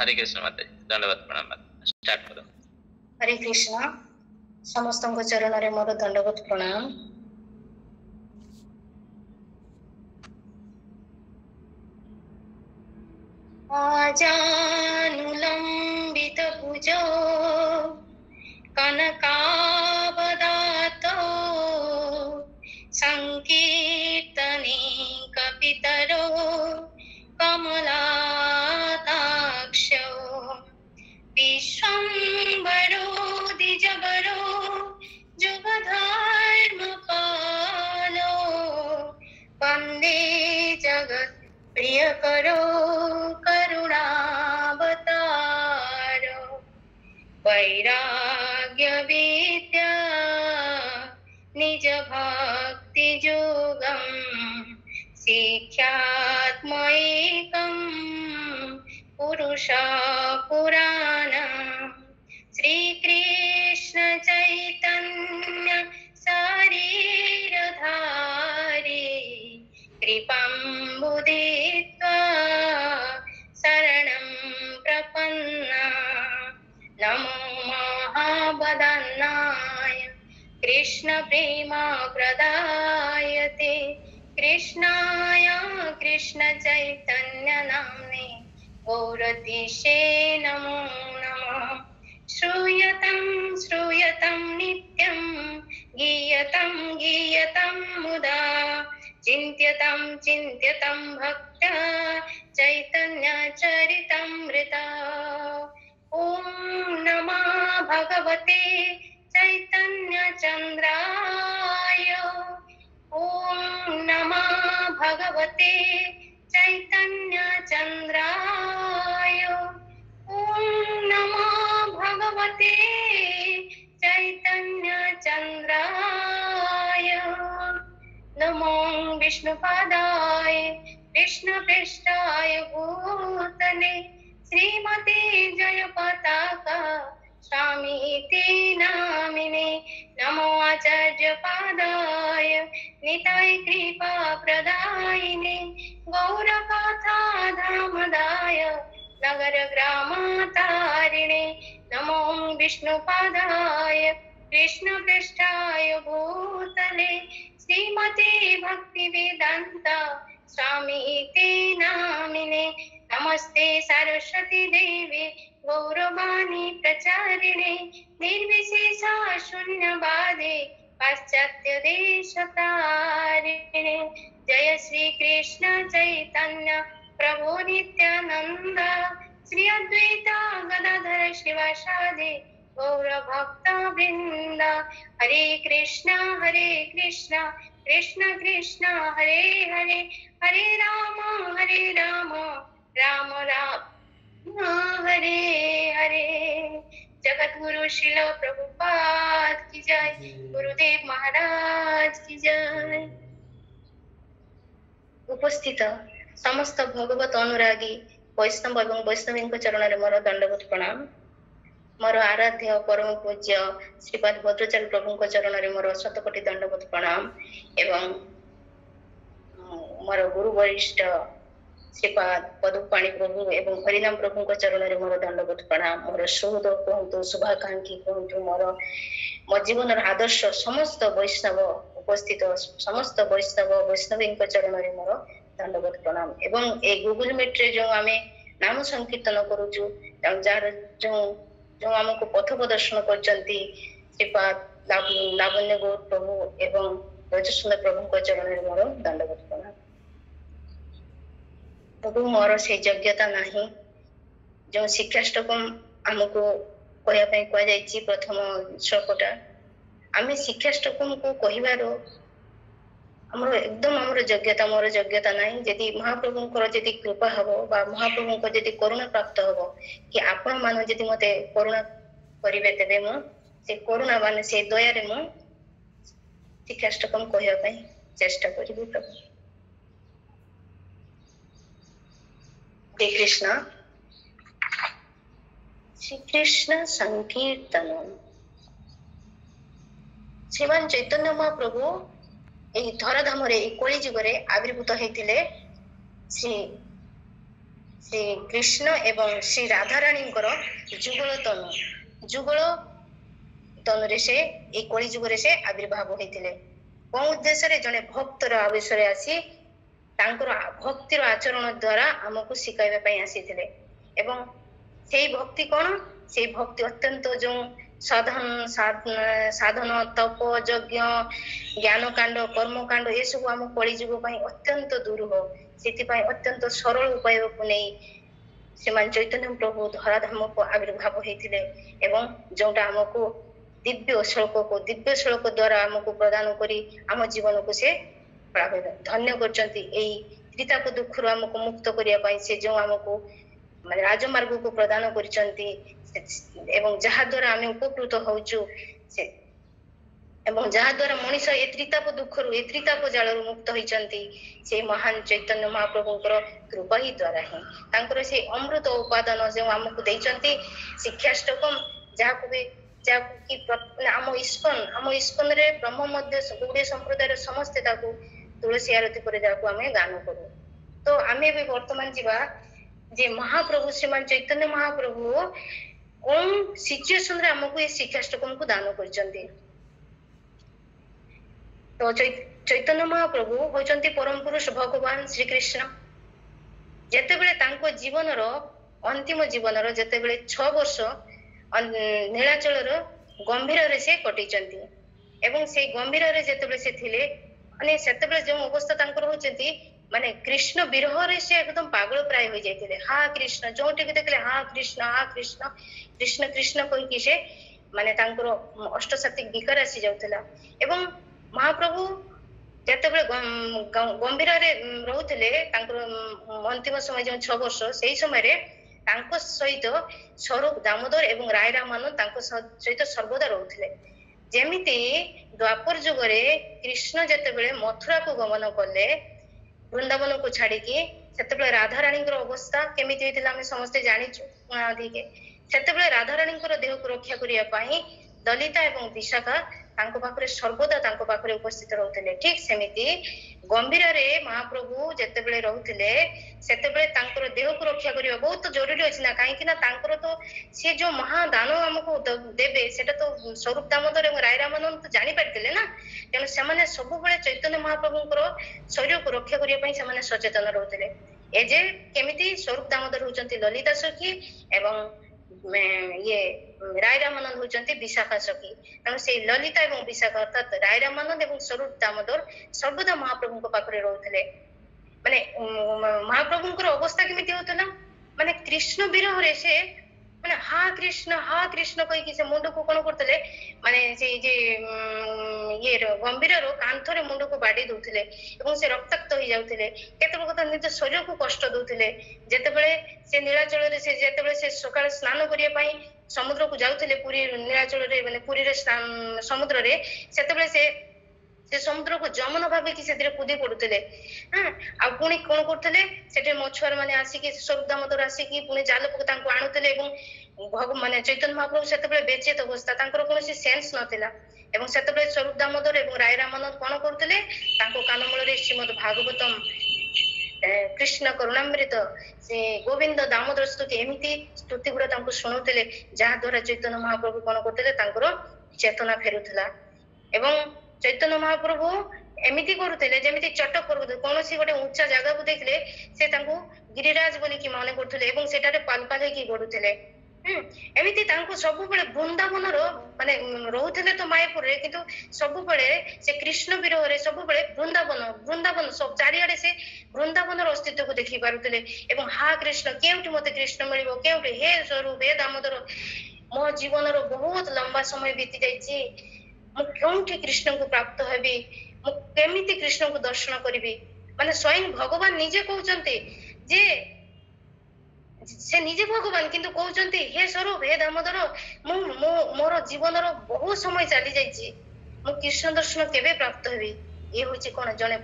हरे कृष्ण माता जी दंडवत प्रणाम माता स्टार्ट करो। हरे कृष्ण समस्त चरण रे मोर दंडवत प्रणाम। आजानुलंबित भुजो कनकावदातो संकीर्तने कपितरो कमलाताक्षो विश्वम्भरो द्विजबरो जुगधर्मपालो वन्दे जगत् प्रियकरो करुणावतारो वैराग्य विद्या निज भक्ति योगं शिक्षात्मैकं पुरुष पुराण श्री कृष्ण चैतन्य शरीरधारी कृपं मुदित्वा शरणं प्रपन्ना नमो महावदन्नाय कृष्ण प्रेमा प्रदायते कृष्णाय कृष्ण चैतन्य नाम्ने गौरतिशे नमो नमः। श्रूयतं नित्यं गीयतं मुदा चिन्त्यतं भक्त्या चैतन्य चरितमृता। ॐ नमः भगवते चैतन्य चन्द्राय ॐ नमः भगवते चैतन्य चन्द्राय ॐ नमः भगवते चैतन्य चन्द्राय। नमो विष्णुपादाय कृष्णपृष्ठाय भूतले श्रीमते जय पताका स्वामीति नामिने नमो आचार्य पादाय निताय कृपा प्रदायिने गौरकथा धामदाय नगर ग्रामतारिणे नमो विष्णुपादाय कृष्णपृष्ठाय भूतले श्रीमते भक्ति वेदांत स्वामीति नामिने नमस्ते सरस्वती देवी गौरवाणी प्रचारिणे निर्विशेष शून्यवादे पाश्चात्य देशतारिणे जय श्री कृष्ण चैतन्य प्रभु नित्यानंद श्री अद्वैत गदाधर शिवासादि गौर भक्त वृंद हरे कृष्ण कृष्ण कृष्ण हरे हरे हरे राम राम राम हरे हरे। जगत गुरु शिल प्रभुपाद की जय, गुरुदेव महाराज की जय। उपस्थित समस्त भगवत अनुरागी वैष्णव एवं वैष्णवी चरण में मोर दंडवत प्रणाम। मोर आराध्य परम पूज्य श्रीपाद भद्राचार्य प्रभु चरण में मोर शतकोटि दंडवत प्रणाम एवं मोर गुरु वरिष्ठ श्रीपाद पदुपाणी प्रभु एवं हरिनाम प्रभु चरण में मोर दंडवत प्रणाम। मोर सुहृद कहतु शुभाकांक्षी कहतु मोर मो जीवन आदर्श समस्त वैष्णव उपस्थित समस्त वैष्णव वैष्णवी चरण में मोर दंडवत प्रणाम एवं ए गूगल मीट रे जो आमे नाम संकीर्तन करूछु जार जो जो हमको पथ प्रदर्शन करचंती श्रीपाद लावण्य गौर प्रभु एवं रजसुंदर प्रभु चरण में मोर दंडवत प्रणाम। प्रभु मोर से योग्यता नहीं जो शिक्षाष्टकम आमको कहया पई कह जायछि प्रथम श्लोकटा आमे शिक्षाष्टकम को कहिबारो हमरो एकदम हमरो योग्यता मोर योग्यता नहीं यदि महाप्रभुंकर यदि कृपा हबो बा महाप्रभुंकर यदि करुणा प्राप्त हबो कि आपण मान यदि मते करुणा करिवे तेबे मो से करुणा माने से दया रे मो शिक्षाष्टकम कहया पई चेष्टा करिबि। प्रभु श्री कृष्ण संकीर्तन श्रीमान चैतन्य महाप्रभु এই ধরাধামরে এই কলি যুগরে আবির্ভূত হইতিলে শ্রী ଶ୍ରୀ କୃଷ୍ଣ ଏବଂ ଶ୍ରୀ ରାଧାରାଣୀଙ୍କର ଯୁଗଳ ତନୁରେ ସେ ଏଇ କଳି ଯୁଗରେ ସେ ଆବିର୍ଭାବ ହୋଇଥିଲେ। କୋଉ ଉଦ୍ଦେଶ୍ୟରେ? ଜଣେ ଭକ୍ତର ଆବେଶରେ ଆସି ତାଙ୍କର ଭକ୍ତିର ଆଚରଣ ଦ୍ୱାରା ଆମକୁ ଶିଖାଇବା ପାଇଁ ଆସିଥିଲେ। ଏବଂ ସେଇ ଭକ୍ତି କଣ? ସେଇ ଭକ୍ତି ଅତ୍ୟନ୍ତ ଯୋଉ ସାଧନ ତପ ଯଜ୍ଞ ଜ୍ଞାନକାଣ୍ଡ କର୍ମକାଣ୍ଡ ଏସବୁ ଆମ କଳି ଯୁଗ ପାଇଁ ଅତ୍ୟନ୍ତ ଦୁରୂହ। ସେଥିପାଇଁ ଅତ୍ୟନ୍ତ ସରଳ ଉପାୟକୁ ନେଇ ସେମାନେ ଚୈତନ୍ୟ ପ୍ରଭୁ ଧରାଧାମକୁ ଆବିର୍ଭାବ ହେଇଥିଲେ ଏବଂ ଯୋଉଟା ଆମକୁ ଦିବ୍ୟ ଶ୍ଳୋକ ଦ୍ୱାରା ଆମକୁ ପ୍ରଦାନ କରି ଆମ ଜୀବନକୁ ସେ ଧନ୍ୟ କରିଛନ୍ତି। ଏଇ ତ୍ରିତାପ ଦୁଃଖରୁ ଆମକୁ ମୁକ୍ତ କରିବା ପାଇଁ ସେ ଯୋଉ ଆମକୁ ମାନେ ରାଜମାର୍ଗକୁ ପ୍ରଦାନ କରିଛନ୍ତି ଏବଂ ଯାହା ଦ୍ୱାରା ଆମେ ଉପକୃତ ହଉଛୁ ଏବଂ ଯାହା ଦ୍ୱାରା ମଣିଷ ଏ ତ୍ରିତାପ ଦୁଃଖରୁ ଏ ତ୍ରିତାପ ଜାଳରୁ ମୁକ୍ତ ହେଇଛନ୍ତି ସେଇ ମହାନ ଚୈତନ୍ୟ ମହାପ୍ରଭୁଙ୍କର କୃପା ହିଁ ଦ୍ୱାରା ହିଁ। ତାଙ୍କର ସେଇ ଅମୃତ ଉପାଦାନ ଯେଉଁ ଆମକୁ ଦେଇଛନ୍ତି ଶିକ୍ଷାଷ୍ଟକମ୍, ଯାହାକୁ କି ଆମ ଇସ୍କନରେ ବ୍ରହ୍ମ ମଧ୍ୟ ଗୌଡୀୟ ସମ୍ପ୍ରଦାୟର ସମସ୍ତେ ତାକୁ ତୁଳସୀ ଆରତି ପରେ ଯାହାକୁ ଆମେ ଗାନ କରୁ। ତ ଆମେ ଏବେ ବର୍ତ୍ତମାନ ଯିବା ଯେ ମହାପ୍ରଭୁ ଶ୍ରୀମାନ ଚୈତନ୍ୟ ମହାପ୍ରଭୁ କୋଉ ସିଚୁଏସନରେ ଆମକୁ ଏ ଶିକ୍ଷାଷ୍ଟକମକୁ ଦାନ କରିଛନ୍ତି। ତ ଚୈତନ୍ୟ ମହାପ୍ରଭୁ ହଉଛନ୍ତି ପରମ ପୁରୁଷ ଭଗବାନ ଶ୍ରୀକୃଷ୍ଣ। ଯେତେବେଳେ ତାଙ୍କ ଜୀବନର ଅନ୍ତିମ ଜୀବନର ଯେତେବେଳେ 6 ବର୍ଷ ନୀଳାଚଳର ଗମ୍ଭୀରରେ ସେ କଟେଇଛନ୍ତି ଏବଂ ସେଇ ଗମ୍ଭୀରରେ ଯେତେବେଳେ ସେ ଥିଲେ ମାନେ ସେତେବେଳେ ଯେଉଁ ଅବସ୍ଥା ତାଙ୍କର ହଉଛନ୍ତି ମାନେ କୃଷ୍ଣ ବିରହରେ ସେ ଏକଦମ ପାଗଳ ପ୍ରାୟ ହୋଇଯାଇଥିଲେ। ହା କୃଷ୍ଣ ଯୋଉଠିକି ଦେଖିଲେ ହା କୃଷ୍ଣ କୃଷ୍ଣ କୃଷ୍ଣ କହିକି ସେ ମାନେ ତାଙ୍କର ଅଷ୍ଟସାତ୍ଵିକ ବିକାର ଆସି ଯାଉଥିଲା। ଏବଂ ମହାପ୍ରଭୁ ଯେତେବେଳେ ଗମ୍ଭୀରରେ ରହୁଥିଲେ ତାଙ୍କର ଅନ୍ତିମ ସମୟ ଯେଉଁ 6 ବର୍ଷ ସେଇ ସମୟରେ ତାଙ୍କ ସହିତ ସ୍ୱରୂପ ଦାମୋଦର ଏବଂ ରାୟ ରାମାନନ୍ଦ ତାଙ୍କ ସହିତ ସର୍ବଦା ରହୁଥିଲେ। ଯେମିତି ଦ୍ୱାପର ଯୁଗରେ କୃଷ୍ଣ ଯେତେବେଳେ ମଥୁରାକୁ ଗମନ କଲେ ବୃନ୍ଦାବନକୁ ଛାଡିକି, ସେତେବେଳେ ରାଧାରାଣୀଙ୍କର ଅବସ୍ଥା କେମିତି ହେଇଥିଲା ଆମେ ସମସ୍ତେ ଜାଣିଛୁ। ସେତେବେଳେ ରାଧାରାଣୀଙ୍କର ଦେହକୁ ରକ୍ଷା କରିବା ପାଇଁ ଲଲିତା ଏବଂ ବିଶାଖା ତାଙ୍କ ପାଖରେ ସର୍ବଦା ତାଙ୍କ ପାଖରେ ଉପସ୍ଥିତ ରହୁଥିଲେ। ଠିକ ସେମିତି ଗମ୍ଭୀରରେ ମହାପ୍ରଭୁ ଯେତେବେଳେ ରହୁଥିଲେ ସେତେବେଳେ ତାଙ୍କର ଦେହକୁ ରକ୍ଷା କରିବା ବହୁତ ଜରୁରୀ ଅଛି ନା, କାହିଁକି ନା ତାଙ୍କର ତ ସିଏ ଯୋଉ ମହାଦାନ ଆମକୁ ଦେବେ ସେଟା ତ ସ୍ୱରୂପ ଦାମୋଦର ଏବଂ ରାୟ ରାମାନନ୍ଦ ତ ଜାଣିପାରିଥିଲେ ନା। ତେଣୁ ସେମାନେ ସବୁବେଳେ ଚୈତନ୍ୟ ମହାପ୍ରଭୁଙ୍କର ଶରୀରକୁ ରକ୍ଷା କରିବା ପାଇଁ ସେମାନେ ସଚେତନ ରହୁଥିଲେ। ଏ ଯେ କେମିତି ସ୍ୱରୂପ ଦାମୋଦର ହଉଛନ୍ତି ଲଲିତା ସଖୀ ଏବଂ ରାୟ ରାମାନନ୍ଦ ହଉଛନ୍ତି ବିଶାଖା ସଖୀ। ତେଣୁ ସେଇ ଲଲିତା ଏବଂ ବିଶାଖା ଅର୍ଥାତ ରାୟ ରାମାନନ୍ଦ ଏବଂ ସ୍ୱରୂପ ଦାମୋଦର ସର୍ବଦା ମହାପ୍ରଭୁଙ୍କ ପାଖରେ ରହୁଥିଲେ। ମାନେ ମହାପ୍ରଭୁଙ୍କର ଅବସ୍ଥା କେମିତି ହଉଥିଲା ମାନେ କୃଷ୍ଣ ବିରହରେ ସେ ମାନେ ହା କୃଷ୍ଣ କହିକି ସେ ମୁଣ୍ଡକୁ କଣ କରୁଥିଲେ ମାନେ ସେଇ ଯେ ଗମ୍ଭୀରରୁ କାନ୍ଥରେ ମୁଣ୍ଡକୁ ବାଡେଇ ଦଉଥିଲେ ଏବଂ ସେ ରକ୍ତାକ୍ତ ହେଇଯାଉଥିଲେ। କେତେବେଳେ କଥା ନିଜ ଶରୀରକୁ କଷ୍ଟ ଦଉଥିଲେ। ଯେତେବେଳେ ସେ ନୀଳାଚଳରେ ଯେତେବେଳେ ସେ ସକାଳେ ସ୍ନାନ କରିବା ପାଇଁ ସମୁଦ୍ରକୁ ଯାଉଥିଲେ ପୁରୀ ନୀଳାଚଳରେ ମାନେ ପୁରୀରେ ସମୁଦ୍ରରେ, ସେତେବେଳେ ସେ ସମୁଦ୍ରକୁ ଯମନ ଭାବିକି ସେଥିରେ କୁଦି ପଡୁଥିଲେ। ଆଉ ପୁଣି କଣ କରୁଥିଲେ ସେଠି ମଛୁଆର ମାନେ ଆସିକି ସ୍ୱରୂପ ଦାମୋଦର ଆସିକି ପୁଣି ଜାଲ ପକେଇ ତାଙ୍କୁ ଆଣୁଥିଲେ ଏବଂ ମାନେ ଚୈତନ୍ୟ ମହାପ୍ରଭୁ ସେତେବେଳେ ବେଚେତ ଅବସ୍ଥା, ତାଙ୍କର କୌଣସି ସେନ୍ସ ନଥିଲା। ଏବଂ ସେତେବେଳେ ସ୍ୱରୂପ ଦାମୋଦର ଏବଂ ରାୟ ରାମାନନ୍ଦ କଣ କରୁଥିଲେ ତାଙ୍କ କାନମୂଳରେ ଶ୍ରୀମଦ୍ ଭାଗବତମ କୃଷ୍ଣ କରୁଣାମୃତ ସେ ଗୋବିନ୍ଦ ଦାମୋଦର ସ୍ତୁତି ଏମିତି ସ୍ତୁତି ଗୁଡା ତାଙ୍କୁ ଶୁଣୁଥିଲେ, ଯାହା ଦ୍ୱାରା ଚୈତନ୍ୟ ମହାପ୍ରଭୁ କଣ କରୁଥିଲେ ତାଙ୍କର ଚେତନା ଫେରୁଥିଲା। ଏବଂ ଚୈତନ୍ୟ ମହାପ୍ରଭୁ ଏମିତି କରୁଥିଲେ ଯେମିତି ଚଟକ କରୁଥିଲେ, କୌଣସି ଗୋଟେ ଉଞ୍ଚା ଜାଗାକୁ ଦେଖିଲେ ସେ ତାଙ୍କୁ ଗିରିରାଜ ବୋଲିକି ମନେ କରୁଥିଲେ ଏବଂ ସେଠାରେ ପାଲପାଲ ହେଇକି ଗଡୁଥିଲେ। ଏମିତି ତାଙ୍କୁ ସବୁବେଳେ ବୃନ୍ଦାବନର ମାନେ ରହୁଥିଲେ ତ ମାୟାପୁରରେ, କିନ୍ତୁ ସବୁବେଳେ ସେ କୃଷ୍ଣ ବିରହରେ ସବୁବେଳେ ବୃନ୍ଦାବନ ସବୁ ଚାରିଆଡେ ସେ ବୃନ୍ଦାବନର ଅସ୍ତିତ୍ୱକୁ ଦେଖି ପାରୁଥିଲେ। ଏବଂ ହା କୃଷ୍ଣ କେଉଁଠି ମତେ କୃଷ୍ଣ ମିଳିବ, କେଉଁଠି ହେ ସ୍ୱରୂପ ହେ ଦାମୋଦର, ମୋ ଜୀବନର ବହୁତ ଲମ୍ବା ସମୟ ବିତି ଯାଇଛି, ମୁଁ କେଉଁଠି କୃଷ୍ଣଙ୍କୁ ପ୍ରାପ୍ତ ହେବି, ମୁଁ କେମିତି କୃଷ୍ଣଙ୍କୁ ଦର୍ଶନ କରିବି। ମାନେ ସ୍ୱୟଂ ଭଗବାନ ନିଜେ କହୁଛନ୍ତି ଯେ ସେ ନିଜେ ଭଗବାନ କିନ୍ତୁ କହୁଛନ୍ତି ହେ ସ୍ୱରୂପ ହେ ଦାମୋଦର, ମୋର ଜୀବନର ବହୁତ ସମୟ ଚାଲି ଯାଇଛି, ମୁଁ କୃଷ୍ଣ ଦର୍ଶନ କେବେ ପ୍ରାପ୍ତ ହେବି। ଇଏ ହଉଛି କଣ ଜଣେ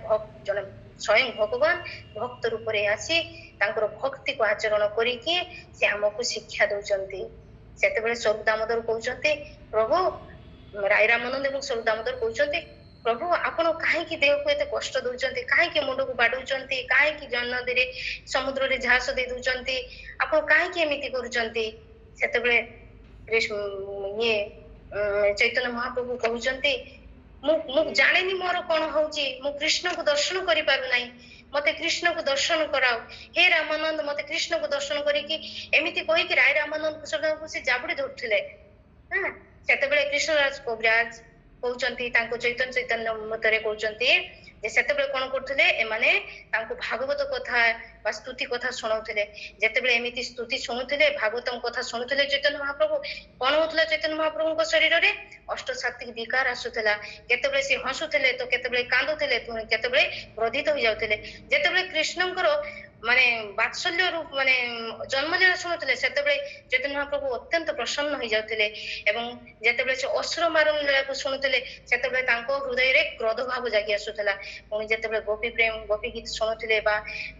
ସ୍ୱୟଂ ଭଗବାନ ଭକ୍ତ ରୂପରେ ଆସି ତାଙ୍କର ଭକ୍ତିକୁ ଆଚରଣ କରିକି ସେ ଆମକୁ ଶିକ୍ଷା ଦଉଛନ୍ତି। ସେତେବେଳେ ସ୍ୱରୂପ ଦାମୋଦର କହୁଛନ୍ତି ପ୍ରଭୁ, ରାୟ ରାମାନନ୍ଦ ଏବଂ ସ୍ୱରୂପ ଦାମୋଦର କହୁଛନ୍ତି ପ୍ରଭୁ ଆପଣ କାହିଁକି ଦେହକୁ ଏତେ କଷ୍ଟ ଦଉଛନ୍ତି, କାହିଁକି ମୁଣ୍ଡକୁ ବାଡଉଛନ୍ତି, କାହିଁକି ଜନନଦୀରେ ସମୁଦ୍ରରେ ଝାସ ଦେଇ ଦଉଛନ୍ତି, ଆପଣ କାହିଁକି ଏମିତି କରୁଛନ୍ତି? ସେତେବେଳେ ଇଏ ଚୈତନ୍ୟ ମହାପ୍ରଭୁ କହୁଛନ୍ତି ମୁଁ ଜାଣିନି ମୋର କଣ ହଉଛି, ମୁଁ କୃଷ୍ଣକୁ ଦର୍ଶନ କରିପାରୁନାହିଁ, ମତେ କୃଷ୍ଣକୁ ଦର୍ଶନ କରାଅ, ହେ ରାମାନନ୍ଦ ମତେ କୃଷ୍ଣକୁ ଦର୍ଶନ କରିକି, ଏମିତି କହିକି ରାୟ ରାମାନନ୍ଦଙ୍କୁ ସେ ଜାବୁଡି ଧରୁଥିଲେ। ସେତେବେଳେ କୃଷ୍ଣରାଜ କବିରାଜ କହୁଛନ୍ତି, ତାଙ୍କୁ ଚୈତନ୍ୟ ମତରେ କହୁଛନ୍ତି ଯେ ସେତେବେଳେ କଣ କରୁଥିଲେ, ଏମାନେ ତାଙ୍କୁ ଭାଗବତ କଥା ବା ସ୍ତୁତି କଥା ଶୁଣାଉଥିଲେ। ଯେତେବେଳେ ଏମିତି ସ୍ତୁତି ଶୁଣୁଥିଲେ, ଭାଗବତମ କଥା ଶୁଣୁଥିଲେ ଚୈତନ୍ୟ ମହାପ୍ରଭୁ, କଣ ହଉଥିଲା ଚୈତନ୍ୟ ମହାପ୍ରଭୁଙ୍କ ଶରୀରରେ? ଅଷ୍ଟସାତ୍ତ୍ୱିକ ବିକାର ଆସୁଥିଲା। କେତେବେଳେ ସେ ହସୁଥିଲେ ତ କେତେବେଳେ କାନ୍ଦୁଥିଲେ, କେତେବେଳେ କ୍ରୋଧିତ ହୋଇଯାଉଥିଲେ। ଯେତେବେଳେ କୃଷ୍ଣଙ୍କର ମାନେ ବାତ୍ସଲ୍ୟ ରୂପ ମାନେ ଜନ୍ମଲୀଳା ଶୁଣୁଥିଲେ, ସେତେବେଳେ ଚୈତନ୍ୟ ମହାପ୍ରଭୁ ଅତ୍ୟନ୍ତ ପ୍ରସନ୍ନ ହୋଇଯାଉଥିଲେ। ଏବଂ ଯେତେବେଳେ ସେ ଅସୁର ମାରଣ ଲୀଳାକୁ ଶୁଣୁଥିଲେ, ସେତେବେଳେ ତାଙ୍କ ହୃଦୟରେ କ୍ରୋଧ ଭାବ ଜାଗି ଆସୁଥିଲା। ପୁଣି ଯେତେବେଳେ ଗୋପୀ ପ୍ରେମ ଗୋପୀ ଗୀତ ଶୁଣୁଥିଲେ ବା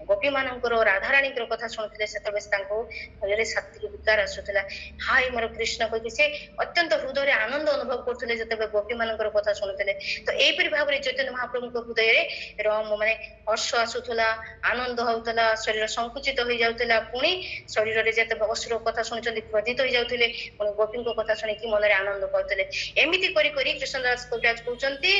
ଗୋପୀ ମାନଙ୍କର ରାଧାରାଣୀଙ୍କର କଥା ଶୁଣୁଥିଲେ, ସେତେବେଳେ ତାଙ୍କୁ ହୃଦୟରେ ସାତ୍ତ୍ୱିକ ବିକାର ଆସୁଥିଲା। ହାୟ ମୋର କୃଷ୍ଣ କହିକି ସେ ଅତ୍ୟନ୍ତ ହୃଦୟରେ ଆନନ୍ଦ ଅନୁଭବ କରୁଥିଲେ ଯେତେବେଳେ ଗୋପୀ ମାନଙ୍କର କଥା ଶୁଣୁଥିଲେ। ତ ଏଇପରି ଭାବରେ ଚୈତନ୍ୟ ମହାପ୍ରଭୁଙ୍କ ହୃଦୟରେ ମାନେ ହର୍ଷ ଆସୁଥିଲା, ଆନନ୍ଦ ହଉଥିଲା, ଶରୀର ସଂକୁଚିତ ହୋଇଯାଉଥିଲା। ପୁଣି ଶରୀରରେ ଯେତେବେଳେ ଅସୁର କଥା ଶୁଣୁଛନ୍ତି କ୍ରୋଧିତ ହୋଇଯାଉଥିଲେ, ପୁଣି ଗୋପୀଙ୍କ କଥା ଶୁଣିକି ମନରେ ଆନନ୍ଦ ପାଉଥିଲେ। ଏମିତି କରି କରି କୃଷ୍ଣଦାସ କବିରାଜ କହୁଛନ୍ତି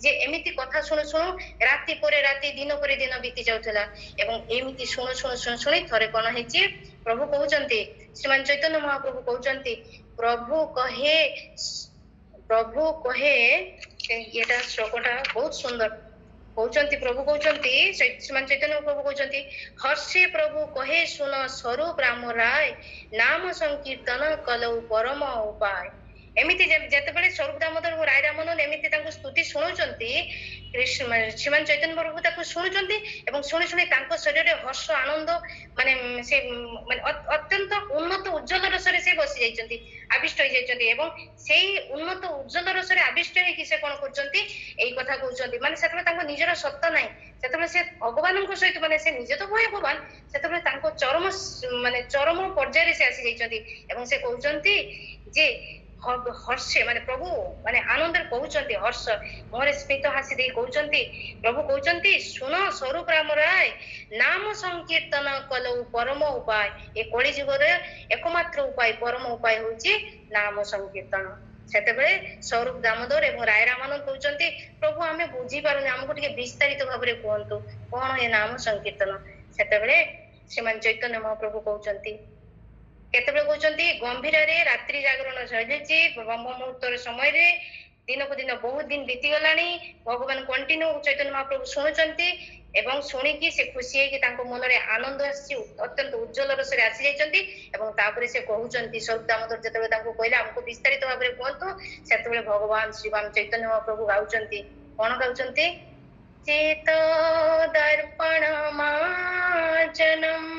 ଯେ ଏମିତି କଥା ଶୁଣୁ ଶୁଣୁ ରାତି ପରେ ରାତି, ଦିନ ପରେ ଦିନ ବିତି ଯାଉଥିଲା। ଏବଂ ଏମିତି ଶୁଣୁ ଶୁଣୁ ଶୁଣୁ ଶୁଣି ଥରେ କଣ ହେଇଛି, ପ୍ରଭୁ କହୁଛନ୍ତି, ଶ୍ରୀମାନ ଚୈତନ୍ୟ ମହାପ୍ରଭୁ କହୁଛନ୍ତି, ପ୍ରଭୁ କହେ ଏଟା ଶ୍ଲୋକଟା ବହୁତ ସୁନ୍ଦର କହୁଛନ୍ତି। ପ୍ରଭୁ କହୁଛନ୍ତି, ଶ୍ରୀମାନ ଚୈତନ୍ୟ ପ୍ରଭୁ କହୁଛନ୍ତି, ହର୍ଷେ ପ୍ରଭୁ କହେ ଶୁଣ ସ୍ୱରୂପ ରାମ ରାୟ, ନାମ ସଂକୀର୍ତ୍ତନ କଲଉ ପରମ ଉପାୟ। ଏମିତି ଯେତେବେଳେ ସ୍ୱରୂପ ଦାମୋଦର ରାୟ ରାମାନନ୍ଦ ଏମିତି ତାଙ୍କୁ ସ୍ତୁତି ଶୁଣୁଛନ୍ତି, ଶ୍ରୀମାନ ଚୈତନ୍ୟ ପ୍ରଭୁ ତାକୁ ଶୁଣୁଛନ୍ତି ଏବଂ ଶୁଣି ଶୁଣି ତାଙ୍କ ଶରୀରରେ ହର୍ଷ ଆନନ୍ଦ ମାନେ ସେ ମାନେ ଅତ୍ୟନ୍ତ ଉନ୍ନତ ଉଜ୍ଜ୍ୱଳ ରସରେ ସେ ବସି ଯାଇଛନ୍ତି, ଆବିଷ୍ଟ ହେଇଯାଇଛନ୍ତି। ଏବଂ ସେଇ ଉନ୍ନତ ଉଜ୍ଜ୍ୱଳ ରସରେ ଆବିଷ୍ଟ ହେଇକି ସେ କଣ କରୁଛନ୍ତି, ଏଇ କଥା କହୁଛନ୍ତି। ମାନେ ସେତେବେଳେ ତାଙ୍କ ନିଜର ସତ୍ତା ନାହିଁ, ସେତେବେଳେ ସେ ଭଗବାନଙ୍କ ସହିତ, ମାନେ ସେ ନିଜେ ତ ଭଗବାନ, ସେତେବେଳେ ତାଙ୍କ ଚରମ ପର୍ଯ୍ୟାୟରେ ସେ ଆସି ଯାଇଛନ୍ତି। ଏବଂ ସେ କହୁଛନ୍ତି ଯେ ହର୍ଷେ ମାନେ ପ୍ରଭୁ ମାନେ ଆନନ୍ଦରେ କହୁଛନ୍ତି, ହର୍ଷ ମୁହଁରେ ସ୍ମିତ ହାସି ଦେଇ କହୁଛନ୍ତି, ପ୍ରଭୁ କହୁଛନ୍ତି, ଶୁଣ ସ୍ୱରୂପ ରାମ ରାୟ, ନାମ ସଂକୀର୍ତ୍ତନ କଲଉ ପରମ ଉପାୟ। ଏ କଳି ଯୁଗରେ ଏକମାତ୍ର ଉପାୟ, ପରମ ଉପାୟ ହଉଛି ନାମ ସଂକୀର୍ତ୍ତନ। ସେତେବେଳେ ସ୍ୱରୂପ ଦାମୋଦର ଏବଂ ରାୟ ରାମାନନ୍ଦ କହୁଛନ୍ତି, ପ୍ରଭୁ ଆମେ ବୁଝିପାରୁନି, ଆମକୁ ଟିକେ ବିସ୍ତାରିତ ଭାବରେ କୁହନ୍ତୁ କଣ ଏ ନାମ ସଂକୀର୍ତ୍ତନ। ସେତେବେଳେ ଶ୍ରୀମାନ ଚୈତନ୍ୟ ମହାପ୍ରଭୁ କହୁଛନ୍ତି, କେତେବେଳେ କହୁଛନ୍ତି, ଗମ୍ଭୀରରେ ରାତ୍ରି ଜାଗରଣ ଚାଲିଛି, ବ୍ରହ୍ମ ମୁହୂର୍ତ୍ତର ସମୟରେ, ଦିନକୁ ଦିନ ବହୁତ ଦିନ ବିତିଗଲାଣି, ଭଗବାନ କଣ୍ଟିନ୍ୟୁ ଚୈତନ୍ୟ ମହାପ୍ରଭୁ ଶୁଣୁଛନ୍ତି ଏବଂ ଶୁଣିକି ସେ ଖୁସି ହେଇକି ତାଙ୍କ ମନରେ ଆନନ୍ଦ ଆସିଛି, ଅତ୍ୟନ୍ତ ଉଜ୍ଜ୍ୱଳ ରସରେ ଆସି ଯାଇଛନ୍ତି। ଏବଂ ତାପରେ ସେ କହୁଛନ୍ତି, ସ୍ୱରୂପ ଦାମୋଦର ଯେତେବେଳେ ତାଙ୍କୁ କହିଲେ ଆମକୁ ବିସ୍ତାରିତ ଭାବରେ କୁହନ୍ତୁ, ସେତେବେଳେ ଭଗବାନ ଶ୍ରୀମାନ ଚୈତନ୍ୟ ମହାପ୍ରଭୁ ଗାଉଛନ୍ତି, କଣ ଗାଉଛନ୍ତି, ଚେତ ଦର୍ପଣ ମାର୍ଜନମ୍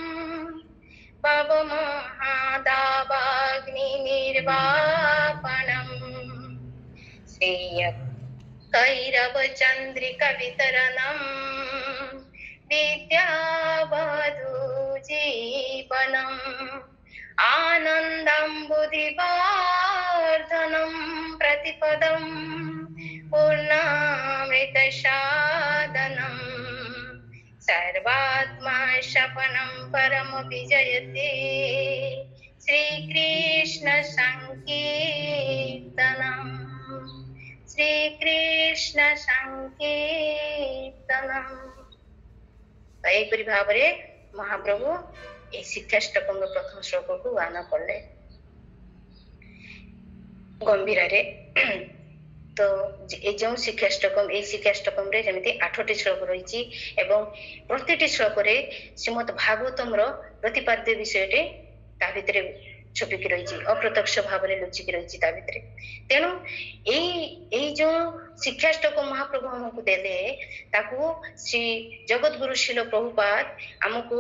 पवमहादावाग्नि निर्वापणम् श्रेय कैरव चन्द्रिका वितरणम् विद्यावधू जीवनम् आनन्दम्बुधिवर्धनम् प्रतिपदम् पूर्णामृतसादनम् सर्वात्मा शपनं परम विजयते श्रीकृष्ण संकीर्तनम् श्रीकृष्ण संकीर्तनम्। ଏହିପରି ଭାବରେ ମହାପ୍ରଭୁ ଏହି ଶିକ୍ଷାଷ୍ଟକଙ୍କ ପ୍ରଥମ ଶ୍ଲୋକକୁ ଗାନ କଲେ ଗମ୍ଭୀରରେ। ତ ଏ ଯେଉଁ ଶିକ୍ଷାଷ୍ଟକମ, ଏଇ ଶିକ୍ଷାଷ୍ଟକମରେ ଯେମିତି 8ଟି ଶ୍ଲୋକ ରହିଛି ଏବଂ ପ୍ରତିଟି ଶ୍ଲୋକରେ ଶ୍ରୀମଦ୍ ଭାଗବତମର ପ୍ରତିପାଦ୍ୟ ବିଷୟଟେ ତା ଭିତରେ ଛୁପିକି ରହିଛି, ଅପ୍ରତ୍ୟକ୍ଷ ଭାବରେ ଲୁଚିକି ରହିଛି ତା ଭିତରେ। ତେଣୁ ଏଇ ଯୋଉ ଶିକ୍ଷାଷ୍ଟକ ମହାପ୍ରଭୁ ଆମକୁ ଦେଲେ, ତାକୁ ଶ୍ରୀ ଜଗତଗୁରୁ ଶିଲ ପ୍ରଭୁପାଦ ଆମକୁ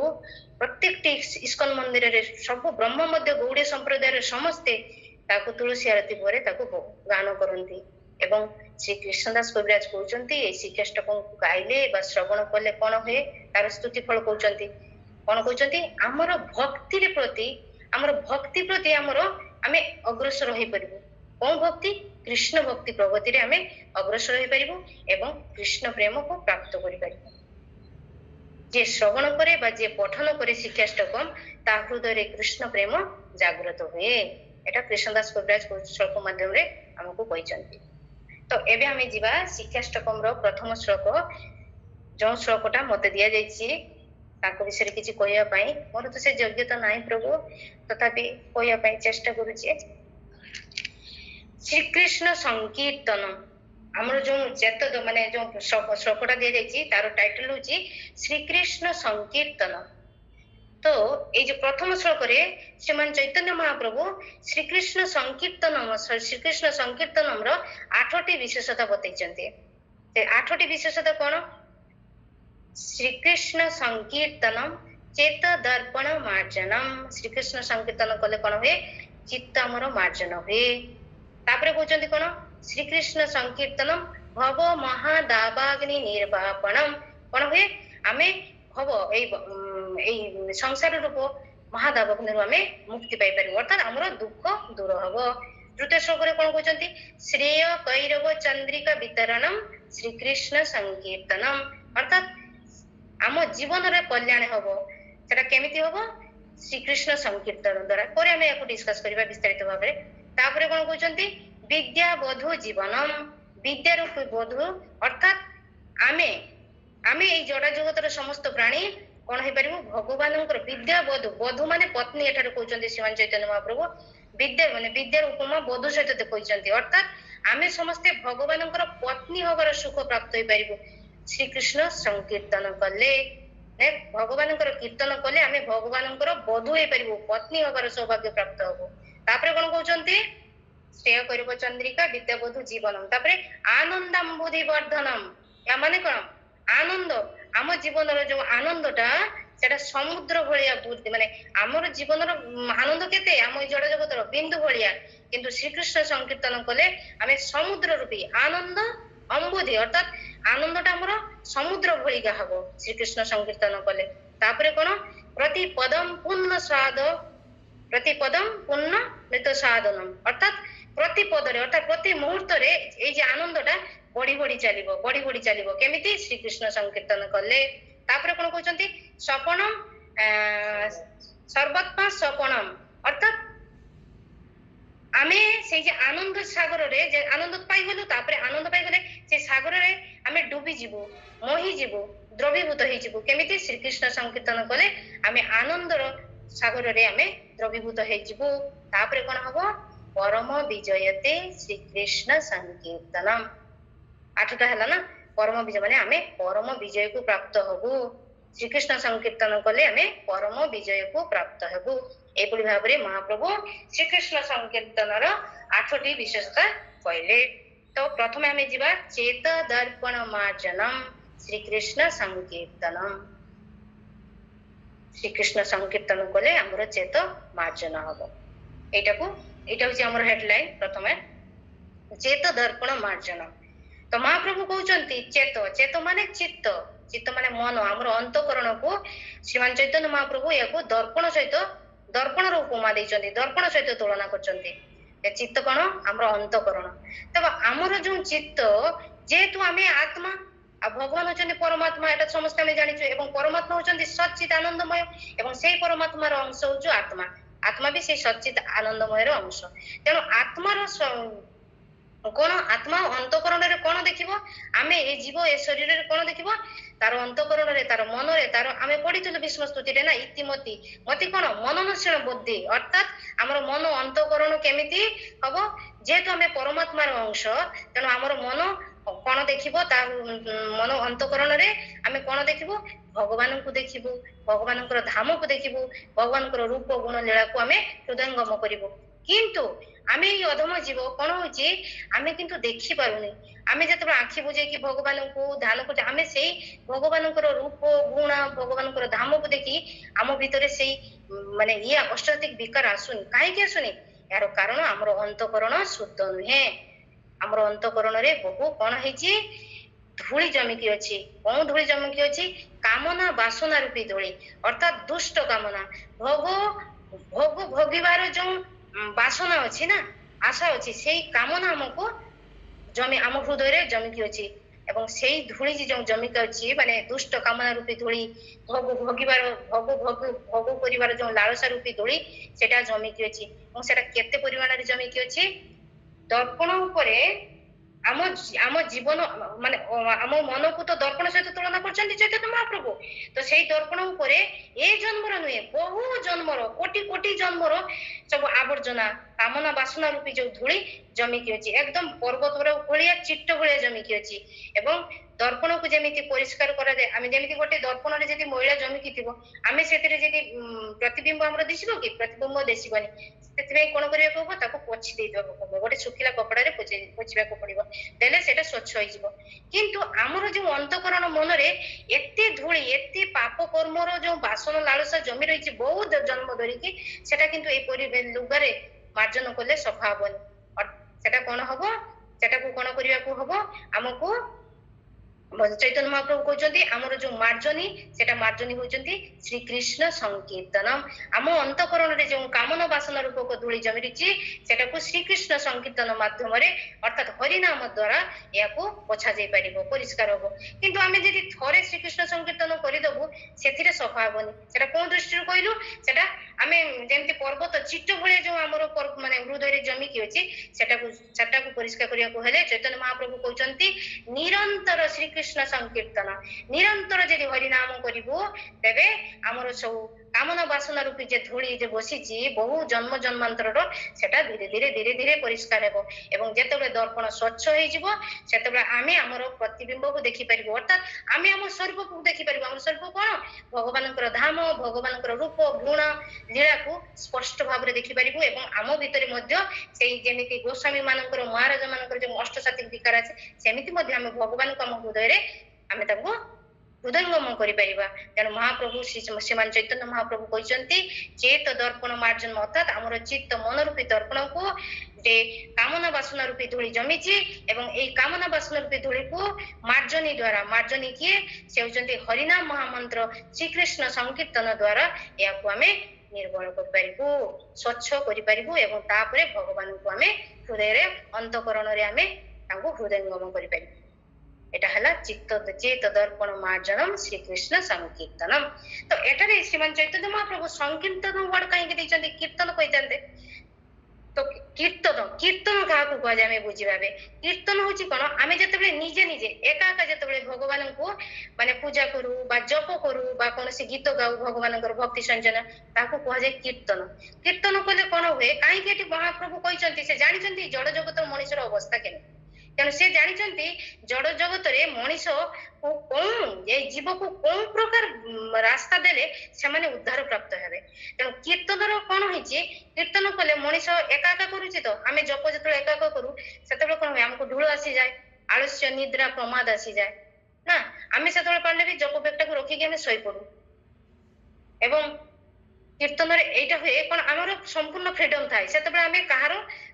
ପ୍ରତ୍ୟେକଟି ଇସ୍କନ ମନ୍ଦିରରେ ସବୁ ବ୍ରହ୍ମ ମଧ୍ୟ ଗୌଡୀୟ ସମ୍ପ୍ରଦାୟର ସମସ୍ତେ ତାକୁ ତୁଳସୀ ଆରତି ପରେ ତାକୁ ଗାନ କରନ୍ତି। ଏବଂ ଶ୍ରୀ କୃଷ୍ଣଦାସ କବିରାଜ କହୁଛନ୍ତି, ଏଇ ଶିକ୍ଷାଷ୍ଟକଙ୍କୁ ଗାଇଲେ ବା ଶ୍ରବଣ କଲେ କଣ ହୁଏ, ତାର ସ୍ତୁତି ଫଳ କହୁଛନ୍ତି। କଣ କହୁଛନ୍ତି, ଆମର ଭକ୍ତି ପ୍ରତି ଆମେ ଅଗ୍ରସର ହେଇପାରିବୁ। କଣ ଭକ୍ତି? कृष्ण भक्ति प्रगति रे आमे अग्रसर होई परिबो एवं कृष्ण प्रेम को प्राप्त करि परिबो। जे श्रवण करे बा जे पठन करे शिक्षाष्टकम ता हृदय रे कृष्ण प्रेम जागृत हुए। एटा कृष्णदास कविराज श्लोक माध्यम रे हमको कहिसंती। तो एबे हमें जीवा शिक्षाष्टकम रो प्रथम श्लोक जो श्लोकटा मते दिया जायछि ताको विषय किछि कहया पई मोर तो से योग्यता नाही प्रभु तथापि कहया पई चेष्टा करूछि। श्री कृष्ण संकीर्तन हमर जो चेत माने जो श्लोकटा दिया जायछि तार टाइटल होछि श्री कृष्ण संकीर्तन। तो ए जो प्रथम श्लोक रे श्रीमान चैतन्य महाप्रभु श्री कृष्ण संकीर्तनम रो 8टी विशेषता बतैचंती। से 8टी विशेषता कोन? श्री कृष्ण संकीर्तनम चेत दर्पण मार्जनम। श्री कृष्ण संकीर्तन कले कोन हुए? चित्त हमर मार्जन हुए। तापरे कहउचंती कोन? श्री कृष्ण संकीर्तनम भव महादावाग्नि निर्वापणम। कोन हुए? आमे भव एई संसार रूप महादावाग्नि आमे मुक्ति पाई परिबो अर्थात हमर दुख दूर हबो। तृतीय श्लोक रे कोन कहउचंती? श्रेय कैरव चंद्रिका वितरणम श्री कृष्ण संकीर्तनम अर्थात आम जीवन रे कल्याण हबो। सेटा केमिति हबो? श्री कृष्ण संकीर्तन द्वारा। पर आमे याको डिस्कस करबा विस्तारित भाबरे। तापरे कोन कहउचंती? विद्या बधु जीवनम विद्या रूपी बधु अर्थात आमे ए जड़ा जगतर समस्त प्राणी कोन हे परिबो? भगवानंकर विद्या बधु। बधु माने पत्नी एठार कहउचंती श्रीमान चैतन्य महाप्रभु। विद्या माने विद्यार उपमा बधु सहित कहउचंती अर्थात आमे समस्त भगवानंकर पत्नी होबार सुख प्राप्त होई परिबो श्री कृष्ण संकीर्तन कले। भगवानंकर कीर्तन कले आमे भगवानंकर बधु होई परिबो पत्नी होबार सौभाग्य प्राप्त होबो। तापरे कोन कहउचंती? श्रेय करिब चंद्रिका विद्या बधु जीवनम। तापरे आनंदम बुद्धि वर्धनम या माने कोन? आनंद आम जीवन रो जो आनंदटा सेटा समुद्र भलिया बुद्धि माने हमर जीवन रो आनंद केते आम जड़ जगत रो बिंदु भलिया किंतु श्री कृष्ण संकीर्तन कले आमे समुद्र रूपी आनंद अम्बुधि अर्थात आनंदटा हमर समुद्र भलिका हबो श्री कृष्ण संकीर्तन कले। तापरे कोन? प्रति पदम पुण्य स्वाद प्रति पदम पुण्य मृत साधनम अर्थात प्रति पदरे अर्थात प्रति मुहूर्त रे ए जे आनंदटा बढ़ी बढ़ी चलिबो केमिति? श्री कृष्ण संकीर्तन कले। तापरे कोन कहउचंती? सपनम सर्वत्मा सपनम अर्थात आमे से जे आनंद सागर रे जे आनंद पाई गेलु तापरे आनंद पाई गेले से सागर रे आमे डूबी जिवु मोहि जिवु द्रवीभूत होई जिवु केमिति? श्री कृष्ण संकीर्तन कले आमे आनंद रो सागर रे आमे द्रवीभूत होई जिवु। तापरे कोन हबो? परम विजयते श्री कृष्ण संकीर्तनम। 8टा हला ना परम विजय माने आमे परम विजय को प्राप्त हबु। श्री कृष्ण संकीर्तन कले आमे परम विजय को प्राप्त हबु। एपरि भाबरे महाप्रभु श्री कृष्ण संकीर्तन रो 8टी विशेषता कहले। तो प्रथमे आमे जिबा चेत दर्पण मार्जनम श्री कृष्ण संकीर्तनम। श्री कृष्ण संकीर्तन कले हमर चेत मार्जन हबो। एटा होची हमर हेडलाइन प्रथमे चेत दर्पण मार्जन। तो महाप्रभु कहउचंती चेत माने चित्त माने मन हमर अंतकरण को श्रीमान चैतन्य महाप्रभु याको दर्पण रो उपमा दैचंती दर्पण सहित तुलना करचंती। चित्त कोन? हमर अंतकरण। तब हमर जो चित्त जेतु आमे आत्मा आ भगवान होचंती परमात्मा एटा समस्त हम जानिछु एवं परमात्मा होचंती सच्चित आनंदमय एवं सेही परमात्मा रो अंश होचु आत्मा। आत्मा भी से सच्चित आनंदमय रो अंश। तेनो आत्मा रो कोन? आत्मा अंतकरण रे कोन देखिबो? आमे ए जीव ए शरीर रे कोन देखिबो? तार अंतकरण रे तार मन रे तार आमे पढितलु विष्णु स्तुति रे ना इतिमति मति कोन? मननशील बुद्धि अर्थात हमर मन अंतकरण केमिति हबो? जेतु आमे परमात्मा रो अंश तेनो हमर मन कोन देखिबो? तार मन अंतकरण रे आमे कोन देखिबो? भगवान को देखिबो भगवानकर धाम को देखिबो भगवानकर रूप गुण लीला को आमे हृदयंगम करिबो। किंतु आमे ई अधम जीव कोन होची आमे किंतु देखि पारुनी। आमे जते आखि बुझे कि भगवान को ध्यान को आमे सेही भगवानकर रूप गुण भगवानकर धाम को देखि आम भितरे सेही माने ये अष्टाधिक विकार आसुनी। काहे कि आसुनी? यार कारण हमर अंतकरण शुद्ध नुहे। हमर अंतकरण रे बहु कोन हेची धूली जमिकी अछि। कोन धूली जमिकी अछि? कामना वासना रूपी धूली अर्थात दुष्ट कामना भोग भोगिबार जो वासना अछि ना ଆଶା ଅଛି ସେଇ କାମନା ଆମକୁ ଆମ ହୃଦୟରେ ଜମିକି ଅଛି ଏବଂ ସେଇ ଧୂଳି ଯେଉଁ ଜମିକି ଅଛି ମାନେ ଦୁଷ୍ଟ କାମନା ରୂପୀ ଧୂଳି ଭୋଗ କରିବାର ଯେଉଁ ଲାଳସା ରୂପୀ ଧୂଳି ସେଟା ଜମିକି ଅଛି ଏବଂ ସେଟା କେତେ ପରିମାଣରେ ଜମିକି ଅଛି ଦର୍ପଣ ଉପରେ ଆମ ଜୀବନ ମାନେ ଆମ ମନକୁ ତ ଦର୍ପଣ ସହିତ ତୁଳନା କରୁଛନ୍ତି ଚୈତନ୍ୟ ମହାପ୍ରଭୁ ତ ସେଇ ଦର୍ପଣ ଉପରେ ଏ ଜନ୍ମର ନୁହେଁ ବହୁ ଜନ୍ମର କୋଟି କୋଟି ଜନ୍ମର ସବୁ ଆବର୍ଜନା କାମନା ବାସନା ରୂପୀ ଯୋଉ ଧୂଳି ଜମିକି ଅଛି ଏକଦମ ପର୍ବତର ଭଳିଆ ଚିଟ୍ଟ ଭଳିଆ ଜମିକି ଅଛି ଏବଂ ଦର୍ପଣକୁ ଯେମିତି ପରିଷ୍କାର କରାଯାଏ ଆମେ ଯେମିତି ଗୋଟେ ଦର୍ପଣରେ ଯଦି ମଇଳା ଜମିକି ଥିବ ଆମେ ସେଥିରେ ଯଦି ପ୍ରତିବିମ୍ବ ଆମର ଦିଶିବ କି ପ୍ରତିବିମ୍ବ ଦିଶିବନି ସେଥିପାଇଁ କଣ କରିବାକୁ ହବ ତାକୁ ପୋଛି ଦେଇଦେବାକୁ ହବ ଗୋଟେ ଶୁଖିଲା କପଡାରେ ପୋଛିବାକୁ ପଡିବ ଦେଲେ ସେଟା ସ୍ୱଚ୍ଛ ହେଇଯିବ କିନ୍ତୁ ଆମର ଯୋଉ ଅନ୍ତଃକରଣ ମନରେ ଏତେ ଧୂଳି ଏତେ ପାପ କର୍ମର ଯୋଉ ବାସନ ଲାଳସା ଜମି ରହିଛି ବହୁତ ଜନ୍ମ ଧରିକି ସେଟା କିନ୍ତୁ ଏପରି ଲୁଗାରେ ମାର୍ଜନ କଲେ ସଫା ହବନି ସେଟା କଣ ହବ ସେଟାକୁ କଣ କରିବାକୁ ହବ ଆମକୁ ଚୈତନ୍ୟ ମହାପ୍ରଭୁ କହୁଛନ୍ତି ଆମର ଯୋଉ ମାର୍ଜନୀ ସେଟା ମାର୍ଜନୀ ହଉଛନ୍ତି ଶ୍ରୀକୃଷ୍ଣ ସଂକୀର୍ତ୍ତନ ଆମ ଅନ୍ତଃକରଣରେ ଯୋଉ କାମନା ବାସନା ରୂପକ ଧୂଳି ଜମିରିଛି ସେଟାକୁ ଶ୍ରୀକୃଷ୍ଣ ସଂକୀର୍ତ୍ତନ ମାଧ୍ୟମରେ ଅର୍ଥାତ ହରିନାମ ଦ୍ଵାରା ଏହାକୁ ପୋଛା ଯାଇ ପାରିବ ପରିଷ୍କାର ହବ କିନ୍ତୁ ଆମେ ଯଦି ଥରେ ଶ୍ରୀକୃଷ୍ଣ ସଂକୀର୍ତ୍ତନ କରିଦବୁ ସେଥିରେ ସଫା ହବନି ସେଟା କୋଉ ଦୃଷ୍ଟିରୁ କହିଲୁ ସେଟା ଆମେ ଯେମିତି ପର୍ବତ ଚିଟ୍ଟ ଭଳିଆ ଯୋଉ ଆମର ମାନେ ହୃଦୟରେ ଜମିକି ଅଛି ସେଟାକୁ ପରିଷ୍କାର କରିବାକୁ ହେଲେ ଚୈତନ୍ୟ ମହାପ୍ରଭୁ କହୁଛନ୍ତି ନିରନ୍ତର ଶ୍ରୀକୃଷ୍ଣ ସଂକୀର୍ତ୍ତନ ନିରନ୍ତର ଯଦି ହରିନାମ କରିବୁ ତେବେ ଆମର ସବୁ କାମନା ବାସନା ରୂପୀ ଯେ ଧୂଳି ଯେ ବସିଛି ବହୁ ଜନ୍ମ ଜନ୍ମାନ୍ତରର ସେଟା ଧୀରେ ଧୀରେ ପରିଷ୍କାର ହେବ ଏବଂ ଯେତେବେଳେ ଦର୍ପଣ ସ୍ୱଚ୍ଛ ହେଇଯିବ ସେତେବେଳେ ଆମେ ଆମର ପ୍ରତିବିମ୍ବକୁ ଦେଖିପାରିବୁ ଅର୍ଥାତ ଆମେ ଆମ ସ୍ୱରୂପକୁ ଦେଖିପାରିବୁ ଆମର ସ୍ୱରୂପ କଣ ଭଗବାନଙ୍କର ଧାମ ଭଗବାନଙ୍କର ରୂପ ଗୁଣ ଲୀଳାକୁ ସ୍ପଷ୍ଟ ଭାବରେ ଦେଖିପାରିବୁ ଏବଂ ଆମ ଭିତରେ ମଧ୍ୟ ସେଇ ଯେମିତି ଗୋସ୍ୱାମୀ ମାନଙ୍କର ମହାରାଜ ମାନଙ୍କର ଯୋଉ ଅଷ୍ଟସାତ୍ତ୍ୱିକ ବିକାର ଅଛି ସେମିତି ମଧ୍ୟ ଆମେ ଭଗବାନଙ୍କୁ ଆମ ହୃଦୟରେ ଆମେ ତାଙ୍କୁ ହୃଦୟଙ୍ଗମ କରିପାରିବା ତେଣୁ ମହାପ୍ରଭୁ ଶ୍ରୀମାନ ଚୈତନ୍ୟ ମହାପ୍ରଭୁ କହିଛନ୍ତି ଚେତ ଦର୍ପଣ ମାର୍ଜନ ଅର୍ଥାତ ଆମର ଚିତ୍ତ ମନ ରୂପୀ ଦର୍ପଣକୁ ଯେ କାମନା ବାସନା ରୂପୀ ଧୂଳି ଜମିଛି ଏବଂ ଏଇ କାମନା ବାସନା ରୂପୀ ଧୂଳିକୁ ମାର୍ଜନୀ ଦ୍ଵାରା ମାର୍ଜନୀ କିଏ ସେ ହେଉଛନ୍ତି ହରିନାମ ମହାମନ୍ତ୍ର ଶ୍ରୀକୃଷ୍ଣ ସଂକୀର୍ତ୍ତନ ଦ୍ଵାରା ଏହାକୁ ଆମେ ନିର୍ମଳ କରିପାରିବୁ ସ୍ୱଚ୍ଛ କରିପାରିବୁ ଏବଂ ତାପରେ ଭଗବାନଙ୍କୁ ଆମେ ହୃଦୟରେ ଅନ୍ତଃକରଣରେ ଆମେ ତାଙ୍କୁ ହୃଦୟଙ୍ଗମ କରିପାରିବୁ এটা ହେଲା ଚେତ ଦର୍ପଣ ମାର୍ଜନମ ଶ୍ରୀକୃଷ୍ଣ ସଂକୀର୍ତ୍ତନମ ତ ଏଠାରେ ଶ୍ରୀମାନ ଚୈତନ୍ୟ ମହାପ୍ରଭୁ ସଂକୀର୍ତ୍ତନ ୱାର୍ଡ କାହିଁକି ଦେଇଛନ୍ତି କୀର୍ତ୍ତନ କହିଥାନ୍ତେ ତ କୀର୍ତ୍ତନ କାହାକୁ କୁହାଯାଏ ଆମେ ବୁଝିବା କୀର୍ତ୍ତନ ହଉଛି କଣ ଆମେ ଯେତେବେଳେ ନିଜେ ଏକା ଯେତେବେଳେ ଭଗବାନଙ୍କୁ ମାନେ ପୂଜା କରୁ ବା ଜପ କରୁ ବା କୌଣସି ଗୀତ ଗାଉ ଭଗବାନଙ୍କର ଭକ୍ତି ସଞ୍ଜନ ତାକୁ କୁହାଯାଏ କୀର୍ତ୍ତନ କଲେ କଣ ହୁଏ କାହିଁକି ଏଠି ମହାପ୍ରଭୁ କହିଛନ୍ତି ସେ ଜାଣିଛନ୍ତି ଜଡ ଜଗତର ମଣିଷର ଅବସ୍ଥା କେମିତି ତେଣୁ ସେ ଜାଣିଛନ୍ତି ଜଡ ଜଗତରେ ମଣିଷ ଏ ଜୀବକୁ କୋଉ ପ୍ରକାର ରାସ୍ତା ଦେଲେ ସେମାନେ ଉଦ୍ଧାର ପ୍ରାପ୍ତ ହେବେ ତେଣୁ କୀର୍ତ୍ତନର କଣ ହେଇଛି କୀର୍ତ୍ତନ କଲେ ମଣିଷ ଏକା କରୁଛି ତ ଆମେ ଜପ ଯେତେବେଳେ ଏକା କରୁ ସେତେବେଳେ କଣ ହୁଏ ଆମକୁ ଢୁଳ ଆସିଯାଏ ଆଳସ୍ୟ ନିଦ୍ରା ପ୍ରମାଦ ଆସିଯାଏ ନା ଆମେ ସେତେବେଳେ ପାରିଲେ ବି ଜପ ବେଗଟାକୁ ରଖିକି ଆମେ ଶୋଇପଡୁ ଏବଂ କୀର୍ତ୍ତନରେ ଏଇଟା ହୁଏ କଣ ଆମର ସମ୍ପୂର୍ଣ୍ଣ ଫ୍ରିଡମ ଥାଏ ସେତେବେଳେ ଆମେ କାହାର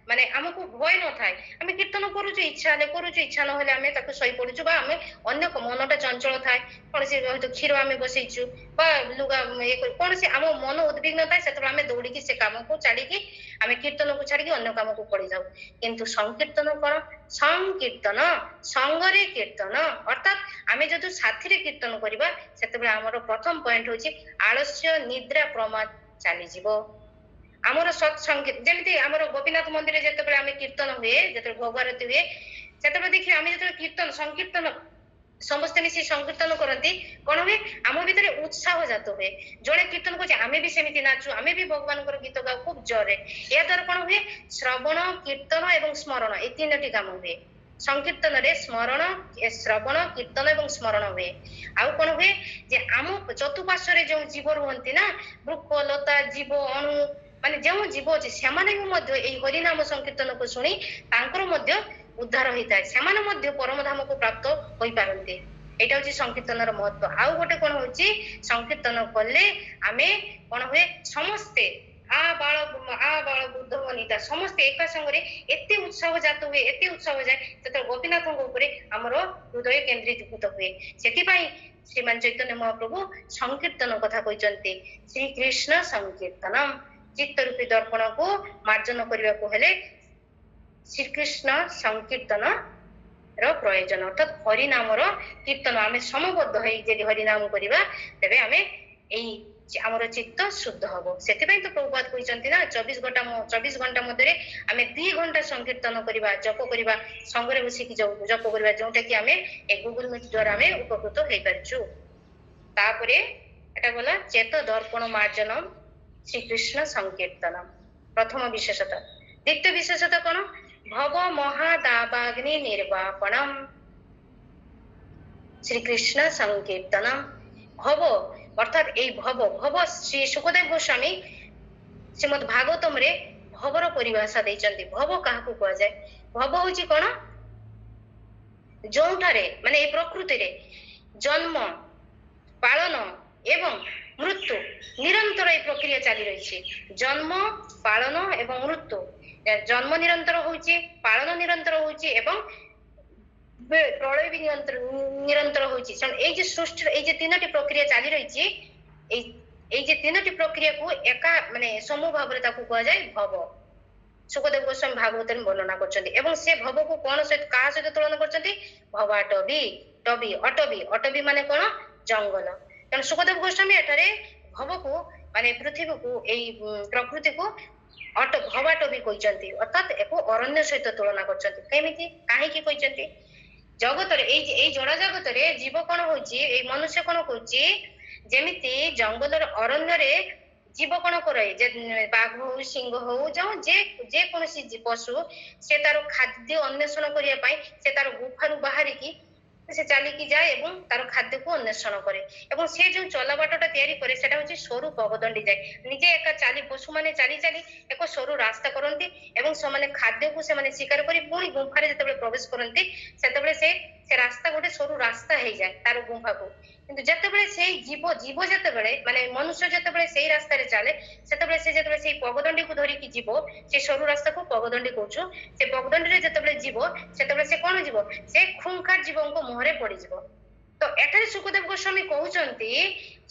ମାନେ ଆମକୁ ଭୟ ନଥାଏ ଆମେ କୀର୍ତ୍ତନ କରୁଛୁ ଇଚ୍ଛା ହେଲେ କରୁଛୁ ଇଚ୍ଛା ନହେଲେ ଆମେ ତାକୁ ଶୋଇ ପଡୁଛୁ ବା ଆମେ ଅନ୍ୟ ମନଟା ଚଞ୍ଚଳ ଥାଏ କୌଣସି କ୍ଷୀର ଆମେ ବସେଇଛୁ ବା ଲୁଗା କୌଣସି ଆମ ମନ ଉଦ୍ବିଗ୍ନ ଥାଏ ସେତେବେଳେ ଆମେ ଦୌଡ଼ିକି ସେ କାମକୁ ଛାଡିକି ଆମେ କୀର୍ତ୍ତନକୁ ଛାଡିକି ଅନ୍ୟ କାମକୁ ପଡିଯାଉ କିନ୍ତୁ ସଂକୀର୍ତ୍ତନ କଣ ସଂକୀର୍ତ୍ତନ ସଙ୍ଗରେ କୀର୍ତ୍ତନ ଅର୍ଥାତ ଆମେ ଯଦି ସାଥିରେ କୀର୍ତ୍ତନ କରିବା ସେତେବେଳେ ଆମର ପ୍ରଥମ ପଏଣ୍ଟ ହଉଛି ଆଳସ୍ୟ ନିଦ୍ରା ପ୍ରମାଦ ଚାଲିଯିବ ଆମର ସତ୍ସଙ୍ଗୀତ ଯେମିତି ଆମର ଗୋପୀନାଥ ମନ୍ଦିରରେ ଯେତେବେଳେ ଆମେ କୀର୍ତ୍ତନ ହୁଏ ଯେତେବେଳେ ଭୋଗ ଆରତି ହୁଏ ସେତେବେଳେ ଦେଖିବେ ଆମେ ଯେତେବେଳେ ସଂକୀର୍ତ୍ତନ ସମସ୍ତେ ମିଶି ସଂକୀର୍ତ୍ତନ କରନ୍ତି କଣ ହୁଏ ଆମ ଭିତରେ ଉତ୍ସାହ ଜାତ ହୁଏ ଜଣେ କୀର୍ତ୍ତନ କରୁଛି ଆମେ ବି ସେମିତି ନାଚୁ ଆମେ ବି ଭଗବାନଙ୍କର ଗୀତ ଗାଉ ଖୁବ ଜୋରରେ ଏହା ଦ୍ୱାରା କଣ ହୁଏ ଶ୍ରବଣ କୀର୍ତ୍ତନ ଏବଂ ସ୍ମରଣ ଏଇ ତିନୋଟି କାମ ହୁଏ ସଂକୀର୍ତ୍ତନରେ ସ୍ମରଣ ଶ୍ରବଣ କୀର୍ତ୍ତନ ଏବଂ ସ୍ମରଣ ହୁଏ ଆଉ କଣ ହୁଏ ଯେ ଆମ ଚତୁଃପାର୍ଶ୍ୱରେ ଯୋଉ ଜୀବ ରୁହନ୍ତି ନା ବୃକ୍ଷ ଲତା ଜୀବ ଅଣୁ ମାନେ ଯେଉଁ ଜୀବ ଅଛି ସେମାନେ ବି ମଧ୍ୟ ଏଇ ହରିନାମ ସଂକୀର୍ତ୍ତନକୁ ଶୁଣି ତାଙ୍କର ମଧ୍ୟ ଉଦ୍ଧାର ହେଇଥାଏ ସେମାନେ ମଧ୍ୟ ପରମ ଧାମକୁ ପ୍ରାପ୍ତ ହୋଇପାରନ୍ତି ଏଇଟା ହଉଛି ସଂକୀର୍ତ୍ତନର ମହତ୍ଵ ଆଉ ଗୋଟେ କଣ ହଉଛି ସଂକୀର୍ତ୍ତନ କଲେ ଆମେ କଣ ହୁଏ ସମସ୍ତେ ଆ ବାଳ ବୃଦ୍ଧ ବନିତା ସମସ୍ତେ ଏକା ସାଙ୍ଗରେ ଏତେ ଉତ୍ସାହ ଜାତ ହୁଏ ଏତେ ଉତ୍ସାହ ଯାଏ ସେତେବେଳେ ଗୋପୀନାଥଙ୍କ ଉପରେ ଆମର ହୃଦୟ କେନ୍ଦ୍ରୀଭୂତ ହୁଏ ସେଥିପାଇଁ ଶ୍ରୀମାନ ଚୈତନ୍ୟ ମହାପ୍ରଭୁ ସଂକୀର୍ତ୍ତନ କଥା କହିଛନ୍ତି ଶ୍ରୀକୃଷ୍ଣ ସଂକୀର୍ତ୍ତନ ଚିତ୍ତ ରୂପୀ ଦର୍ପଣକୁ ମାର୍ଜନ କରିବାକୁ ହେଲେ ଶ୍ରୀକୃଷ୍ଣ ସଂକୀର୍ତ୍ତନ ର ପ୍ରୟୋଜନ ଅର୍ଥାତ୍ ହରିନାମର କୀର୍ତ୍ତନ ଆମେ ସମବଦ୍ଧ ହେଇ ଯଦି ହରିନାମ କରିବା ତେବେ ଆମେ ଏଇ ଆମର ଚିତ୍ତ ଶୁଦ୍ଧ ହବ। ସେଥିପାଇଁ ତ ପ୍ରଭୁପାଦ କହିଛନ୍ତି ନା 24 ଘଣ୍ଟା ମଧ୍ୟରେ ଆମେ 2 ଘଣ୍ଟା ସଂକୀର୍ତ୍ତନ କରିବା, ଜପ କରିବା, ସଙ୍ଗରେ ବସିକି ଜପ କରିବା, ଯୋଉଟା କି ଆମେ ଏ ଗୁଗୁଲ ମିଟ୍ ଦ୍ୱାରା ଆମେ ଉପକୃତ ହେଇପାରିଛୁ। ତାପରେ ଏଟା ଗଲା ଚେତ ଦର୍ପଣ ମାର୍ଜନମ ଶ୍ରୀକୃଷ୍ଣ ସଂକୀର୍ତ୍ତନ ପ୍ରଥମ ବିଶେଷତା। ଦ୍ୱିତୀୟ ବିଶେଷତା କଣ? ଭବ ମହାଦାବାଗ୍ନି ନିର୍ବାପଣମ ଶ୍ରୀକୃଷ୍ଣ ସଂକୀର୍ତ୍ତନମ। ଭବ ଅର୍ଥାତ୍ ଏଇ ଭବ ଶ୍ରୀ ସୁଖଦେବ ଗୋସ୍ୱାମୀ ଶ୍ରୀମଦ୍ ଭାଗବତମରେ ଭବର ପରିଭାଷା ଦେଇଛନ୍ତି। ଭବ କାହାକୁ କୁହାଯାଏ? ଭବ ହଉଛି କଣ? ଯୋଉଠାରେ ମାନେ ଏଇ ପ୍ରକୃତିରେ ଜନ୍ମ, ପାଳନ ଏବଂ ମୃତ୍ୟୁ ନିରନ୍ତର ଏଇ ପ୍ରକ୍ରିୟା ଚାଲି ରହିଛି। ଜନ୍ମ, ପାଳନ ଏବଂ ମୃତ୍ୟୁ। ଜନ୍ମ ନିରନ୍ତର ହଉଛି, ପାଳନ ନିରନ୍ତର ହଉଛି ଏବଂ ପ୍ରଳୟ ବି ନିରନ୍ତର ହଉଛି। ଏଇ ଯେ ସୃଷ୍ଟିର ଏଇ ଯେ 3ଟି ପ୍ରକ୍ରିୟା ଚାଲି ରହିଛି, ଏଇ ଯେ 3ଟି ପ୍ରକ୍ରିୟାକୁ ଏକା ମାନେ ସମୂହ ଭାବରେ ତାକୁ କୁହାଯାଏ ଭବ। ସୁଖଦେବ ଗୋସ୍ୱାମୀ ଭାଗବତରେ ବର୍ଣ୍ଣନା କରିଛନ୍ତି ଏବଂ ସେ ଭବକୁ କଣ ସହିତ କାହା ସହିତ ତୁଳନା କରିଛନ୍ତି? ଭବାଟବୀ, ଅଟବୀ ମାନେ କଣ? ଜଙ୍ଗଲ। ତେଣୁ ସୁଖଦେବ ଗୋସ୍ୱାମୀ ଏଠାରେ ଭବକୁ ମାନେ ପୃଥିବୀକୁ ଏଇ ପ୍ରକୃତିକୁ ଭବାଟବୀ କହିଛନ୍ତି ଅର୍ଥାତ୍ ଏକୁ ଅରଣ୍ୟ ସହିତ ତୁଳନା କରିଛନ୍ତି। କେମିତି, କାହିଁକି କହିଛନ୍ତି? ଜଗତରେ ଏଇ ଜଳ ଜଗତରେ ଜୀବ କଣ ହଉଛି, ଏଇ ମନୁଷ୍ୟ କଣ କରୁଛି? ଯେମିତି ଜଙ୍ଗଲର ଅରଣ୍ୟରେ ଜୀବ କଣ କରେ, ଯେ ବାଘ ହଉ, ସିଂହ ହଉ, ଯେ କୌଣସି ପଶୁ ସେ ତାର ଖାଦ୍ୟ ଅନ୍ୱେଷଣ କରିବା ପାଇଁ ସେ ତାର ଗୁଫାରୁ ବାହାରିକି ସେ ଚାଲିକି ଯାଏ ଏବଂ ତାର ଖାଦ୍ୟକୁ ଅନ୍ୱେଷଣ କରେ ଏବଂ ସେ ଯୋଉ ଚଲାବାଟଟା ତିଆରି କରେ ସେଟା ହଉଛି ସରୁ ପଗଦଣ୍ଡି ଯାଏ। ନିଜେ ଏକା ପଶୁମାନେ ଚାଲି ଏକ ସରୁ ରାସ୍ତା କରନ୍ତି ଏବଂ ସେମାନେ ଖାଦ୍ୟକୁ ସେମାନେ ଶିକାର କରି ପୁଣି ଗୁମ୍ଫାରେ ଯେତେବେଳେ ପ୍ରବେଶ କରନ୍ତି ସେତେବେଳେ ସେ ରାସ୍ତା ଗୋଟେ ସରୁ ରାସ୍ତା ହେଇଯାଏ ତାର ଗୁମ୍ଫାକୁ। କିନ୍ତୁ ଯେତେବେଳେ ସେଇ ଜୀବ ଯେତେବେଳେ ମାନେ ମନୁଷ୍ୟ ଯେତେବେଳେ ସେଇ ରାସ୍ତାରେ ଚାଲେ ସେତେବେଳେ ସେ ଯେତେବେଳେ ସେଇ ପଗଦଣ୍ଡିକୁ ଧରିକି ଯିବ, ସେ ସରୁ ରାସ୍ତାକୁ ପଗଦଣ୍ଡି କହୁଛୁ, ସେ ପଗଦଣ୍ଡିରେ ଯେତେବେଳେ ଯିବ ସେତେବେଳେ ସେ କଣ ଯିବ? ସେ ଖୁଙ୍ଖାର ଜୀବଙ୍କ ମୁହଁରେ ପଡିଯିବ। ତ ଏଠାରେ ସୁଖଦେବ ଗୋସ୍ୱାମୀ କହୁଛନ୍ତି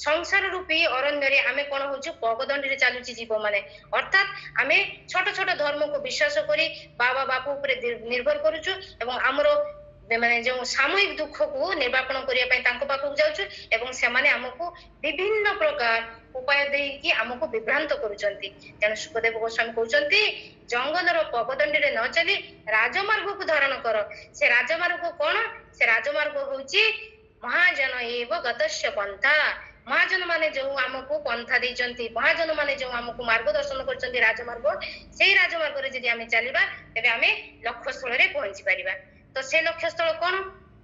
ସଂସାର ରୂପୀ ଅରଣ୍ୟରେ ଆମେ କଣ ହଉଛୁ? ପଗଦଣ୍ଡିରେ ଚାଲୁଛି ଜୀବ ମାନେ। ଅର୍ଥାତ୍ ଆମେ ଛୋଟ ଛୋଟ ଧର୍ମକୁ ବିଶ୍ୱାସ କରି ବାପ ଉପରେ ନିର୍ଭର କରୁଛୁ ଏବଂ ଆମର ମାନେ ଯୋଉ ସାମୂହିକ ଦୁଃଖକୁ ନିର୍ବାପନ କରିବା ପାଇଁ ତାଙ୍କ ପାଖକୁ ଯାଉଛୁ ଏବଂ ସେମାନେ ଆମକୁ ବିଭିନ୍ନ ପ୍ରକାର ଉପାୟ ଦେଇକି ଆମକୁ ବିଭ୍ରାନ୍ତ କରୁଛନ୍ତି। ତେଣୁ ସୁଖଦେବ ଗୋସ୍ୱାମୀ କହୁଛନ୍ତି ଜଙ୍ଗଲର ପଗଦଣ୍ଡିରେ ନ ଚାଲି ରାଜମାର୍ଗକୁ ଧାରଣ କର। ସେ ରାଜମାର୍ଗ କଣ? ସେ ରାଜମାର୍ଗ ହଉଛି ମହାଜନ ଏବ ଗତସ୍ୟ ପନ୍ଥା। ମହାଜନ ମାନେ ଯୋଉ ଆମକୁ ପନ୍ଥା ଦେଇଛନ୍ତି, ମହାଜନ ମାନେ ଯୋଉ ଆମକୁ ମାର୍ଗଦର୍ଶନ କରିଛନ୍ତି ରାଜମାର୍ଗ, ସେଇ ରାଜମାର୍ଗରେ ଯଦି ଆମେ ଚାଲିବା ତେବେ ଆମେ ଲକ୍ଷ୍ୟ ସ୍ଥଳରେ ପହଞ୍ଚି ପାରିବା। ତ ସେ ଲକ୍ଷ୍ୟ ସ୍ଥଳ କଣ?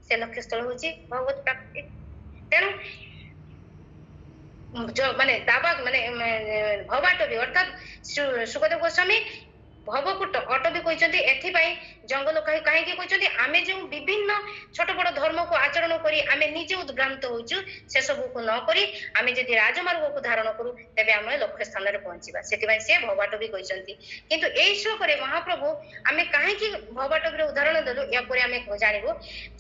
ସେ ଲକ୍ଷ୍ୟ ସ୍ଥଳ ହଉଛି ଭଗବତ ପ୍ରାପ୍ତି। ତେଣୁ ମାନେ ଭବାଟବୀ ଅର୍ଥାତ୍ ସୁଖଦେବ ଗୋସ୍ୱାମୀ ଭବକୁ ଅଟବୀ କହିଛନ୍ତି ଏଥିପାଇଁ। ଜଙ୍ଗଲ କାହିଁକି କହିଛନ୍ତି? ଆମେ ଯେଉଁ ବିଭିନ୍ନ ଛୋଟ ବଡ ଧର୍ମକୁ ଆଚରଣ କରି ଆମେ ନିଜେ ଉଦ୍ଭ୍ରାନ୍ତ ହଉଛୁ, ସେ ସବୁକୁ ନ କରି ଆମେ ଯଦି ରାଜମାର୍ଗକୁ ଧାରଣ କରୁ ତେବେ ଆମେ ଲକ୍ଷ୍ୟ ସ୍ଥାନରେ ପହଞ୍ଚିବା। ସେଥିପାଇଁ ସେ ଭବାଟବୀ କହିଛନ୍ତି। କିନ୍ତୁ ଏଇ ଶ୍ଲୋକରେ ମହାପ୍ରଭୁ ଆମେ କାହିଁକି ଭବାଟବୀର ଉଦାହରଣ ଦେଲୁ ଏହାପରେ ଆମେ ଜାଣିବୁ।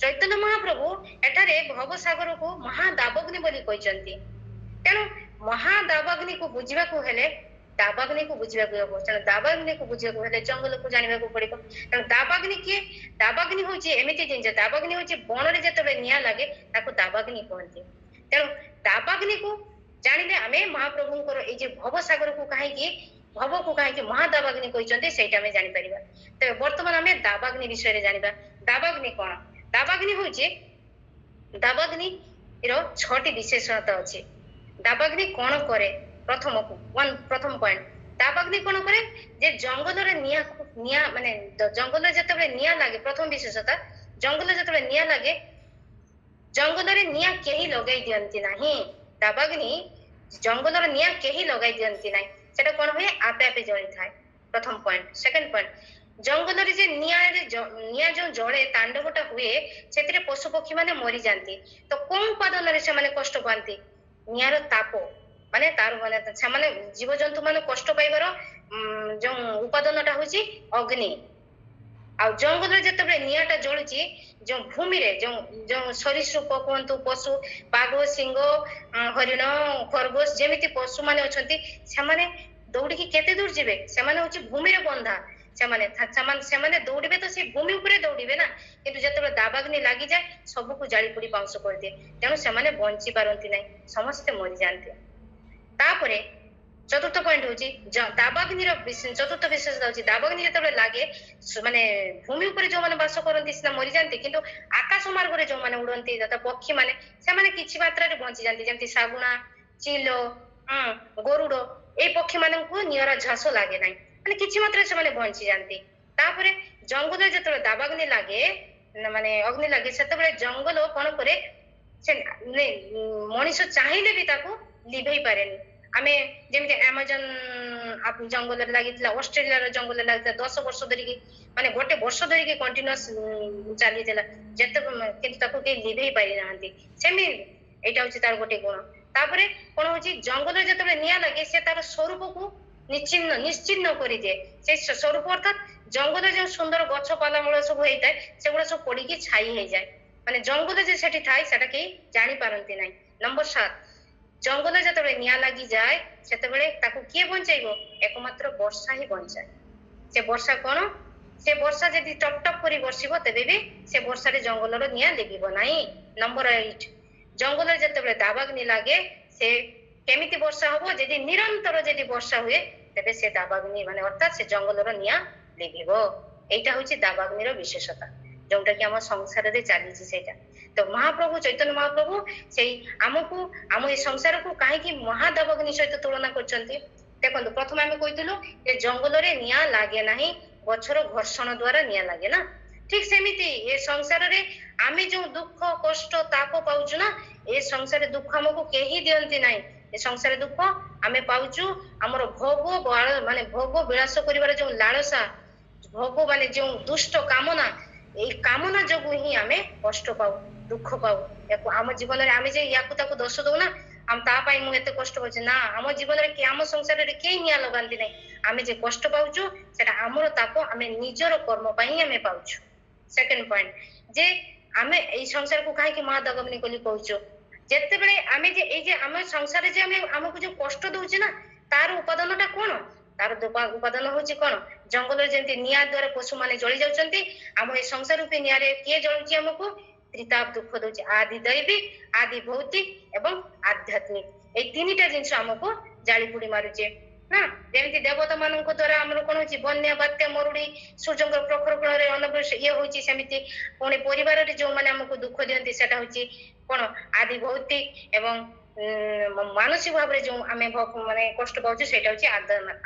ଚୈତନ୍ୟ ମହାପ୍ରଭୁ ଏଠାରେ ଭବସାଗରକୁ ମହାଦାବଗ୍ନି ବୋଲି କହିଛନ୍ତି। ତେଣୁ ମହାଦାବାଗ୍ନିକୁ ବୁଝିବାକୁ ହେଲେ ଦାବାଗ୍ନିକୁ ବୁଝିବାକୁ ହେବ। ତେଣୁ ଦାବାଗ୍ନିକୁ ବୁଝିବାକୁ ହେଲେ ଜଙ୍ଗଲକୁ ଜାଣିବାକୁ ପଡିବ। ତେଣୁ ଦାବାଗ୍ନି କିଏ? ଦାବାଗ୍ନି ହଉଛି ଏମିତି ଜିନିଷ, ଦାବାଗ୍ନି ହଉଛି ବଣରେ ଯେତେବେଳେ ନିଆଁ ଲାଗେ ତାକୁ ଦାବାଗ୍ନି କୁହନ୍ତି। ତେଣୁ ଦାବାଗ୍ନିକୁ ଜାଣିଲେ ଆମେ ମହାପ୍ରଭୁଙ୍କର ଏଇ ଯେ ଭବସାଗରକୁ କାହିଁକି ମହାଦାବାଗ୍ନି କହିଛନ୍ତି ସେଇଟା ଆମେ ଜାଣିପାରିବା। ତେବେ ବର୍ତ୍ତମାନ ଆମେ ଦାବାଗ୍ନି ବିଷୟରେ ଜାଣିବା। ଦାବାଗ୍ନି କଣ? ଦାବାଗ୍ନି ହଉଛି ଦାବାଗ୍ନିର 6ଟି ବିଶେଷତା ଅଛି। ଦାବାଗ୍ନି କଣ କରେ? ପ୍ରଥମ ପଏଣ୍ଟ, ଦାବାଗ୍ନି କଣ କରେ? ଯେ ଜଙ୍ଗଲରେ ନିଆଁ ମାନେ ଜଙ୍ଗଲରେ ଯେତେବେଳେ ନିଆଁ ଲାଗେ, ପ୍ରଥମ ବିଶେଷତା, ଜଙ୍ଗଲରେ ଯେତେବେଳେ ନିଆଁ ଲାଗେ ଜଙ୍ଗଲରେ ନିଆଁ କେହି ଲଗାଇ ଦିଅନ୍ତି ନାହିଁ। ଦାବାଗ୍ନି ଜଙ୍ଗଲର ନିଆଁ କେହି ଲଗାଇ ଦିଅନ୍ତି ନାହିଁ, ସେଟା କଣ ହୁଏ? ଆପେ ଆପେ ଜଳିଥାଏ। ପ୍ରଥମ ପଏଣ୍ଟ। ସେକେଣ୍ଡ ପଏଣ୍ଟ, ଜଙ୍ଗଲରେ ଯେ ନିଆଁ ଯୋଉ ଜଳେ ତାଣ୍ଡବଟା ହୁଏ ସେଥିରେ ପଶୁ ପକ୍ଷୀ ମାନେ ମରିଯାଆନ୍ତି। ତ କୋଉ ଉପାଦାନରେ ସେମାନେ କଷ୍ଟ ପାଆନ୍ତି? ନିଆଁର ତାପ ମାନେ ତାର ମାନେ ସେମାନେ ଜୀବଜନ୍ତୁ ମାନେ କଷ୍ଟ ପାଇବାର ଯୋଉ ଉପାଦାନଟା ହଉଛି ଅଗ୍ନି। ଆଉ ଜଙ୍ଗଲରେ ଯେତେବେଳେ ନିଆଁଟା ଜଳୁଛି ଯୋଉ ଭୂମିରେ ଯୋଉ ସରୀସୃପ କୁହନ୍ତୁ, ପଶୁ, ବାଘ, ସିଂହ, ହରିଣ, ଖରଗୋଶ ଯେମିତି ପଶୁ ମାନେ ଅଛନ୍ତି ସେମାନେ ଦୌଡ଼ିକି କେତେ ଦୂର ଯିବେ? ସେମାନେ ହଉଛି ଭୂମିରେ ବନ୍ଧା। ସେମାନେ ଦୌଡ଼ିବେ ତ ସେ ଭୂମି ଉପରେ ଦୌଡ଼ିବେ ନା, କିନ୍ତୁ ଯେତେବେଳେ ଦାବାଗ୍ନି ଲାଗିଯାଏ ସବୁକୁ ଜାଳି ପୋଡ଼ି ପାଉଁଶ କରିଦିଏ, ତେଣୁ ସେମାନେ ବଞ୍ଚି ପାରନ୍ତି ନାହିଁ, ସମସ୍ତେ ମରିଯାଆନ୍ତି। ତାପରେ ଚତୁର୍ଥ ପଏଣ୍ଟ ହଉଛି ଦାବାଗ୍ନିର ଚତୁର୍ଥ ବିଶେଷତା ହଉଛି ଦାବାଗ୍ନି ଯେତେବେଳେ ଲାଗେ ମାନେ ଭୂମି ଉପରେ ଯୋଉମାନେ ବାସ କରନ୍ତି ସିନା ମରିଯାଆନ୍ତି, କିନ୍ତୁ ଆକାଶ ମାର୍ଗରେ ଯୋଉମାନେ ଉଡନ୍ତି ଯଥା ପକ୍ଷୀ ମାନେ ସେମାନେ କିଛି ମାତ୍ରାରେ ବଞ୍ଚିଯାଆନ୍ତି, ଯେମିତି ଶାଗୁଣା, ଚିଲ, ଗରୁଡ, ଏଇ ପକ୍ଷୀ ମାନଙ୍କୁ ନିଆରା ଝାସ ଲାଗେ ନାହିଁ, ମାନେ କିଛି ମାତ୍ରାରେ ସେମାନେ ବଞ୍ଚିଯାଆନ୍ତି। ତାପରେ ଜଙ୍ଗଲରେ ଯେତେବେଳେ ଦାବାଗ୍ନି ଲାଗେ ମାନେ ଅଗ୍ନି ଲାଗେ ସେତେବେଳେ ଜଙ୍ଗଲ କଣ କରେ, ସେ ମଣିଷ ଚାହିଁଲେ ବି ତାକୁ ଲିଭେଇ ପାରେନି। ଆମେ ଯେମିତି ଆମାଜନ ଜଙ୍ଗଲରେ ଲାଗିଥିଲା, ଅଷ୍ଟ୍ରେଲିଆର ଜଙ୍ଗଲରେ ଲାଗିଥିଲା 10 ବର୍ଷ ଧରିକି, ମାନେ ଗୋଟେ ବର୍ଷ ଧରିକି କଣ୍ଟିନ୍ୟୁଅସ୍ ଚାଲିଥିଲା, କିନ୍ତୁ ତାକୁ କେହି ଲିଭେଇ ପାରିନାହାନ୍ତି। ସେମିତି ଏଇଟା ହଉଛି ତାର ଗୋଟେ ଗୁଣ। ତାପରେ କଣ ହଉଛି, ଜଙ୍ଗଲରେ ଯେତେବେଳେ ନିଆଁ ଲାଗେ ସେ ତାର ସ୍ୱରୂପକୁ ନିଶ୍ଚିହ୍ନ କରିଦିଏ। ସେଇ ସ୍ୱରୂପ ଅର୍ଥାତ୍ ଜଙ୍ଗଲରେ ଯୋଉ ସୁନ୍ଦର ଗଛ ପାଲାମୂଳ ସବୁ ହେଇଥାଏ ସେଗୁଡା ସବୁ ପୋଡିକି ଛାଇ ହେଇଯାଏ, ମାନେ ଜଙ୍ଗଲ ଯେ ସେଠି ଥାଏ ସେଟା କେହି ଜାଣିପାରନ୍ତି ନାହିଁ। ନମ୍ବର 7, ଜଙ୍ଗଲରେ ଯେତେବେଳେ ନିଆଁ ଲାଗିଯାଏ ସେତେବେଳେ ତାକୁ କିଏ ବଞ୍ଚାଇବ, ଏକମାତ୍ର ବର୍ଷା ହିଁ ବଞ୍ଚାଏ। ସେ ବର୍ଷା କଣ, ସେ ବର୍ଷା ଯଦି ଟପ୍ ଟପ୍ କରି ବର୍ଷିବ ତେବେ ବି ସେ ବର୍ଷାରେ ଜଙ୍ଗଲର ନିଆଁ ଲିଭିବ ନାହିଁ। ନମ୍ବର 8, ଜଙ୍ଗଲରେ ଯେତେବେଳେ ଦାବାଗ୍ନି ଲାଗେ ସେ କେମିତି ବର୍ଷା ହବ, ଯଦି ନିରନ୍ତର ଯଦି ବର୍ଷା ହୁଏ ତେବେ ସେ ଦାବାଗ୍ନି ମାନେ ଅର୍ଥାତ୍ ସେ ଜଙ୍ଗଲର ନିଆଁ ଲିଭିବ। ଏଇଟା ହଉଛି ଦାବାଗ୍ନିର ବିଶେଷତା, ଯୋଉଟା କି ଆମ ସଂସାରରେ ଚାଲିଛି ସେଇଟା। ତ ମହାପ୍ରଭୁ ଚୈତନ୍ୟ ମହାପ୍ରଭୁ ସେଇ ଆମକୁ ଆମ ଏଇ ସଂସାରକୁ କାହିଁକି ମହାଦାବାଗ୍ନି ସହିତ ତୁଳନା କରିଛନ୍ତି। ଦେଖନ୍ତୁ, ପ୍ରଥମେ ଆମେ କହିଥିଲୁ ଯେ ଜଙ୍ଗଲରେ ନିଆଁ ଲାଗେ ନାହିଁ, ଗଛର ଘର୍ଷଣ ଦ୍ଵାରା ନିଆଁ ଲାଗେ ନା। ଠିକ ସେମିତି ଏ ସଂସାରରେ ଆମେ ଯୋଉ ଦୁଃଖ କଷ୍ଟ ତାପ ପାଉଛୁ ନା, ଏ ସଂସାରରେ ଦୁଃଖ ଆମକୁ କେହି ଦିଅନ୍ତି ନାହିଁ। ଏ ସଂସାର ଦୁଃଖ ଆମେ ପାଉଛୁ ଆମର ମାନେ ଭୋଗ ବିଳାସ କରିବାର ଯୋଉ ଲାଳସା, ଭୋଗ ମାନେ ଯୋଉ ଦୁଷ୍ଟ କାମନା, ଏଇ କାମନା ଯୋଗୁ ହିଁ ଆମେ କଷ୍ଟ ପାଉ, ଦୁଃଖ ପାଉ। ଆମ ଜୀବନରେ ଆମେ ଯେ ୟାକୁ ତାକୁ ଦୋଷ ଦଉନା ତା ପାଇଁ ମୁଁ ଏତେ କଷ୍ଟ ପାଉଛି, ନା, ଆମ ଜୀବନରେ ଆମ ସଂସାରରେ କେହି ନିଆଁ ଲଗାନ୍ତି ନାହିଁ। ଆମେ ଯେ କଷ୍ଟ ପାଉଛୁ ସେଟା ଆମର ତାପ ଆମେ ନିଜର କର୍ମ ପାଇଁ ଆମେ ପାଉଛୁ। ସେକେଣ୍ଡ ପଏଣ୍ଟ, ଯେ ଆମେ ଏଇ ସଂସାରକୁ କାହିଁକି ମହାଦାବାଗ୍ନି ବୋଲି କହୁଛୁ, ଯେତେବେଳେ ଆମେ ଯେ ଏଇ ଯେ ଆମ ସଂସାରରେ ଯେ ଆମେ ଆମକୁ ଯୋଉ କଷ୍ଟ ଦଉଛି ନା ତାର ଉପାଦାନଟା କଣ, ତାର ଉପାଦାନ ହଉଛି କଣ, ଜଙ୍ଗଲରେ ଯେମିତି ନିଆଁ ଦ୍ଵାରା ପଶୁମାନେ ଜଳି ଯାଉଛନ୍ତି, ଆମ ଏଇ ସଂସାର ରୂପୀ ନିଆଁରେ କିଏ ଜଳୁଛି, ଆମକୁ ତ୍ରିତାପ ଦୁଃଖ ଦଉଛି, ଆଦି ଦୈବିକ, ଆଦି ଭୌତିକ ଏବଂ ଆଧ୍ୟାତ୍ମିକ। ଏଇ ତିନିଟା ଜିନିଷ ଆମକୁ ଜାଳି ପୋଡି ମାରୁଛେ ନା। ଯେମିତି ଦେବତା ମାନଙ୍କ ଦ୍ଵାରା ଆମର କଣ ହଉଛି, ବନ୍ୟା, ବାତ୍ୟା, ମରୁଡି, ସୂର୍ଯ୍ୟଙ୍କ ପ୍ରଖର କୋଣରେ ଅନବଶ୍ୟ ଇଏ ହଉଛି, ସେମିତି ପୁଣି ପରିବାରରେ ଯୋଉମାନେ ଆମକୁ ଦୁଃଖ ଦିଅନ୍ତି ସେଟା ହଉଛି କଣ, ଆଦି ଭୌତିକ, ଏବଂ ମାନସିକ ଭାବରେ ଯୋଉ ଆମେ ମାନେ କଷ୍ଟ ପାଉଛୁ ସେଇଟା ହଉଛି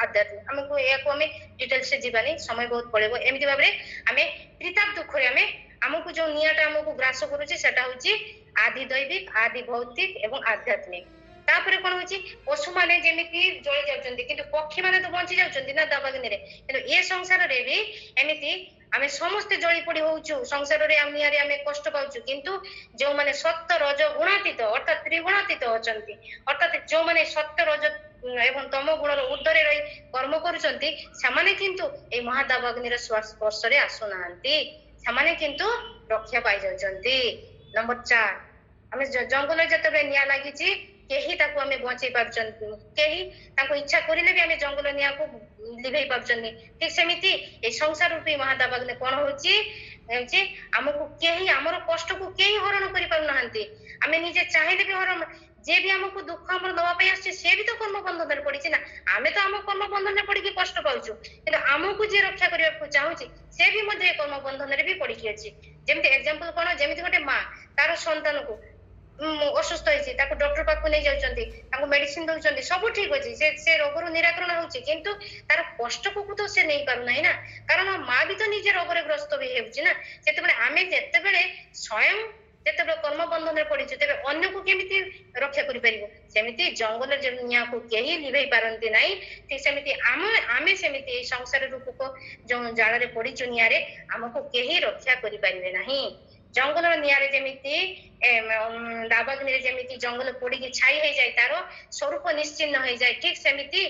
ଆଧ୍ୟାତ୍ମିକ। ଆମକୁ ଏହାକୁ ଆମେ ଡିଟେଲସରେ ଯିବାନି, ସମୟ ବହୁତ ପଳେଇବ। ଏମିତି ଭାବରେ ଆମେ ତ୍ରିତାପ ଦୁଃଖରେ ଆମକୁ ଯୋଉ ନିଆଁଟା ଆମକୁ ଗ୍ରାସ କରୁଛି ସେଟା ହଉଛି ଆଦି ଦୈବିକ, ଆଦି ଭୌତିକ ଏବଂ ଆଧ୍ୟାତ୍ମିକ। ତାପରେ କଣ ହଉଛି, ପଶୁମାନେ ଯେମିତି ଜଳି ଯାଉଛନ୍ତି କିନ୍ତୁ ପକ୍ଷୀ ମାନେ ତ ବଞ୍ଚି ଯାଉଛନ୍ତି ନା ଦାବାଗ୍ନିରେ, କିନ୍ତୁ ଏ ସଂସାରରେ ବି ଏମିତି ଆମେ ସମସ୍ତେ ଜଳି ପୋଡି ହଉଛୁ, ସଂସାରରେ ନିଆଁରେ ଆମେ କଷ୍ଟ ପାଉଛୁ, କିନ୍ତୁ ଯୋଉମାନେ ସତ୍ୟ ରଜ ଗୁଣାତୀତ ଅର୍ଥାତ୍ ତ୍ରିଗୁଣାତୀତ ଅଛନ୍ତି, ଅର୍ଥାତ୍ ଯୋଉମାନେ ସତ୍ୟ ରଜ ଏବଂ ତମ ଗୁଣର ଉର୍ଦ୍ଧ୍ୱରେ ରହି କର୍ମ କରୁଛନ୍ତି, ସେମାନେ କିନ୍ତୁ ଏଇ ମହାଦାବାଗ୍ନିର ସ୍ପର୍ଶରେ ଆସୁନାହାନ୍ତି, ସେମାନେ କିନ୍ତୁ ରକ୍ଷା ପାଇଯାଉଛନ୍ତି। ନମ୍ବର 4, ଆମେ ଜଙ୍ଗଲରେ ଯେତେବେଳେ ନିଆଁ ଲାଗିଛି କେହି ତାକୁ ଆମେ ବଞ୍ଚେଇ ପାରୁଛନ୍ତି, କେହି ତାଙ୍କୁ ଇଚ୍ଛା କରିଲେ ବି ଆମେ ଜଙ୍ଗଲ ନିଆଁକୁ ଲିଭେଇ ପାରୁଛନ୍ତି। ଠିକ ସେମିତି ଏଇ ସଂସାର ରୂପୀ ମହାଦାବାଗ୍ନି କଣ ହଉଛି, ଆମକୁ କେହି ଆମର କଷ୍ଟକୁ କେହି ହରଣ କରିପାରୁନାହାନ୍ତି। ଆମେ ନିଜେ ଚାହିଁଲେ ବି ହରଣ, ଯିଏ ବି ଆମକୁ ଦୁଃଖ ଆମର ଦବା ପାଇଁ ଆସିଛି ସେ ବି ତ କର୍ମ ବନ୍ଧନରେ ପଡିଛି ନା, ଆମେ ତ ଆମ କର୍ମ ବନ୍ଧନରେ ପଡିକି କଷ୍ଟ ପାଉଛୁ, କିନ୍ତୁ ଆମକୁ ଯିଏ ରକ୍ଷା କରିବାକୁ ଚାହୁଁଛି ସେ ବି ମଧ୍ୟ ଏ କର୍ମ ବନ୍ଧନରେ ବି ପଡିକି ଅଛି। ଯେମିତି ଏକ୍ସାମ୍ପଲ କଣ, ଯେମିତି ଗୋଟେ ମା ତାର ସନ୍ତାନକୁ ଅସୁସ୍ଥ ହେଇଛି ତାକୁ ଡକ୍ଟର ପାଖକୁ ନେଇ ଯାଉଛନ୍ତି, ତାଙ୍କୁ ମେଡିସିନ ଦଉଛନ୍ତି, ସବୁ ଠିକ ଅଛି, ସେ ରୋଗରୁ ନିରାକରଣ ହଉଛି, କିନ୍ତୁ ତାର କଷ୍ଟକୁ ତ ସେ ନେଇ ପାରୁନାହିଁ ନା, କାରଣ ମା ବି ତ ନିଜେ ରୋଗରେ ଗ୍ରସ୍ତ ବି ହେଉଛି ନା। ସେତେବେଳେ ଆମେ ଯେତେବେଳେ ସ୍ୱୟଂ ଯେତେବେଳେ କର୍ମ ବନ୍ଧନରେ ପଡିଛୁ ତେବେ ଅନ୍ୟକୁ କେମିତି ରକ୍ଷା କରିପାରିବୁ, ସେମିତି ଜଙ୍ଗଲରେ ନିଆଁକୁ କେହି ଲିଭେଇ ପାରନ୍ତି ନାହିଁ। ଠିକ ସେମିତି ଆମେ ସେମିତି ଏଇ ସଂସାର ରୂପକ ଯୋଉ ଜାଳରେ ପଡିଛୁ ନିଆଁରେ, ଆମକୁ କେହି ରକ୍ଷା କରିପାରିବେ ନାହିଁ। ଜଙ୍ଗଲର ନିଆଁରେ ଯେମିତି ଦାବାଗ୍ନିରେ ଯେମିତି ଜଙ୍ଗଲ ପୋଡିକି ଛାଇ ହେଇଯାଏ, ତାର ସ୍ୱରୂପ ନିଶ୍ଚିହ୍ନ ହେଇଯାଏ, ଠିକ ସେମିତି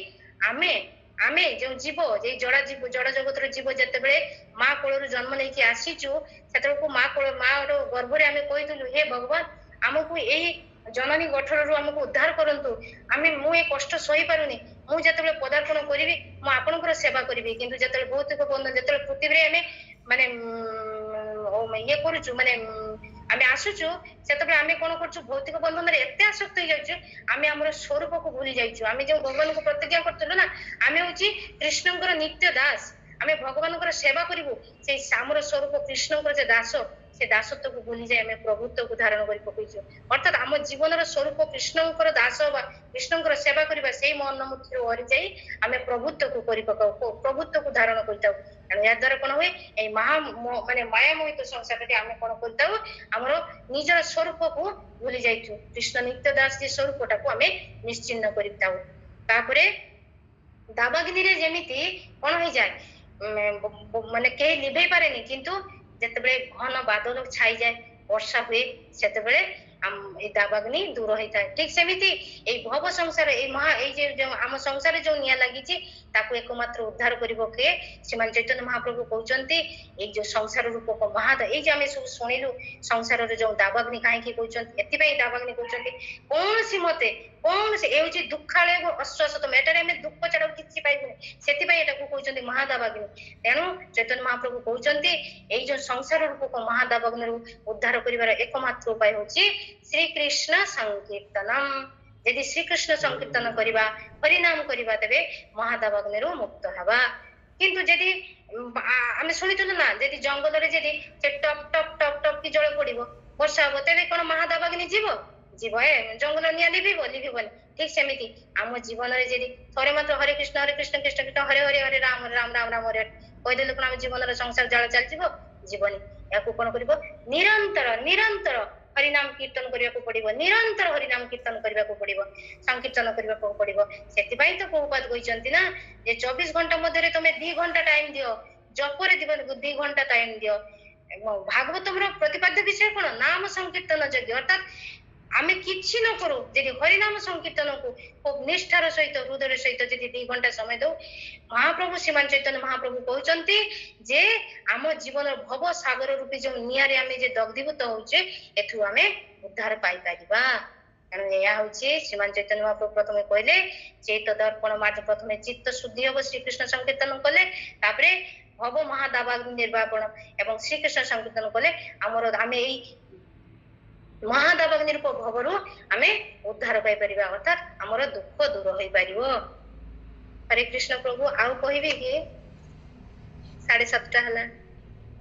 ଆମେ ଯୋଉ ଜୀବ, ଏଇ ଜଡ ଜଗତର ଜୀବ ଯେତେବେଳେ ମା କୋଳରୁ ଜନ୍ମ ନେଇକି ଆସିଛୁ, ସେତେବେଳକୁ ମାର ଗର୍ଭରେ ଆମେ କହିଥିଲୁ, ହେ ଭଗବାନ ଆମକୁ ଏଇ जननी गठरु हमको उद्धार करंतु आमे मु ए कष्ट सही पारुनी मु जतबे पदार्पण करिवि मु आपनकर सेवा करिवि किंतु जतबे भौतिक बंधन जतबे पृथ्वी रे आमे माने ये करूछु माने आमे आसुछु सेतबे आमे कोन करछु भौतिक बंधन रे एते आसक्त हो जाउछु आमे हमर स्वरूप को भूली जाइछु आमे जो भगवान को प्रतिज्ञा करथलो ना आमे होची कृष्णकर नित्य दास आमे भगवानकर सेवा करिवु से हमर स्वरूप कृष्णकर जे दास से दासत्व को भूली जाए आमे प्रभुत्व को धारण करि पकैछु अर्थात हम जीवनर स्वरूप कृष्णकर दास बा कृष्णकर सेवा करिबा सेही मन मुक्ति ओरि जाई आमे प्रभुत्व को करि पकाउ प्रभुत्व को धारण करताउ आणि या द्वारा कोन होय ए महा माने माया मोहित संसार रे आमे कोन करताउ हमर निजर स्वरूप को भूली जाइछु कृष्ण नित्य दास जे स्वरूपटा को आमे निश्चिन्न करिताउ तापरे दाबाग्नि रे जेमिति कोन होई जाय माने के लिभे पारेनी किंतु जेतेबेले घन बादल छाई जाए वर्षा हुए सेतेबेले ए दाबाग्नि दूर होता है ठीक सेमिति ए भव संसार ए महा ए जे आम संसार जो निया लागिछि ताकू एकमात्र उद्धार करिवो के श्रीमान चैतन्य महाप्रभु कहउचंती ए जो संसार रूप को महाद ए जे हमें सब सुनिलु संसार रे जो दाबाग्नि काहे की कहउचंती एति पई दाबाग्नि कहउचंती कोन सी मते कोन से ए होची दुखालय को अस्वस्थ मेटारे में दुख छडा किछि पाइबुनी सेति पई एटा को कहउचंती महादाबाग्नि तेनु चैतन्य महाप्रभु कहउचंती ए जो संसार रूप को महादाबाग्नि रू उद्धार करिवार एकमात्र उपाय होची श्री कृष्ण संकीर्तनम यदि श्री कृष्ण संकीर्तन करिबा हरि नाम करिबा तबे महादाबाग्नि रू मुक्त हबा किंतु यदि आमे सुनितु ना यदि जंगल रे यदि से टप टप टप टप की जळ पडिबो वर्षा हो तबे कोन महादाबाग्नि जीवो जीव है जंगल निया लिभिबोनी ठीक सेमिति आम जीवन रे यदि थरे मात्र हरे कृष्ण कृष्ण कृष्ण हरे हरे हरे राम राम राम राम हरे कहदेले कोन आम जीवन रे संसार जाळ चल जीवो जीवनी याकू कोन करिवो निरंतर निरंतर हरि नाम कीर्तन करिया को पड़िबो निरंतर हरि नाम कीर्तन करिया को पड़िबो संकीर्तन करिया को पड़िबो सेति पई तो बहुपात कहिसंती ना जे 24 घंटा मध्ये रे तमे 2 घंटा टाइम दियो जपरे दिबन 2 घंटा टाइम दियो भागवतम रो प्रतिपाद्य विषय कोन नाम संकीर्तन यज्ञ अर्थात आमे किछि न करू यदि हरि नाम संकीर्तन को खूब निष्ठार सहित हृदय सहित यदि 2 घंटा समय दो महाप्रभु श्रीमान चैतन्य महाप्रभु कहउचंती जे आम जीवन भव सागर रूपी जो नियारे आमे जे दग्धीभूत होचे एथु आमे उद्धार पाई परिबा कारण या होची श्रीमान चैतन्य महाप्रभु प्रथमे कहले चैत दर्पण मात्र प्रथमे चित्त शुद्धि हो श्री कृष्ण संकीर्तन कले तापरे भव महादाबाग्नि निर्वापन एवं श्री कृष्ण संकीर्तन कले हमर आमे एई महादाबाग्नि रूप भवरु आमे उद्धार पाई परिबा अर्थात हमर दुख दूर होई परिबो हरे कृष्ण प्रभु आउ कहिबे कि 7:30 हला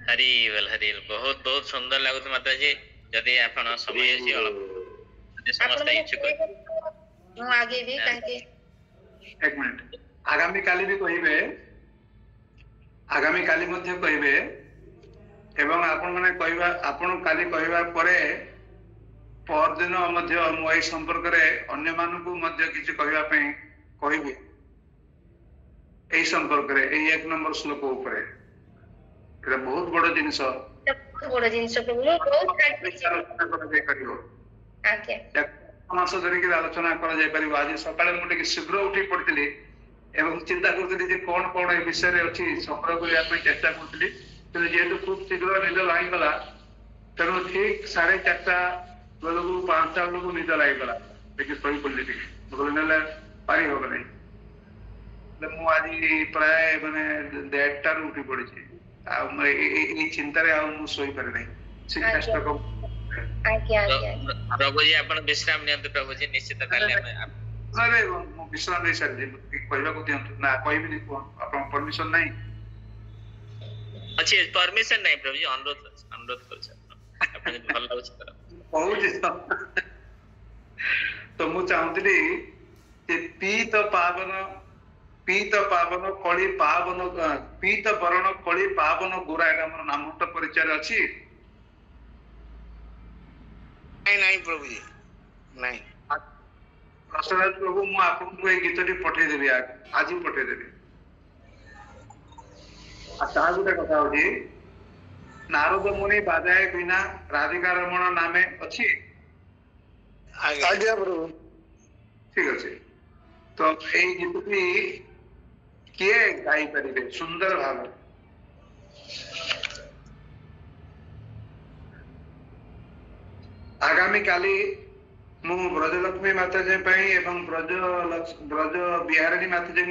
हरि बोल बहुत बहुत सुंदर लागत माता जी जदि आपण समय अछि जदि समस्त इच्छुक नो आगे भी काहे एक मिनिट आगामी काली भी कहिबे आगामी काली मध्ये कहिबे एवं आपण माने कहिबा आपण काली कहिबा परे पर दिन मध्य मु ए संपर्क रे अन्य मानकु मध्य किछि कहिबा पे कहिबे ए संपर्क रे ए 1 नंबर श्लोक ऊपर एटा बहुत बड़ जिंस बहुत बड़ जिंस को मु बहुत आलोचना कर दे करियो आके मास धरि के आलोचना कर जाय परिबो आज सकाळे मु टिके शीघ्र उठी पड़तिली एवं चिंता करतिली जे कोन कोन ए विषय रे अछि संपर्क करिया पे चर्चा करतिली तो जेतु खूब शीघ्र निद लागि गला तनो ठीक 4:30 लोगों 5 लोगों निद लागि गला देखि सोई पड़ली बोले नेले पारी हो गले ले मु आज प्राय माने 1:30 उठी पड़ी छी आ ए चिंता रे आ मु सोई करे नै शिक्षक को आके प्रभु जी अपन विश्राम नियंत्र प्रभु जी निश्चित काले हम अरे मु विश्राम दे सर जी कहबा को दियंतु ना कहबी नि अपन परमिशन नै अच्छे परमिशन नहीं प्रभु जी अनुरोध कर अपन भल लागछ बहुत तो मु चाहतली जे पीत पावन कली पावन पीत वरण कली पावन गोरा एटा हमर नामट परिचय अछि नहीं नहीं प्रभु जी नहीं प्रसाद प्रभु मु आपन को ए गीतटी पठे देबी आज ही पठे देबी आ ता गुटे कथा होजी नारद मुनि बाजाए बिना राधिका रमण नामे अछि आज्ञा प्रभु ठीक अछि तो ए गीतटी के गाई परिबे सुंदर भाव आगामी काली मु ब्रजलक्ष्मी माताजी एवं ब्रज बिहारिणी माताजी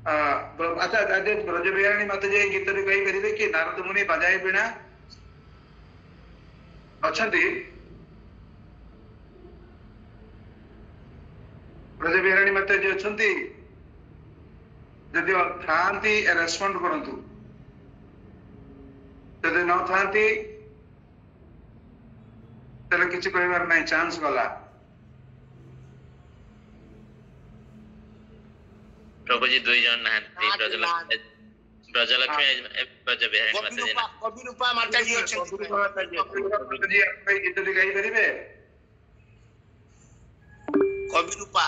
अच्छा आज ब्रज बिहारिणी माताजी गीत गाई पारे कि नारद मुनि बजाय बिना अच्छा ब्रज बिहारिणी माताजी अच्छा जदि था रेस्पॉन्ड करंतु जदि न था किसी कहबार नहीं चांस गला प्रभु जी दुई जन नहांती ब्रजलक्ष्मी ब्रज बिहारिणी माताजी ना कवि रूपा माताजी अछंती माताजी आपे गीत गाई परिबे कवि रूपा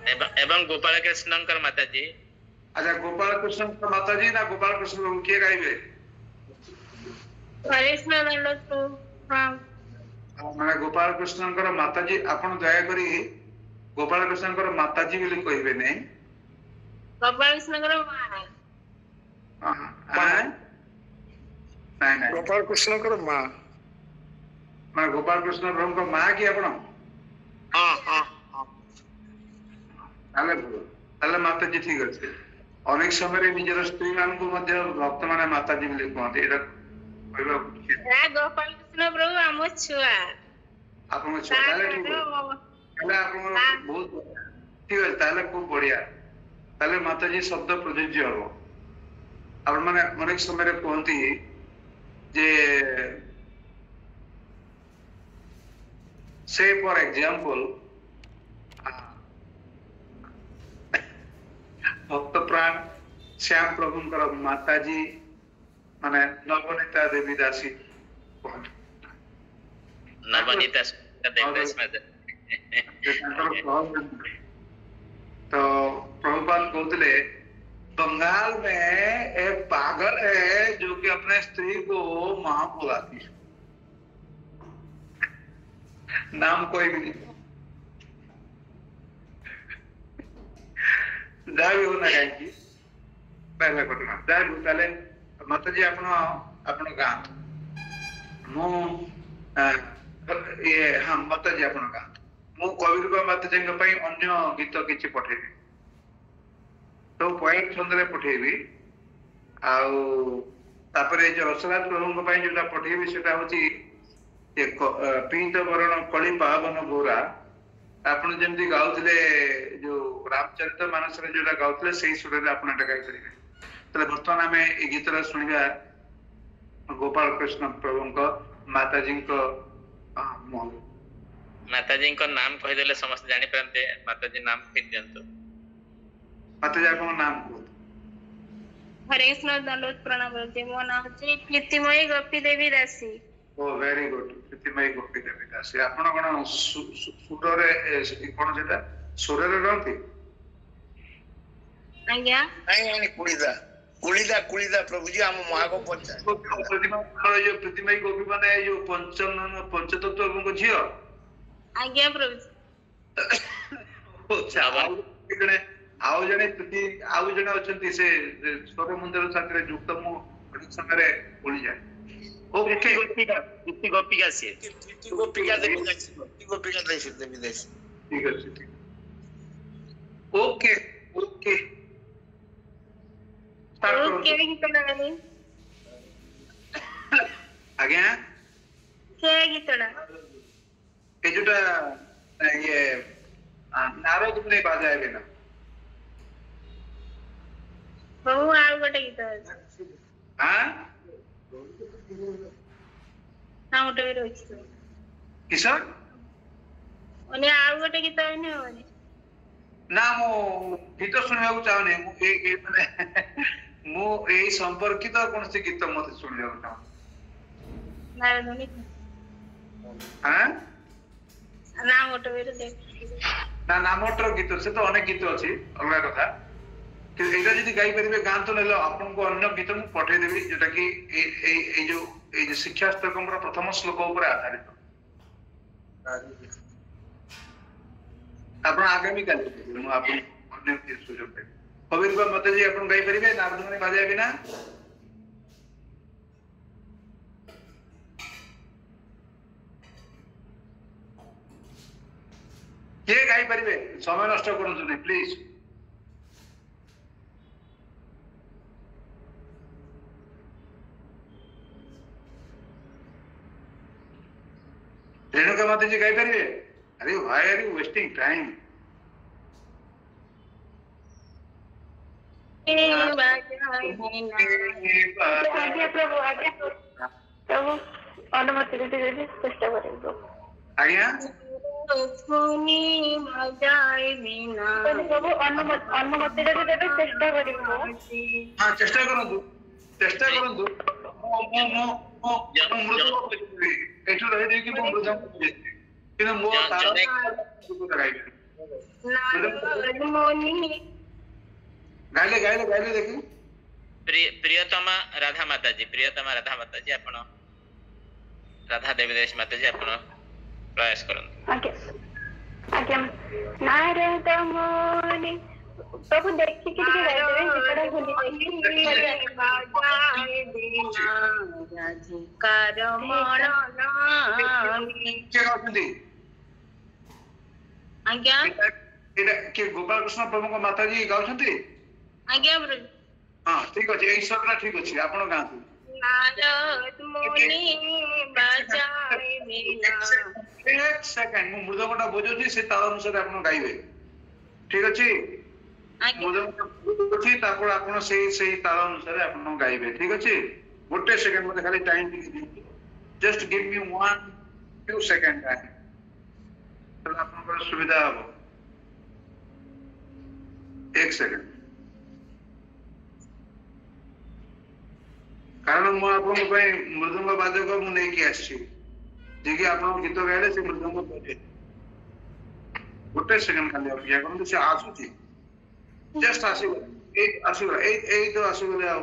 एवं गोपाल कृष्णकर माताजी अच्छा गोपाल कृष्ण माताजी ना गोपाल कृष्ण को किए गाइबे माने गोपाल कृष्णकर माताजी आपण दया करी गोपाल कृष्णकर माताजी बोली कहबे नहीं गोपाल कृष्णकर नहीं गोपाल कृष्णकर मां माने गोपाल कृष्ण प्रभु को मां की आपण हां हां ताले माताजी ठीक अछि अनेक समय निजर स्त्री मान को मध्य भक्त माने माताजी बोली कहते एटा कहबा गोपाल कृष्ण प्रभु हम छुआ आपण छुआ ताले ठीक ताले आपण बहुत ठीक अछि ताले खूब बढ़िया ताले माताजी शब्द प्रयोज्य हो आपण माने अनेक समय कहती जे से फॉर एग्जांपल भक्त प्राण श्याम प्रभुंकर माताजी माने नवनीता देवी दासी नवनीता देवदास तो प्रभुपाद कहते बंगाल में एक पागल है जो कि अपने स्त्री को मां बुलाती है नाम कोई भी नहीं जाए होना कहीं पहले घटना जाए ताले माताजी आपण गाँ मु ये हाँ माताजी आपण गाँ मु कवि रूपा माताजी अन्य गीत किसी पठेबी तो पॉइंट छंदरे पठेबी आउे जो रसराज प्रभु जो पठेबी सेटा होची पीत वरण कली पावन गोरा आपण जमती गाउतले जो रामचरित मानस रे जोटा गाउतले सेही सुर रे आपण एटा गाई परिबे तले वर्तमान हमें ए गीत रा सुनिबा गोपाल कृष्ण प्रभु को माताजी को माताजी को नाम कहि देले समस्त जानि परंते माताजी नाम फिर जंतु माताजी आपन नाम को हरे कृष्ण दंडवत प्रणाम करते मो नाम छी प्रीतिमयी गोपी देवी दासी ओ वेरी गुड प्रीतिमयी गोपी देवी दासी आपण कोन सुर रे कोन जेटा सुर रे रहती आज्ञा नहीं कुलिदा कुलिदा कुलिदा प्रभु जी हम महा को पंचा जो प्रीतिमयी गोपी माने जो पंचतत्व को झियो आज्ञा प्रभु आउ जने अछंती से स्वर मंदिर साथरे युक्त मु अनेक समय बोली जाए ओके गोपिका से गोपिका देवी देश ठीक है ओके ओके स्टार्ट करो के गीत लगानी आज्ञा के गीत ना ए जोटा ये नारद मुनि बाजाए बिना बहु आउ गोटे गीत हां ना गोटे भी रही किशोर ओने आउ गोटे गीत होने होने ना मो गीत सुनिया को चाहने माने मु ए संपर्कित कोन से गीत मते सुनिया को चाह नारद मुनि हां ना गोटे भी देख ना नामटर गीत से तो अनेक गीत अछि अलगा कथा कि एटा जदी गाई परिबे गान तो नेलो आपन को अन्य गीत मु पठे देबी जेटा कि ए जो शिक्षा स्तकम रा प्रथम श्लोक ऊपर आधारित आपण आगामी काल मु आपन अन्य के सुजोग दे कबीर बा मते जी आपण गाई परिबे नारद मुनि बाजाय बिना ଗାଇପାରିବେ, ସମୟ ନଷ୍ଟ କରନ୍ତୁନି ପ୍ଲିଜ। रेणुका माता जी गाइपारे? अरे why are you wasting time? आज्ञा प्रभु अनुमति देते चेष्टा करेंगे। आज्ञा प्रभु अनुमति देते चेष्टा करेंगे। हाँ चेष्टा करंतु एठु रहि दे कि मो मृदंग किन मो तारा गाइले देखि। प्रियतमा राधा माता जी आपण राधा देवी देश माता जी आपण प्रयास करन। आज्ञा नारद मुनि प्रभु देखि कि गाइबे जितडा भूली राधिकार आज्ञा के गोपाल कृष्ण प्रभु को माता जी गाउछंती? आज्ञा हां ठीक अछि, एई सबरा ठीक अछि, आपण गांतु। नारद मुनि बजाए बिना। एक सेकंड मु मृदंगटा बजौछि से ताल अनुसार आपण गाइबे, ठीक अछि? मृदंग अछि तापर आपण सेई ताल अनुसार आपण गाइबे, ठीक अछि? गोटे सेकंड मते खाली टाइम दि, just give me 1-2 second time, तो आपण को सुविधा हो। 1 सेकंड, कारण मु आपण को मृदंग वादक मु नै कि आछि जे कि आपण गीत गाइले से मृदंग बजे। गोटे सेकंड खाली अपेक्षा करन, से आसुची जस्ट आसी तो आसी गले आ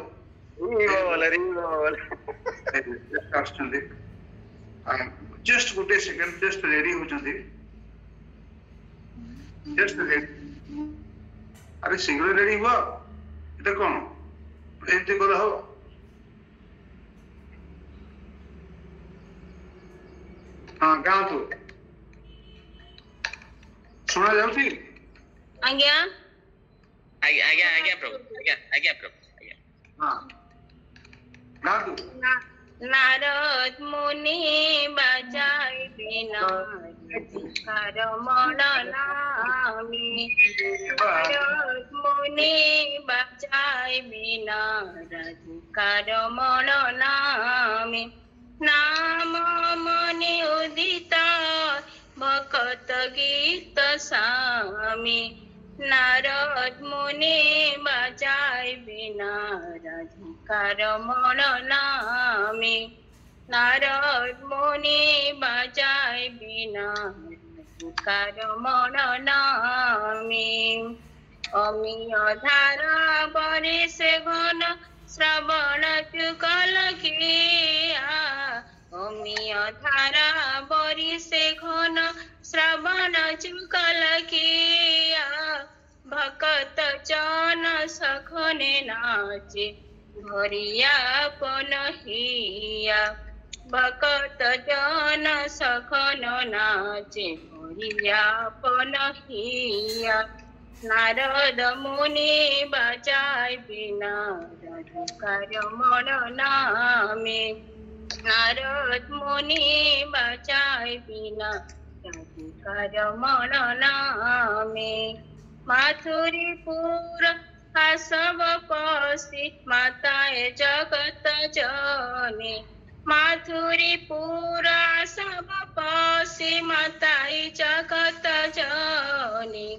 जस्ट गोटे सेकंड, जस्ट रेडी हो जंदी, जस्ट रेडी। अरे शीघ्र रेडी हुआ, एटा कोन एते करा हो? हाँ गाँतु सुना जाउची? आज्ञा आज्ञा प्रभु हाँ गाँतु। नारद मुनि बजाए बिना राधिकार नामी। नारद मुनि बजाए बिना राधिकार नामी। नाम मने उदित भक्त गीत स्वामी। नारद मुनि बजाए बिना राधिकार नामी। नारद मुनि बजाए बिना राधिकार नामी। अमीय धारा बरे से घन श्रवण जुगल किया। अमीय धारा बरी से घन श्रवण जुगल किया। भक्त जन सखने नाचे भरिया पनहिया। भक्त जन सखन नाचे भरिया पनहिया। नारद मुनि बजाए बिना राधिकार नामी। नारद मुनि बजाए बिना राधिकार नामी। माथुरीपुर आसव पसी माताए जगत जननी। माथुरीपुर आसव पसी माताए जगत जननी।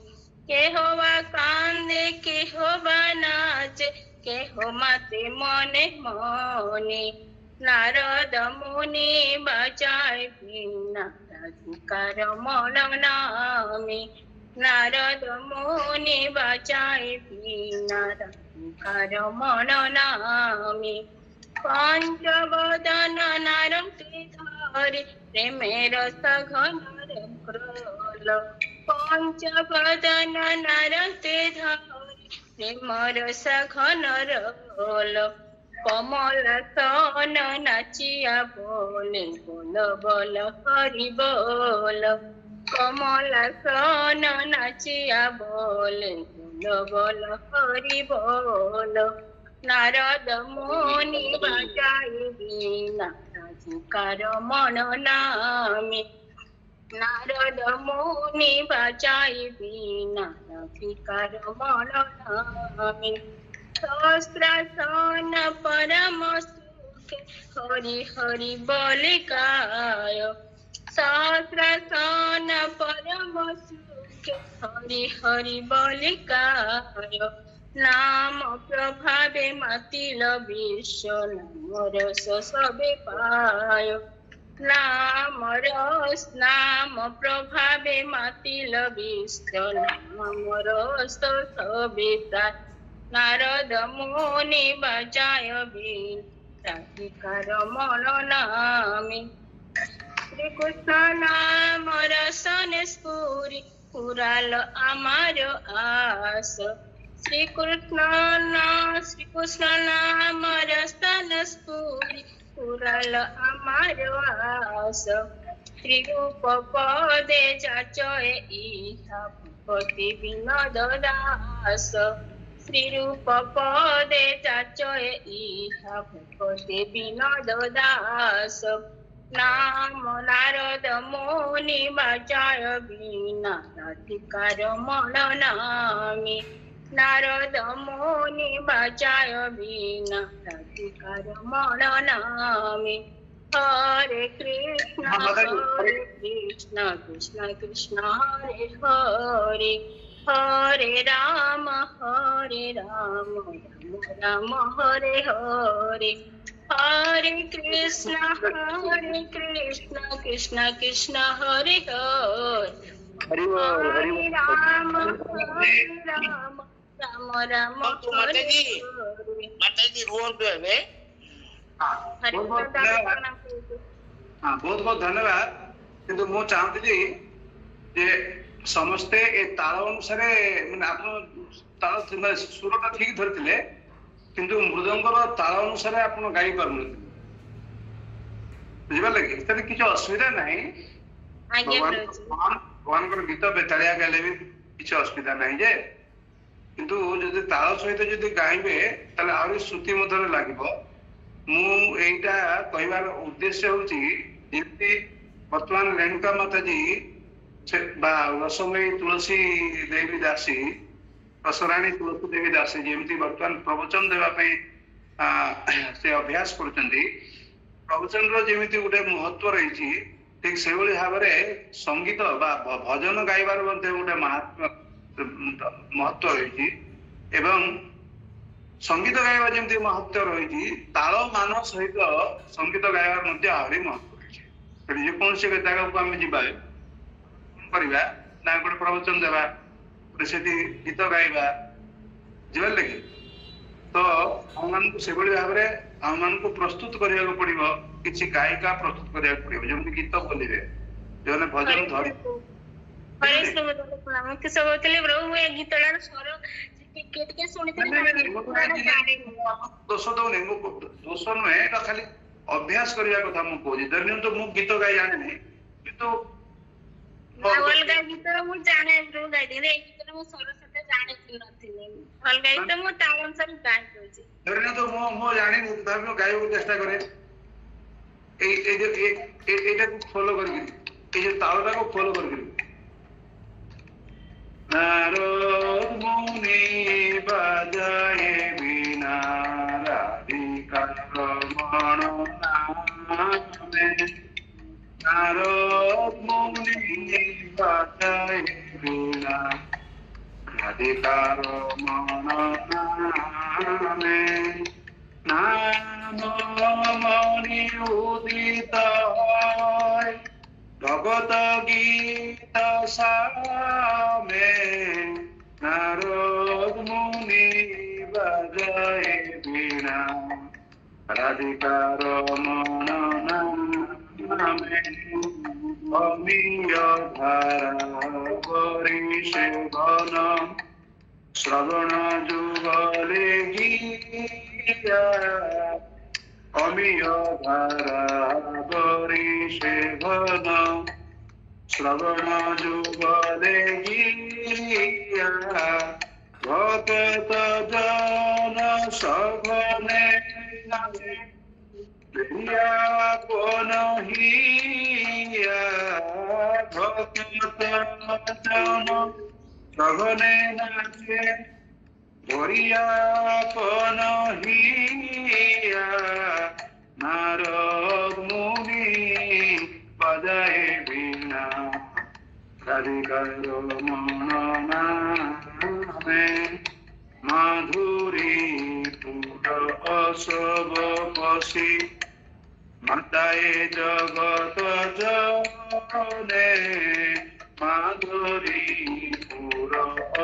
केहोवा कांदे केहोवा नाचे केहो माते मने मने। नारद मुनि बजाए बिना राधिकार नामी। नारद मुनि बजाए बिना राधिकार नामी। पंचवदन नारंगी धरि प्रेमेर सघन क्रोल। पंचवदन नारंगी धरि प्रेमर सघन रोल। कमल सन नाचिया बोले बोल बोल हरि बोल। কমলা সন নাচিয়া বলে বল বল হরি বল নারদ মুনি বাজাই বীণা রাধিকার মন নামে নারদ মুনি বাজাই বীণা রাধিকার মন নামে সহস্রাসন পরম সুখে হরি হরি বলে গায় সহস্রাসন পরম সুখে হরি হরি বলে গায় নাম প্রভাবে মাতিল বিশ্ব নাম রস সবে পায় নাম রস নাম প্রভাবে মাতিল বিশ্ব নাম রস সবে পায় নারদ মুনি বাজায় বীণ রাধিকার মন নামে শ্রীকৃষ্ণ নাম রসন স্ফুরি পুরাল আমার আস শ্রীকৃষ্ণ নাম রসন স্ফুরি পুরাল আমার আস ত্রিরূপ পদে যাচয় ইহা ভূপতি বিনোদ দাস শ্রীরূপ পদে যাচয় ইহা ভূপতি বিনোদ দাস নাম নারদ মুনি বাজায় বীণা রাধিকার মন নামে নারদ মুনি বাজায় বীণা রাধিকার মন নামে হরে কৃষ্ণ কৃষ্ণ কৃষ্ণ হরে হরে হরে রাম রাম রাম হরে হরে হরে কৃষ্ণ কৃষ্ণ কৃষ্ণ হরে হরে হরে রাম রাম রাম হরে হরে ମାତାଜୀ ରୁହନ୍ତୁ ଏବେ। ବହୁତ ବହୁତ ଧନ୍ୟବାଦ। କିନ୍ତୁ ମୁଁ ଚାହୁଁଥିଲି ଯେ ସମସ୍ତେ ଏ ତାଳ ଅନୁସାରେ ମାନେ ଆପଣ ତାଳ ସୁରଟା ଠିକ ଧରିଥିଲେ କିନ୍ତୁ ମୃଦଙ୍ଗର ତାଳ ଅନୁସାରେ ଆପଣ ଗାଇ ପାରୁନଥିଲେ, ବୁଝିପାରିଲେ କି? ସେଠି କିଛି ଅସୁବିଧା ନାହିଁ। ଭଗବାନଙ୍କର ଗୀତ ବେତାଳିଆ ଗାଇଲେ ବି କିଛି ଅସୁବିଧା ନାହିଁ ଯେ, କିନ୍ତୁ ଯଦି ତାଳ ସହିତ ଯଦି ଗାଇବେ ତାହେଲେ ଆହୁରି ଶ୍ରୁତି ମଧ୍ୟରେ ଲାଗିବ। ମୁଁ ଏଇଟା କହିବାର ଉଦ୍ଦେଶ୍ୟ ହଉଛି ଯେମିତି ବର୍ତ୍ତମାନ ରେଣୁକା ମାତାଜୀ ବା ରସମୟୀ ତୁଳସୀ ଦେବୀ ଦାସୀ ରସରାଣୀ ତୁଳସୀ ଦେବୀ ଦାସୀ ଯେମିତି ବର୍ତ୍ତମାନ ପ୍ରବଚନ ଦେବା ପାଇଁ ସେ ଅଭ୍ୟାସ କରୁଛନ୍ତି, ପ୍ରବଚନର ଯେମିତି ଗୋଟେ ମହତ୍ଵ ରହିଛି ଠିକ ସେଇଭଳି ଭାବରେ ସଙ୍ଗୀତ ବା ଭଜନ ଗାଇବାର ମଧ୍ୟ ଗୋଟେ ମହତ୍ଵ ରହିଛି ଏବଂ ସଙ୍ଗୀତ ଗାଇବା ଯେମିତି ମହତ୍ଵ ରହିଛି ତାଳ ମାନ ସହିତ ସଙ୍ଗୀତ ଗାଇବାର ମଧ୍ୟ ଆହୁରି ମହତ୍ଵ ରହିଛି। ଯେକୌଣସି ଜାଗାକୁ ଆମେ ଯିବା କରିବା ନା ଗୋଟେ ପ୍ରବଚନ ଦେବା, ଗୋଟେ ସେଠି ଗୀତ ଗାଇବା, ବୁଝିପାରିଲେ କି? ତ ଆମମାନଙ୍କୁ ସେଭଳି ଭାବରେ ଆମମାନଙ୍କୁ ପ୍ରସ୍ତୁତ କରିବାକୁ ପଡିବ, କିଛି ଗାୟିକା ପ୍ରସ୍ତୁତ କରିବାକୁ ପଡିବ ଯେମିତି ଗୀତ ବୋଲିବେ, ଯୋଉମାନେ ଭଜନ ଧରି ଦୋଷ ଦଉନି, ମୁଁ ଦୋଷ ନୁହେଁ, ଏଇଟା ଖାଲି ଅଭ୍ୟାସ କରିବା କଥା ମୁଁ କହୁଛି। ଧରି ନିଅନ୍ତୁ ମୁଁ ଗୀତ ଗାଇ ଜାଣିନି କିନ୍ତୁ ଅଲଗା ଗୀତର ମୁଁ ଜାଣେ ଗାଇଥିଲି, ଏଇ ଗୀତର ମୁଁ ସ୍ୱର ସହିତ ଜାଣିନଥିଲି, ଅଲଗା ଗୀତ ମୁଁ ତା ଅନୁସାରେ ଗାଇ ଦଉଛି। ଧରି ନିଅନ୍ତୁ ମୁଁ ଜାଣିନି ତଥାପି ମୁଁ ଗାଇବାକୁ ଚେଷ୍ଟା କରେ, এইটাକୁ ଫଲୋ କରିକିରି ଏଇ ଯୋଉ ତାଳଟାକୁ ଫଲୋ କରିକିରି ନାରଦ ମୁନି ବାଜାଏ ବୀଣା ରାଧିକାର ମନ ନାମେ নারদ মুনি বাজায় বীণা রাধিকার মন নামে নাম মনি উদিত হয় ভগত গীত সামে নারদ মুনি বাজায় বীণা রাধিকার মন নামে অমিয় ধারা পরিষে ঘন শ্রবণ যুগলে গিয়া অমিয় ধারা পরিষে ঘন श्रवण जुगले गिया भक्त जन सघने प्रियापन हिया भक्त जन सघने नाचे भरियापन हिया नारद मुनि बजाए बीना राधिकार मन नामे माधुरी पुर असव पशी माताए जगत जने माधुरी पुर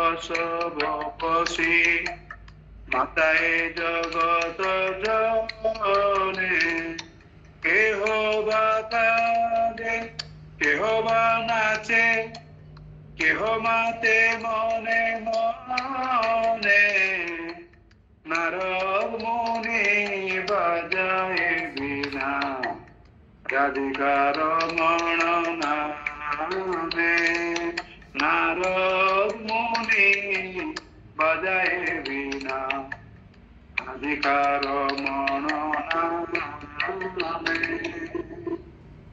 असव पशी माताए जगत जने केह बादे केह नाचे केह माते मने मने नारद मुनि बजाए बिना राधिकार मन नामे नारद मुनि बजाए बिना राधिकार मन नामे।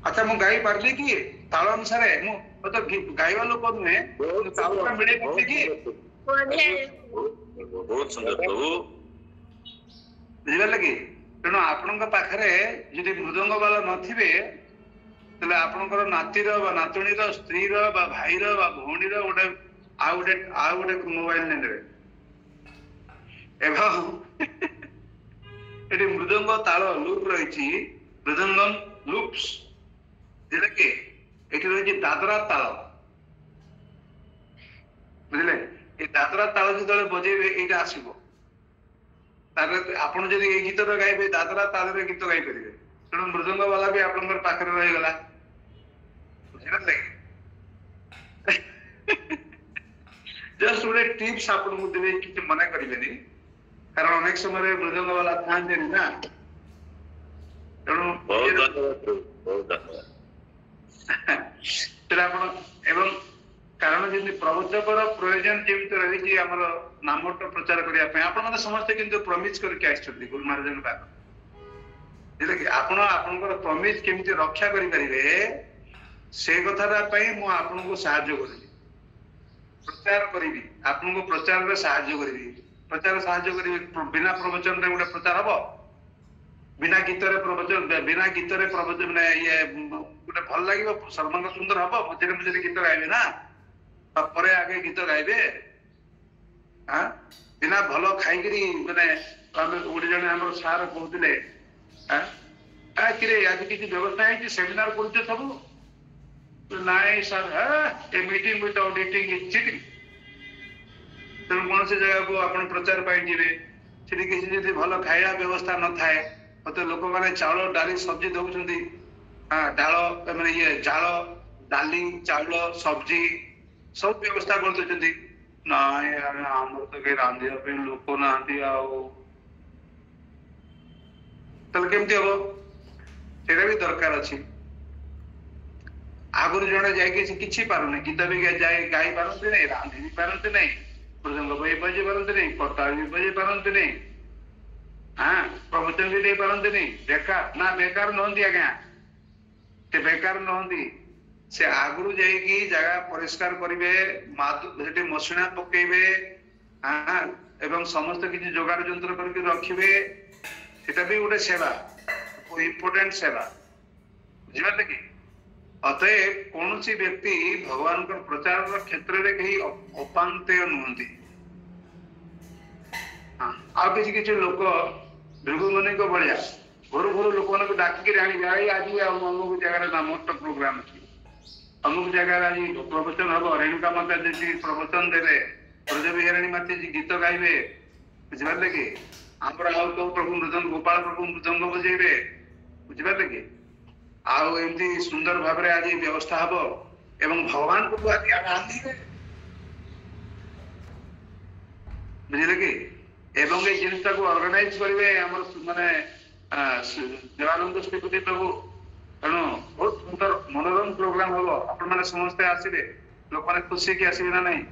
अच्छा मु गाई पारली कि ताल अनुसार मु तो गाइबा लोक नुहे तालटा मिले कि बहुत सुंदर प्रभु बुझिबार लगी तेणु आपण पाखे जदि मृदंग वाला नथिबे तले आपणकर नातीर बा नातुणीर स्त्रीर बा भाईर बा भौणीर गोटे आ गोटे मोबाइल नहीं देवे एवं एटी मृदंग ताल लूप रही मृदंगम लूप्स जेटा कि एटी रही दादरा ताल बुझे ये दादरा ताल जो बजेबे यहाँ आसब आपड़ जब ये गीत गाइबे दादरा ताल गीत गाई पारे तेणु मृदंग वाला भी आप पाखे रहीगला बुझे जस्ट गोटे टिप्स आपको देवे कि मना करेंगे कारण अनेक समय मृदंग वाला था ना तेणु एवं कारण जमी प्रवचकर प्रयोजन जमी रही नामट प्रचार करने आप समस्ते किंतु प्रमिज करके आसछन्ति गुरु महाराज पाख कि आपणकर प्रमिज केमती रक्षा करें से कथा मु आपको साहाय्य करी प्रचार करी आपको प्रचार में साहाय्य करी प्रचार साहाय्य करी बिना प्रवचन रे गोटे प्रचार हम बिना गीत प्रवचन बिना गीत प्रवचन मैंने ये गोटे भल लगे सर्वांग सुंदर हम मझे मझे गीत गाइबे ना परे आगे गीत गाइबे हाँ बिना भल खाई मैंने गोटे जन आम सार कहते कि आज किसी व्यवस्था है सेमिनार कर सब नाई sir a meeting without eating is cheating तेणु कौन से जगह को आप प्रचार जी किसी भल खाଇବା व्यवस्था न थाए मत लोक मैंने चाउल डाली सब्जी दौरान डाल मैंने ये जाल डाली चाउल सब्जी सब व्यवस्था कर दे ना आम तो कहीं रांधिया लोक ना केमती हम सेटा भी दरकार अच्छी आगुरी जड़े जाकि पारुनी गीत भी गाई पारती नहीं रांधि भी पारती नहीं मृदंग भी बजे पारती नहीं करताल भी बजे पारती नहीं हाँ प्रवचन भी दे पारती नहीं बेकार ना बेकार नहंती आज्ञा से बेकार नहंती से आगुरी जाकि जगह परिष्कार करेंगे मशीना पकेबे हाँ एवं समस्त किसी जोगाड़ जंत्र करके रखिए सेटा भी गोटे सेवा इम्पोर्टेंट सेवा बुझे कि अतएव कौन सी व्यक्ति भगवान का प्रचार क्षेत्र में कहीं अपांतेय नुहति हाँ आ किसी लोक भृगु मुनि को भाया घोर घोर लोक मान डाकिक आज अमुक जगह नामट प्रोग्राम अच्छी अमुक जगह आज प्रवचन हम रेणुका माता जी प्रवचन देवे ब्रजबिहारिणी माता जी गीत गाइबे बुझे कि आमर आउ तो प्रभु मृदंग गोपाल प्रभु मृदंग बजेबे बुझे कि आउ एमती सुंदर भाव आज व्यवस्था हम एवं भगवान को आज रांधिबे बुझे कि एवं ये जिनटा को ऑर्गेनाइज करेंगे आम माने देवानंद श्रीपति प्रभु ତେଣୁ ବହୁତ ସୁନ୍ଦର ମନୋରମ ପ୍ରୋଗ୍ରାମ ହବ। ଆପଣମାନେ ସମସ୍ତେ ଆସିବେ, ଲୋକମାନେ ଖୁସି ହେଇକି ଆସିବେ ନା ନାହିଁ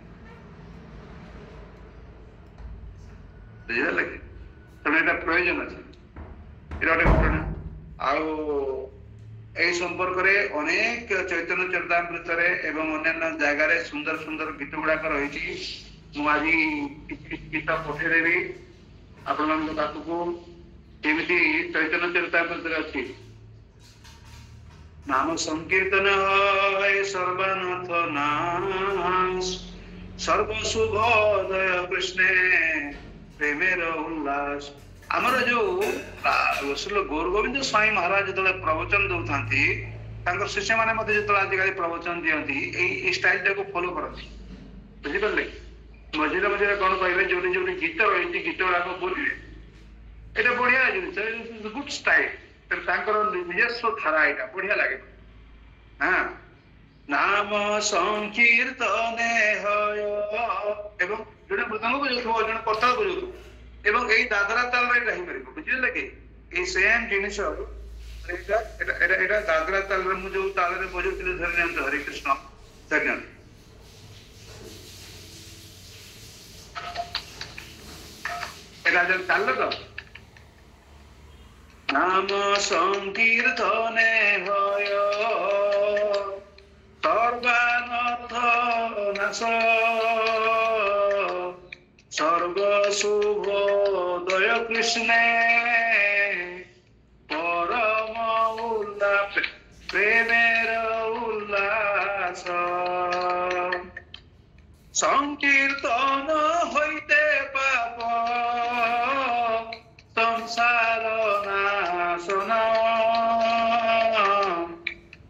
ବୁଝିପାରିଲେ କି? ତେଣୁ ଏଇଟା ପ୍ରୟୋଜନ ଅଛି, ଏଇଟା ଗୋଟେ ଘଟଣା। ଆଉ এই সম্পর্কে অনেক চৈতন্য চরিতামৃতরে এবং অন্যান্য জায়গায় সুন্দর সুন্দর গীত গুড়াক রয়েছে। মু আজ গীত পঠাইদেবি আপনার পাখক যেମିତି চৈতন্য চরিতামৃতরে ଅଛି। নাম সংকীর্তন হয় সর্বানর্থ নাশ, সর্বশুভোদয় কৃষ্ণে প্রেমের উল্লাস। ଆମର ଯୋଉ ଗୌର ଗୋବିନ୍ଦ ସ୍ୱାଇଁ ମହାରାଜ ଯେତେବେଳେ ପ୍ରବଚନ ଦଉଥାନ୍ତି, ତାଙ୍କର ଶିଷ୍ୟମାନେ ମଧ୍ୟ ଯେତେବେଳେ ଆଜିକାଲି ପ୍ରବଚନ ଦିଅନ୍ତି ଏଇ ଷ୍ଟାଇଲଟାକୁ ଫଲୋ କରନ୍ତି, ବୁଝିପାରିଲେ? ମଝିରେ ମଝିରେ କଣ କହିବେ, ଯୋଉଠି ଯୋଉଠି ଗୀତ ରହିଛି ଗୀତ ଗୁଡାକ ବୋଲିବେ। ଏଇଟା ବଢିଆ ଜିନିଷ, ଗୁଡ ଷ୍ଟାଇଲ। ତାଙ୍କର ନିଜସ୍ୱ ଧାରା, ଏଇଟା ବଢିଆ ଲାଗେ। ହଁ, ନାମ ସଂକୀର୍ତ୍ତନେ ହୟ, ଏବଂ ଜଣେ ମୃଦଙ୍ଗ ବଜାଉଥିବ, ଜଣେ କର୍ତ୍ତାଳ ବଜାଉଥିବ, এবং এই দাদরা তালরে এটা ହେଇପାରିବ, ବୁଝିଲେ କି? ଏଇ ସେମ୍ ଜିନିଷ ଏଇଟା ଦାଦରା ତାଲରେ ମୁଁ ଯୋଉ ତାଳରେ ବଜାଉଥିଲି, ଧରି ନିଅନ୍ତୁ ହରେ କୃଷ୍ଣ, ଧରି ନିଅନ୍ତୁ। এটা ଚାଲିଲ ତ? নাম সংকীর্তনে হয় সর্বানর্থ নাশ, সর্বশুভোদয় কৃষ্ণে পরম উল্লাস, প্রেমের উল্লাস। সংকীর্তন হইতে পাপ সংসার নাশন,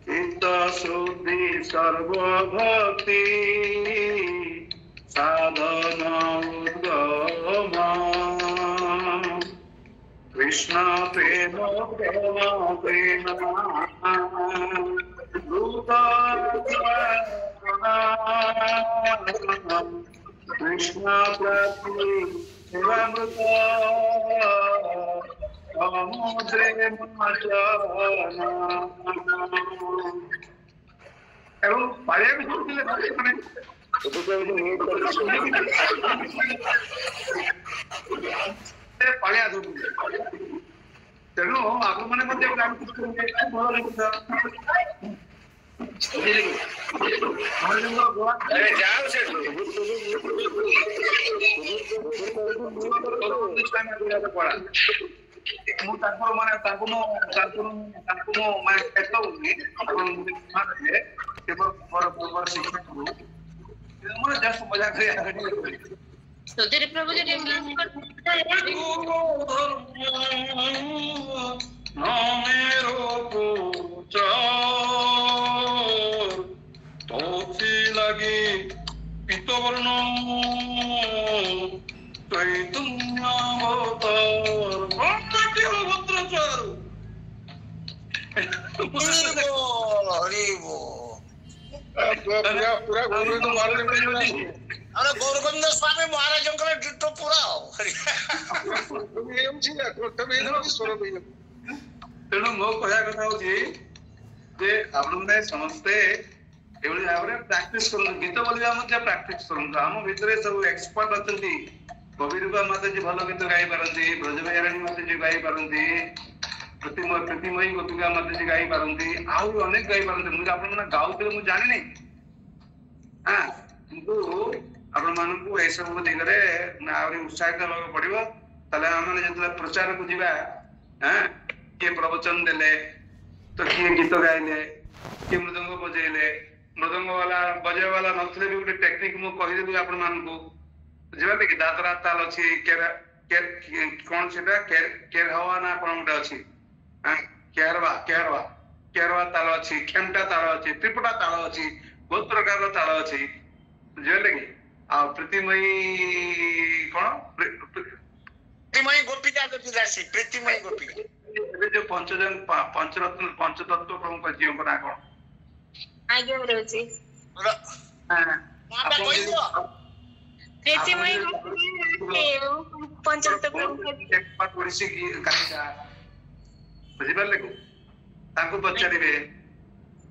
চিত্ত শুদ্ধি সর্বভক্তি সাধন উদ্গম। কৃষ্ণ প্রেম প্রেম প্রেম কৃষ্ণ প্রাপ্তি সেবামৃত সমুদ্রে এবং পাড়িয়া ବି ଶୁଣୁଥିଲେ ମାନେ ପାଳିଆ ଦଉଥିଲେ। ତେଣୁ ଆପଣମାନେ ମଧ୍ୟ ମୁଁ ତାଙ୍କର ମାନେ ତାଙ୍କୁ ମୁଁ ମାନେ ଦେଖଉନି, ଆପଣ ଶିକ୍ଷକଙ୍କୁ ମାନେ ଜଷ୍ଟ ମଜା କରିବା। ସୁଧୀର ପ୍ରଭୁ ଯଦି লাগি পিতবর্ণ চৈতন্য ଗୌରଗୋବିନ୍ଦ ସ୍ୱାମୀ ମହାରାଜଙ୍କର ଗୀତ ପୁରା। ତେଣୁ ମୋ କହିବା କଥା ହଉଛି ଯେ ଆପଣମାନେ ସମସ୍ତେ ଏଭଳି ଭାବରେ ପ୍ରାକ୍ଟିସ କରନ୍ତୁ, ଗୀତ ବୋଲିବା ମଧ୍ୟ ପ୍ରାକ୍ଟିସ କରନ୍ତୁ। ଆମ ଭିତରେ ସବୁ ଏକ୍ସପର୍ଟ ଅଛନ୍ତି। କବି ରୂପା ମାତାଜୀ ଭଲ ଗୀତ ଗାଇ ପାରନ୍ତି, ବ୍ରଜଭାଇରାଣୀ ମାତାଜୀ ଗାଇ ପାରନ୍ତି, ପ୍ରୀତିମୟୀ ଗୋପିକା ମାତାଜୀ ଗାଇ ପାରନ୍ତି, ଆହୁରି ଅନେକ ଗାଇ ପାରନ୍ତି। ମୁଁ ଆପଣମାନେ ଗାଉଥିଲେ ମୁଁ ଜାଣିନି, କିନ୍ତୁ ଆପଣମାନଙ୍କୁ ଏସବୁ ଦିଗରେ ଆହୁରି ଉତ୍ସାହିତ ହେବାକୁ ପଡିବ। ତାହେଲେ ଆମେ ଯେତେବେଳେ ପ୍ରଚାରକୁ ଯିବା, କିଏ ପ୍ରବଚନ ଦେଲେ ତ କିଏ ଗୀତ ଗାଇଲେ, କିଏ ମୃଦଙ୍ଗ ବଜେଇଲେ, ମୃଦଙ୍ଗ ବାଲା ବଜେଇବା ବାଲା ନଥିଲେ ବି ଗୋଟେ ଟେକ୍ନିକ ମୁଁ କହିଦେବି ଆପଣମାନଙ୍କୁ, ବୁଝିପାରିଲେ କି? ଦାଦରା ତାଲ ଅଛି, କଣ ସେଟା କେର ହବା ନା କଣ ଗୋଟେ ଅଛି, କେରବା ତାଳ ଅଛି, ଖେମଟା ତାଳ ଅଛି, ତ୍ରିପୁଟା ତାଳ ଅଛି, ବହୁତ ପ୍ରକାରର ତାଳ ଅଛି, ବୁଝିପାରିଲେ କି? ଆଉ ପ୍ରୀତିମୟୀ କଣ ପ୍ରୀତିମୟୀ ଗୋପିକା ଯଦି ଦାସୀ, ପ୍ରୀତିମୟୀ ଗୋପିକା। ଏବେ ଯୋଉ ପଞ୍ଚତତ୍ଵ ପ୍ରମୁଖ ଝିଅଙ୍କ ନାଁ କଣ? ଆଜ୍ଞା ରହୁଛି ବୁଝିପାରିଲେ କି? ତାଙ୍କୁ ପଚାରିବେ।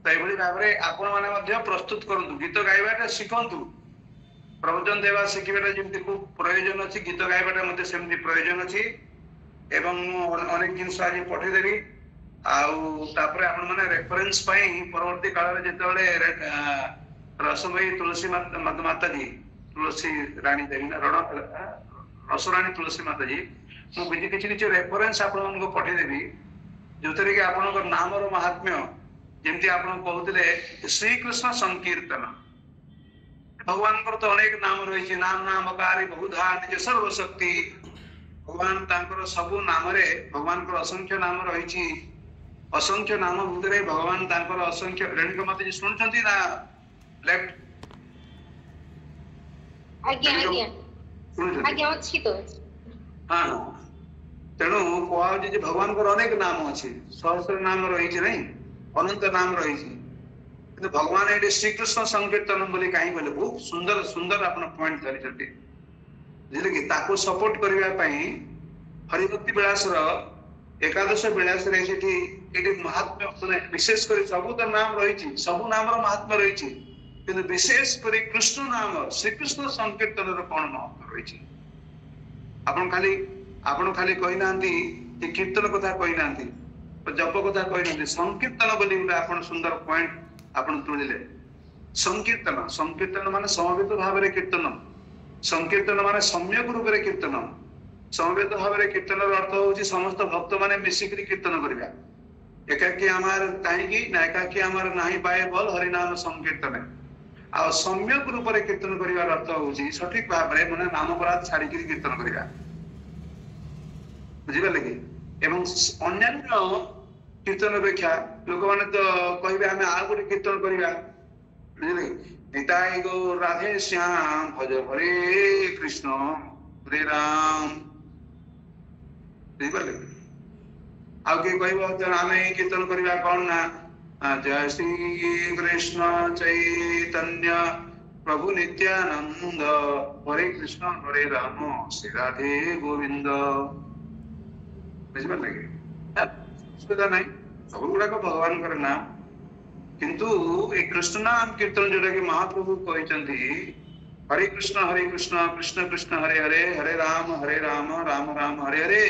ତ ଏଭଳି ଭାବରେ ଆପଣ ମାନେ ମଧ୍ୟ ପ୍ରସ୍ତୁତ କରନ୍ତୁ, ଗୀତ ଗାଇବାଟା ଶିଖନ୍ତୁ। ପ୍ରବଚନ ଦେବା ଶିଖିବାଟା ଯେମିତି ଖୁବ ପ୍ରୟୋଜନ ଅଛି, ଗୀତ ଗାଇବାଟା ମଧ୍ୟ ସେମିତି ପ୍ରୟୋଜନ ଅଛି। ଏବଂ ମୁଁ ଅନେକ ଜିନିଷ ଆଜି ପଠେଇଦେବି। ଆଉ ତାପରେ ଆପଣ ମାନେ ରେଫରେନ୍ସ ପାଇଁ ପରବର୍ତ୍ତୀ କାଳରେ ଯେତେବେଳେ ରସମୟୀ ତୁଳସୀ ମାତାଜୀ, ତୁଳସୀ ରାଣୀ ଦେବୀ ନା ରସରାଣୀ ତୁଳସୀ ମାତାଜୀ, ମୁଁ କିଛି କିଛି ରେଫରେନ୍ସ ଆପଣମାନଙ୍କୁ ପଠେଇଦେବି, ଯୋଉଥିରେ କି ଆପଣଙ୍କ ନାମର ମାହାତ୍ମ୍ୟ, ଯେମିତି ଆପଣ କହୁଥିଲେ ଶ୍ରୀକୃଷ୍ଣ ସଂକୀର୍ତ୍ତନ। ଭଗବାନଙ୍କର ତ ଅନେକ ନାମ ରହିଛି, ନାମକାରୀ ବହୁଧା ନିଜ ସର୍ବଶକ୍ତି। ଭଗବାନ ତାଙ୍କର ସବୁ ନାମରେ, ଭଗବାନଙ୍କର ଅସଂଖ୍ୟ ନାମ ରହିଛି। ଅସଂଖ୍ୟ ନାମ ଭିତରେ ଭଗବାନ ତାଙ୍କର ଅସଂଖ୍ୟ, ରେଣୁକା ମାତାଜୀ ଶୁଣୁଛନ୍ତି ନା? ଲେଫ୍ଟ ହଁ। ତେଣୁ କୁହାଯାଉଛି ଯେ ଭଗବାନଙ୍କର ଅନେକ ନାମ ଅଛି, ସହସ୍ର ନାମ ରହିଛି, ନାଇଁ ଅନନ୍ତ ନାମ ରହିଛି। କିନ୍ତୁ ଭଗବାନ ଏଠି ଶ୍ରୀକୃଷ୍ଣ ସଂକୀର୍ତ୍ତନ ବୋଲି କାହିଁ କହିଲେ? ବହୁତ ସୁନ୍ଦର ସୁନ୍ଦର ଆପଣ ପଏଣ୍ଟ ଧରିଛନ୍ତି, ବୁଝିଲେ କି? ତାକୁ ସପୋର୍ଟ କରିବା ପାଇଁ ହରିଭକ୍ତି ବିଳାସର ଏକାଦଶ ବିଳାସରେ ସେଠି ଏଠି ମହାତ୍ମ୍ୟ, ବିଶେଷ କରି ସବୁ ତ ନାମ ରହିଛି, ସବୁ ନାମର ମହାତ୍ମ୍ୟ ରହିଛି, କିନ୍ତୁ ବିଶେଷ କରି କୃଷ୍ଣ ନାମ ଶ୍ରୀକୃଷ୍ଣ ସଂକୀର୍ତ୍ତନର କଣ ମହତ୍ଵ ରହିଛି? ଆପଣ ଖାଲି କହିନାହାନ୍ତି ଯେ କୀର୍ତ୍ତନ କଥା କହିନାହାନ୍ତି, ଜପ କଥା କହିନାହାନ୍ତି, ସଂକୀର୍ତ୍ତନ ବୋଲି ଗୋଟେ ଆପଣ ସୁନ୍ଦର ପଏଣ୍ଟ ଆପଣ ତୁଳିଲେ। ସଂକୀର୍ତ୍ତନ ମାନେ ସମବେତ ଭାବରେ କୀର୍ତ୍ତନ, ସଂକୀର୍ତ୍ତନ ମାନେ ସମ୍ୟକ ରୂପରେ କୀର୍ତ୍ତନ। ସମବେତ ଭାବରେ କୀର୍ତ୍ତନର ଅର୍ଥ ହଉଛି ସମସ୍ତ ଭକ୍ତ ମାନେ ମିଶିକରି କୀର୍ତ୍ତନ କରିବା। ଏକାକି ଆମର କାହିଁକି ନା, ଏକାକି ଆମର ନାହିଁ ପାଏ ବଲ ହରିନାମ ସଂକୀର୍ତ୍ତନ। ଆଉ ସମ୍ୟକ ରୂପରେ କୀର୍ତ୍ତନ କରିବାର ଅର୍ଥ ହଉଛି ସଠିକ ଭାବରେ ମାନେ ନାମ ଅପରାଧ ଛାଡିକିରି କୀର୍ତ୍ତନ କରିବା, ବୁଝିପାରିଲେ କି? ଏବଂ ଅନ୍ୟାନ୍ୟ କୀର୍ତ୍ତନ ଅପେକ୍ଷା ଲୋକମାନେ ତ କହିବେ ଆମେ ଆଉ ଗୋଟେ କୀର୍ତ୍ତନ କରିବା, ବୁଝିଲେ କି? ନିତାଇ ଗୌର ରାଧେ ଶ୍ୟାମ ଭଜ ହରେ କୃଷ୍ଣ ହରେ ରାମ, ବୁଝିପାରିଲେ? ଆଉ କିଏ କହିବ ଆମେ ଏଇ କୀର୍ତ୍ତନ କରିବା କଣ ନା, जय श्री कृष्ण चैतन्य प्रभु नित्यानंद हरे कृष्ण हरे राम श्री राधे गोविंद। बुझिपारे कि असुविधा नहीं, सब गुड़ाक भगवान नाम, किंतु ए कृष्ण नाम कीर्तन जोटा कि महाप्रभु कहते हरे कृष्ण कृष्ण कृष्ण हरे हरे हरे राम राम राम हरे हरे।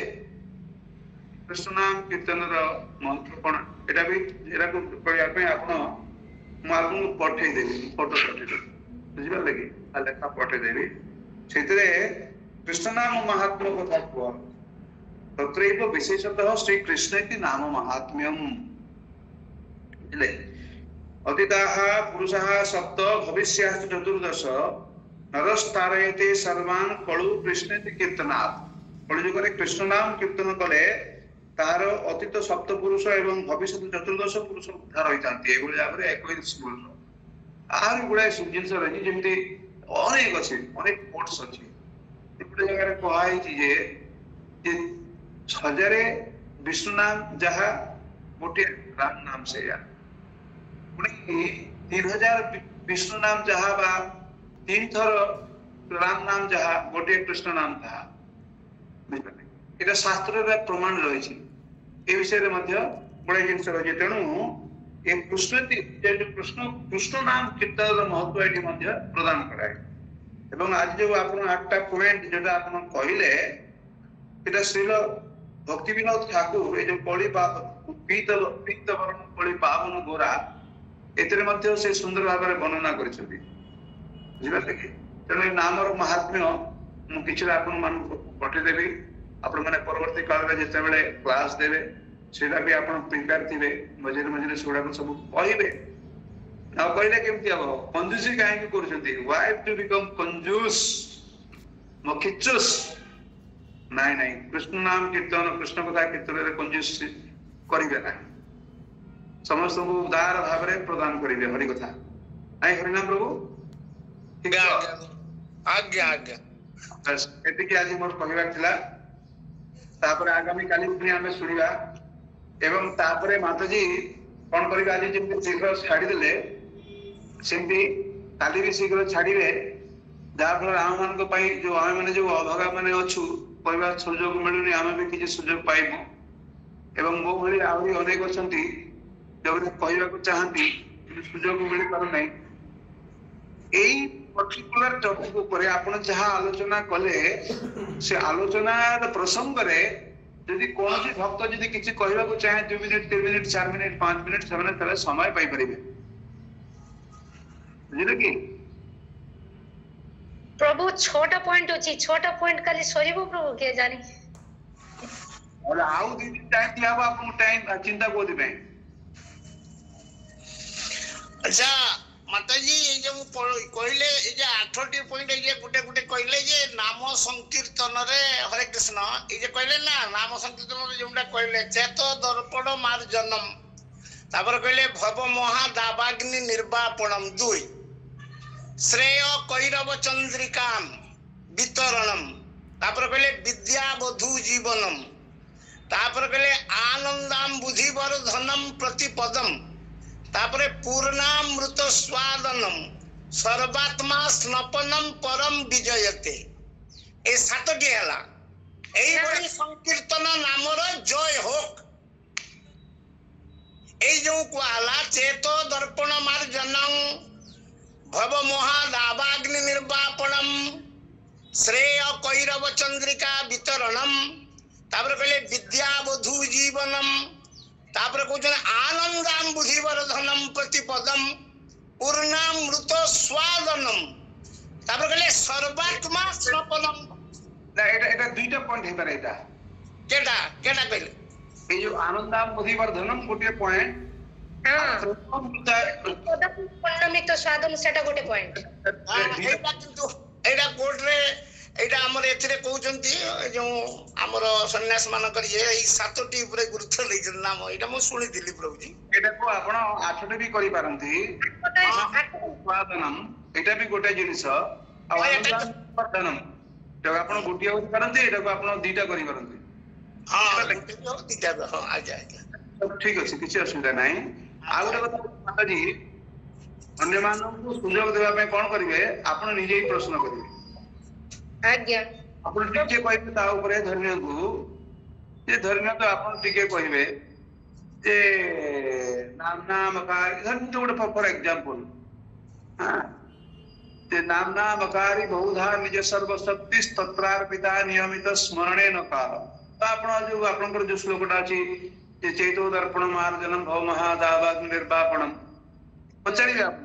कृष्ण नाम कीर्तन महत्व कौन एटा भी एरा को कहया आपण आपको पठेदेवी फोटो पठेदेवी, बुझिपारे कि लेखा पठेदेवी से कृष्ण नाम महात्म्य कथा कह तत्रैव विशेषतः श्री कृष्ण इति नाम महात्म्यम। बुझिले अतीताः पुरुषाः सप्त भविष्याश्च चतुर्दश नरस्तारयते सर्वान् कलु कृष्ण इति कीर्तनात्। कलिजुगरे कृष्ण नाम कीर्तन कले तार अतीत सप्त पुरुष एवं भविष्य चतुर्दश पुरुष उद्धार होता है। 21 पुरुष आहुरी गुड़ाए जिन रही जमी अनेक अच्छे अनेक कोर्ट्स अच्छे गोटे जगह कहुई हजारे विष्णु नाम जहा गोटे राम नाम से 3000 विष्णु नाम जहा 3 थर राम नाम जहा गोटे कृष्ण नाम जहा शास्त्र प्रमाण रही विषय बड़े जिन रही। तेणु ये कृष्ण कृष्ण नाम कीर्तन महत्व ये प्रदान कराए। आज जो आप 8टा पॉइंट जो कहले श्रील भक्ति विनोद ठाकुर ये जो कली पीत वर्ण कली पावन गोरा ए से सुंदर भाव में वर्णना कर तेणु नामर महात्म्य मुझे आपण पठेदेवी। आपण मैंने परवर्ती काल में जिते बड़े क्लास देवे सेटा भी आप प्रिपेयर थे मझे मझे से सब कहे ना कहले केमती हम कंजूसी कहीं कर वाइफ टू बिकम कंजूस मखिचुस नाई नाई कृष्ण नाम कीर्तन कृष्ण कथा कीर्तन कंजूस करेंगे ना समस्त को उदार भाव में प्रदान करेंगे हरि कथा आई हरिनाम प्रभु आज्ञा आज्ञा बस एतिकी आज मोर कहबार तापर आगामी काली पुणी आम शुणा एवं तापरे माताजी कौन कर आज जमी शीघ्र छाड़देले सेमती काली भी शीघ्र छाड़े जहाँफल आम मान जो आम मैंने जो अभागा मैंने अच्छु कहवा सुजोग मिलूनी आम भी किसी सुजोग पाइबू एवं मो भाई आहरी अनेक अच्छा जो कहवाक चाहती सुजोग मिल पार ना यही पर्टिकुलर टॉपिक ऊपर आपण जहाँ आलोचना कले से आलोचनार प्रसंग रे यदि कौन भक्त यदि किसी कहवाक चाहे 2 मिनिट 3 मिनिट 4 मिनिट 5 मिनिट से समय पाई परिबे बुझिले कि प्रभु 6टा पॉइंट अछि 6टा पॉइंट खाली सरीबो प्रभु के जानी और आउ दी टाइम दिया आपको टाइम चिंता को दिबे अच्छा माताजी ये जो कहले ये जे 8टी पॉइंट ये गुटे गुटे कहले जे नाम संकीर्तन रे हरे कृष्ण ये जे कहले ना नाम संकीर्तन रे जोंडा कहले चेतो दर्पण मार जन्म तापर कहले भव महा दावाग्नि निर्वापणम 2 श्रेय कैरव चंद्रिकाम वितरणम तापर कहले विद्या बधु जीवनम तापर कहले आनंदाम बुद्धि वर्धनम प्रतिपदम तापरे पूर्णामृत स्वादनम सर्वात्मा स्नपनम परम विजयते ए 7टी हला एई बड़ी संकीर्तन नामर जय होक एई जो कहला चेतो दर्पण मार्जनम भव महा दावाग्नि निर्वापणम श्रेय कैरव चंद्रिका वितरणम तापर कहले विद्या बधु जीवनम तापर कहते आनंदाम बुद्धि वर्धनम प्रतिपदम पूर्णामृत स्वादनम तापर कहले सर्वात्मा स्नपनम ना एटा दुईटा पॉइंट हे पारे एटा केटा केटा कहले ए जो आनंदाम बुद्धि वर्धनम गोटे पॉइंट हां पूर्णामृत स्वादनम सेटा गोटे पॉइंट एटा किंतु एटा कोर्ट रे एटा हमर एथिरे कहउचंती जो हमर सन्यास मान करिए ई 7टी ऊपर गुरुत्व लई जन नाम एटा मो सुनि दिली प्रभु जी एटा को आपण 8टी भी करि पारंती स्वादनम एटा भी गोटे जिनिस आ वर्धनम तो आपण गुटिया हो पारंती एटा को आपण दीटा करि पारंती हां दीटा हां आ जाए सब ठीक अछि किछि असुविधा नाही आ गोटे कथा माता जी अन्य मानव को सुजोग देबा में कोन करिवे आपण निजे ही प्रश्न करिवे आज्ञा आपण टिके कहबे ता ऊपर धन्य को जे धन्य तो आपण टिके कहबे जे नाम का धन्य तो गोटे फॉर एग्जांपल हां जे नामकारी बहुधा निज सर्व शक्ति तत्रार्पिता नियमित स्मरणे न काल तो आपण जो आपनकर जो श्लोकटा अछि जे चैतो दर्पण मार्जनम भव महादावाग्नि निर्वापणम पचारि आप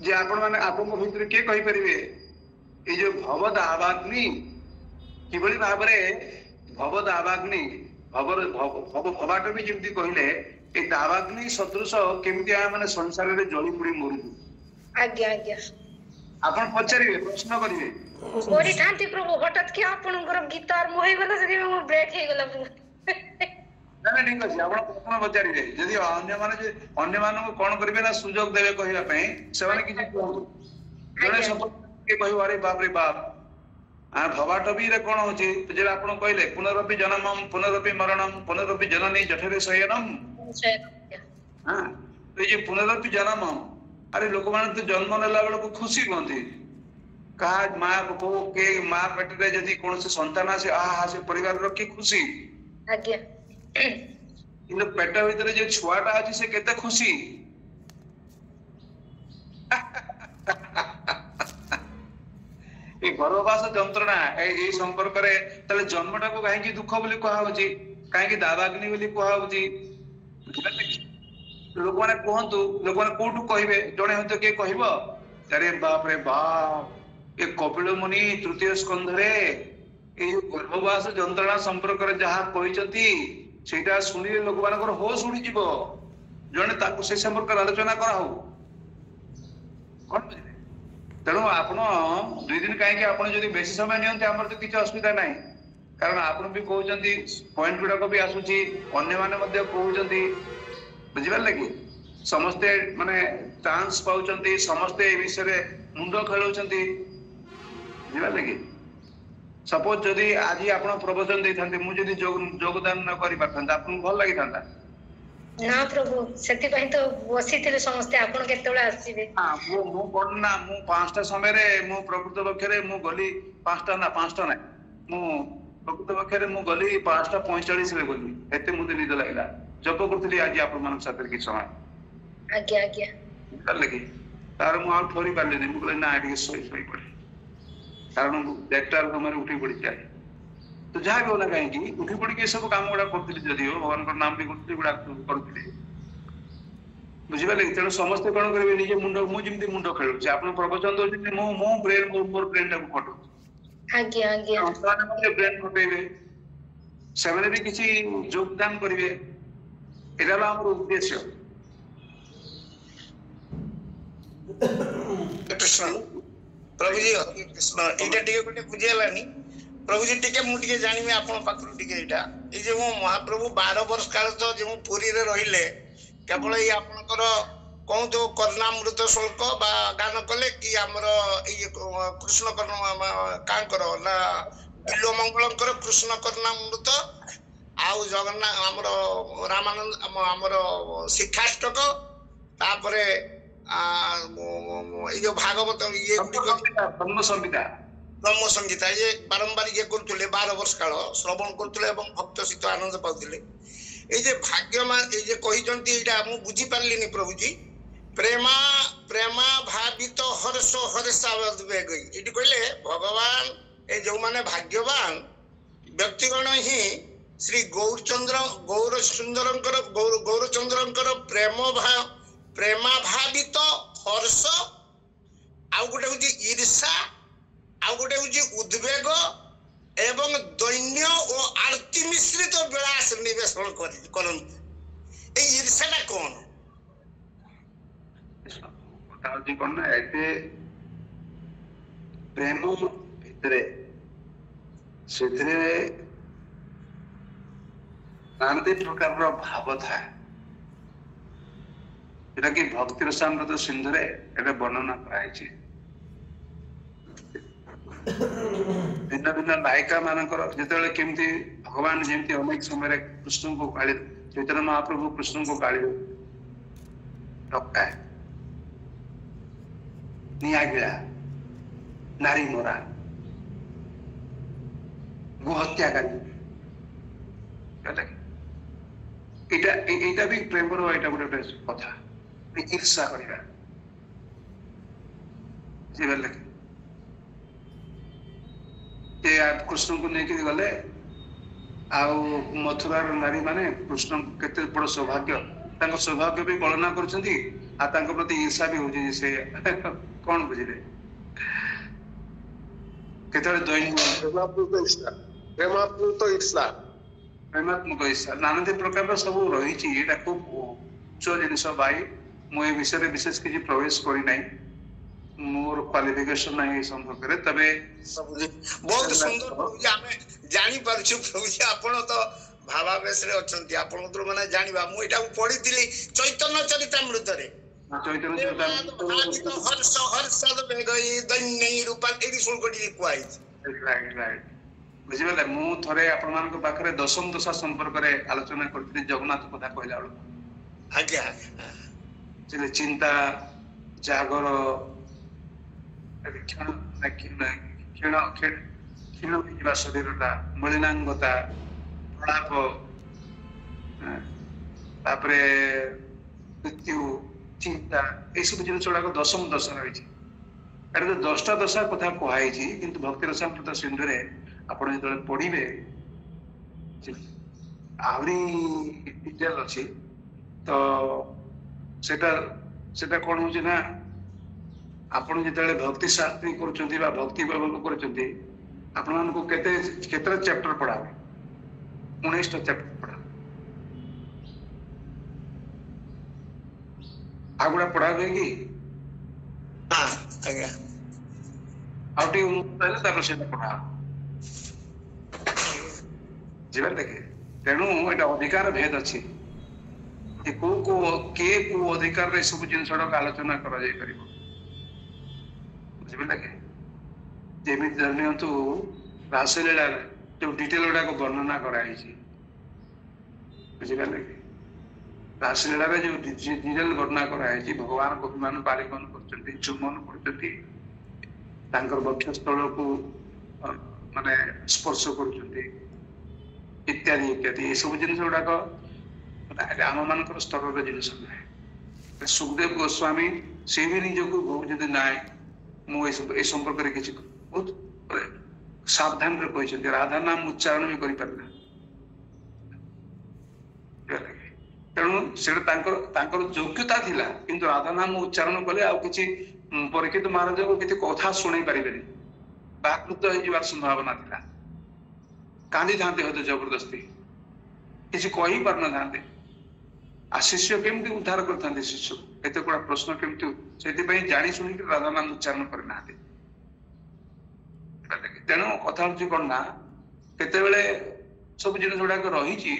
जे आपण माने आपन भितर के कहि परिबे ए जो भवद आवाग्नि किबळी भाबरे भवद आवाग्नि भवाट भी जेमती कहले ए दावाग्नि सदृश केमती आ माने संसार रे जळी पुडी मरु आज्ञा आज्ञा आपण पचारिबे प्रश्न करिवे कोरी थांती प्रभु हठात के आपनकर गीतार मोहि गला से मो ब्रेक हे गला ना ठीक अछि आपण प्रश्न पचारिबे यदि अन्य माने कोन करिवे ना सुजोग देबे कहिया पई से माने किछि कहू जणे सब के कहू अरे बाप रे बाप आ भवाटबी रे कोन होची जे आपण कहले पुनरपि जन्मम पुनरपि मरणम पुनरपि जननी जठरे शयनम हां तो ये पुनरपि जन्मम अरे लोक मान तो जन्म नेला बेल को खुशी कोंती का मां को के मां पेट रे जदी कोन से संतान से आहा से परिवार रो की खुशी आज्ञा इन पेट भीतर जे छुआटा अछि से केते खुशी ए गर्भवास जंत्रणा ए संपर्क रे तले जन्मटा को काहे की दुख बोली कहा होची काहे की दावाग्नि बोली कहा होची लोक माने कहंतु लोक माने कोठु कहिबे जणे हतो के कहबो अरे बाप रे बाप ए कपिल मुनि तृतीय स्कंध रे ए गर्भवास जंत्रणा संपर्क रे जहा कहिसंती सेटा सुनी लोक मानकर होश उड़ी जीवो जणे ताकू से संपर्क आलोचना करा हो कोन तेणु आपण 2 दिन कहीं आपण जदि बेसी समय नियंते हमर तो किछ असुविधा नाही कारण आपण भी कहउचंती पॉइंट गुडा को भी आसुची अन्य माने मध्ये कहउचंती बुझिबा लागि समस्ते माने चांस पाउचंती समस्ते ए विषय रे मुंडो खेलउचंती बुझिबा लागि सपोज जदि आज आपण प्रवचन देथांते मु जदि योगदान न करि पाथांता आपण भल लागि थांता ना प्रभु सेति पई तो बसी थिले समस्त आपण केतोळे आसीबे हां मु कोन ना मु 5टा समय रे मु प्रकृत पक्ष रे मु गली 5टा ना मु प्रकृत पक्ष रे मु गली 5:45 रे गली एते मुते निद लागला जप करथली आज आपण मान साथर कि समय आज्ञा आज्ञा बुझले कि तार मु आउट थोड़ी पाले नहीं मुकले ना आडी सोई पड़े कारण डेक्टर हमारे उठी पड़ी जाए तो जहाँ भी होला कहीं कि उठी पड़ी के सब काम गुड़ा करथली जदी हो भगवान को नाम भी करथली गुड़ा करथली बुझिबाले तेणु समस्त कौन करेंगे निजे मुंड मु जमी मुंड खेलु आप प्रवचन दौरान मो ब्रेन मोर ब्रेन टाक फटो आज्ञा आज्ञा ब्रेन फटेबे से भी किसी योगदान करेंगे एटा हमर उद्देश्य कृष्ण प्रभु जी कृष्ण एटा टिके गोटे बुझेलानी प्रभु जी टिके मु टिके जानिबे आपन पाखरु टिके एटा ए जे मो महाप्रभु 12 वर्ष काल तो जे पुरी रे रहिले केवल ये आपनकर कौन तो कर्णामृत शुल्क बा गान कले कि हमर ये कृष्ण कर्ण का करो ना बिल्लो मंगलंकर कृष्ण कर्णामृत आउ जगन्नाथ हमर रामानंद हमर शिक्षाष्टक तापरे ये जो भागवत ये ब्रह्म संगीता ये बारंबार ये करथुले 12 वर्ष काल श्रवण करथुले एवं भक्त सित आनंद पाउथुले ए जे भाग्यमान ए जे कहिजंती एटा मु बुझी पारलिनी प्रभु जी प्रेमा प्रेमा भावित हर्ष हर्षावेग एटी कहले भगवान ए जो माने भाग्यवान व्यक्तिगण ही श्री गौरचंद्रंकर प्रेमा भावित हर्ष आउ गोटे हूँ ईर्षा आउ गोटे हूँ उद्वेग एवं दैन्य और आरती मिश्रित विलास निवेशन करते ईर्षाटा कौन कौन ना ऐसे प्रेम भितरे नाना प्रकार भाव था जोटा कि भक्ति रसामृत सिंधु रे वर्णना कराई भिन्न भिन्न नायिका मानकर जिते केमती भगवान जमी अनेक समय कृष्ण को गाड़ी चैतन्य महाप्रभु कृष्ण को गाड़ी टकाए निगिला नारी मोरा गोहत्याकारी भी प्रेम गोटे कथा ईर्षा करवा कृष्ण को लेकिन गले मथुरार नारी माने कृष्ण केते बड़ सौभाग्य सौभाग्य भी कल्पना कर प्रति ईर्षा भी होची से कौन बुझे प्रेमात्मक ईर्षा नाना प्रकार सब रही खूब उच्च जिन भाई मुझे विषय विशेष किसी प्रवेश करना मोर क्वालिफिकेशन नहीं संपर्क रे तबे बहुत सुंदर प्रभु जी हमें जानि परछु प्रभु जी आपण तो भावावेश रे अछंती आपण तो माने जानिबा मु एटा पढितिली चैतन्य चरितामृत रे चैतन्य चरितामृत हर्ष हर्षद बेगई दन्नै रूपा एडी सुलगडी कुआई राइट बुझिबले मु थरे आपण मान को पाखरे दशम दशा संपर्क रे आलोचना करथि जगन्नाथ कथा कहला आज्ञा जे चिंता जागर क्षण शरीर मलिनांगता प्रलाप मृत्यु चिंता सब जिन गुड़ाक दशम दशा रही तो 10टा दशा कथा कहुई किंतु भक्ति रसामृत सिंधु रे आप जो पढ़े आहरी डिटेल अच्छी तो सेटा कौन हो ना आपण जिते भक्ति शास्त्री करुँच भक्ति वैभव कर चैप्टर पढ़ा 19टा चैप्टर पढ़ा आगुड़ा पढ़ा हुए कि पढ़ा जी देखे तेणु एटा अधिकार भेद अच्छी को अधिकार सब जिन आलोचना कर जमी धरनियंतु रासलीला जो डिटेल गुड़ाक वर्णना कराई बुझिपारे कि रासलीला जो डिटेल वर्णना कराई भगवान गोपीमान बालिकन कर चुम्बन कर वक्षस्थल को माने स्पर्श कर इत्यादि इत्यादि ये सब जिन गुड़ाक आम मान स्तर जिन सुखदेव गोस्वामी से भी निजक कहते ना मुझे संपर्क किसी बहुत सावधान कहते राधा नाम उच्चारण भी कर तेणु से योग्यता थिला किंतु राधा नाम उच्चारण कले आ किछि परीक्षित महाराज को किछि कथा शुणी पारे बाकृत हो संभावना थिला कांदी था जबरदस्ती किसी कही पार न था आ शिष्य केमती उद्धार करते शिष्य एत गुड़ा प्रश्न केमती से जानी शुणी राधा नाम उच्चारण करना तेणु कथा हूँ कौन ना केते सब जिन गुड़ाक रही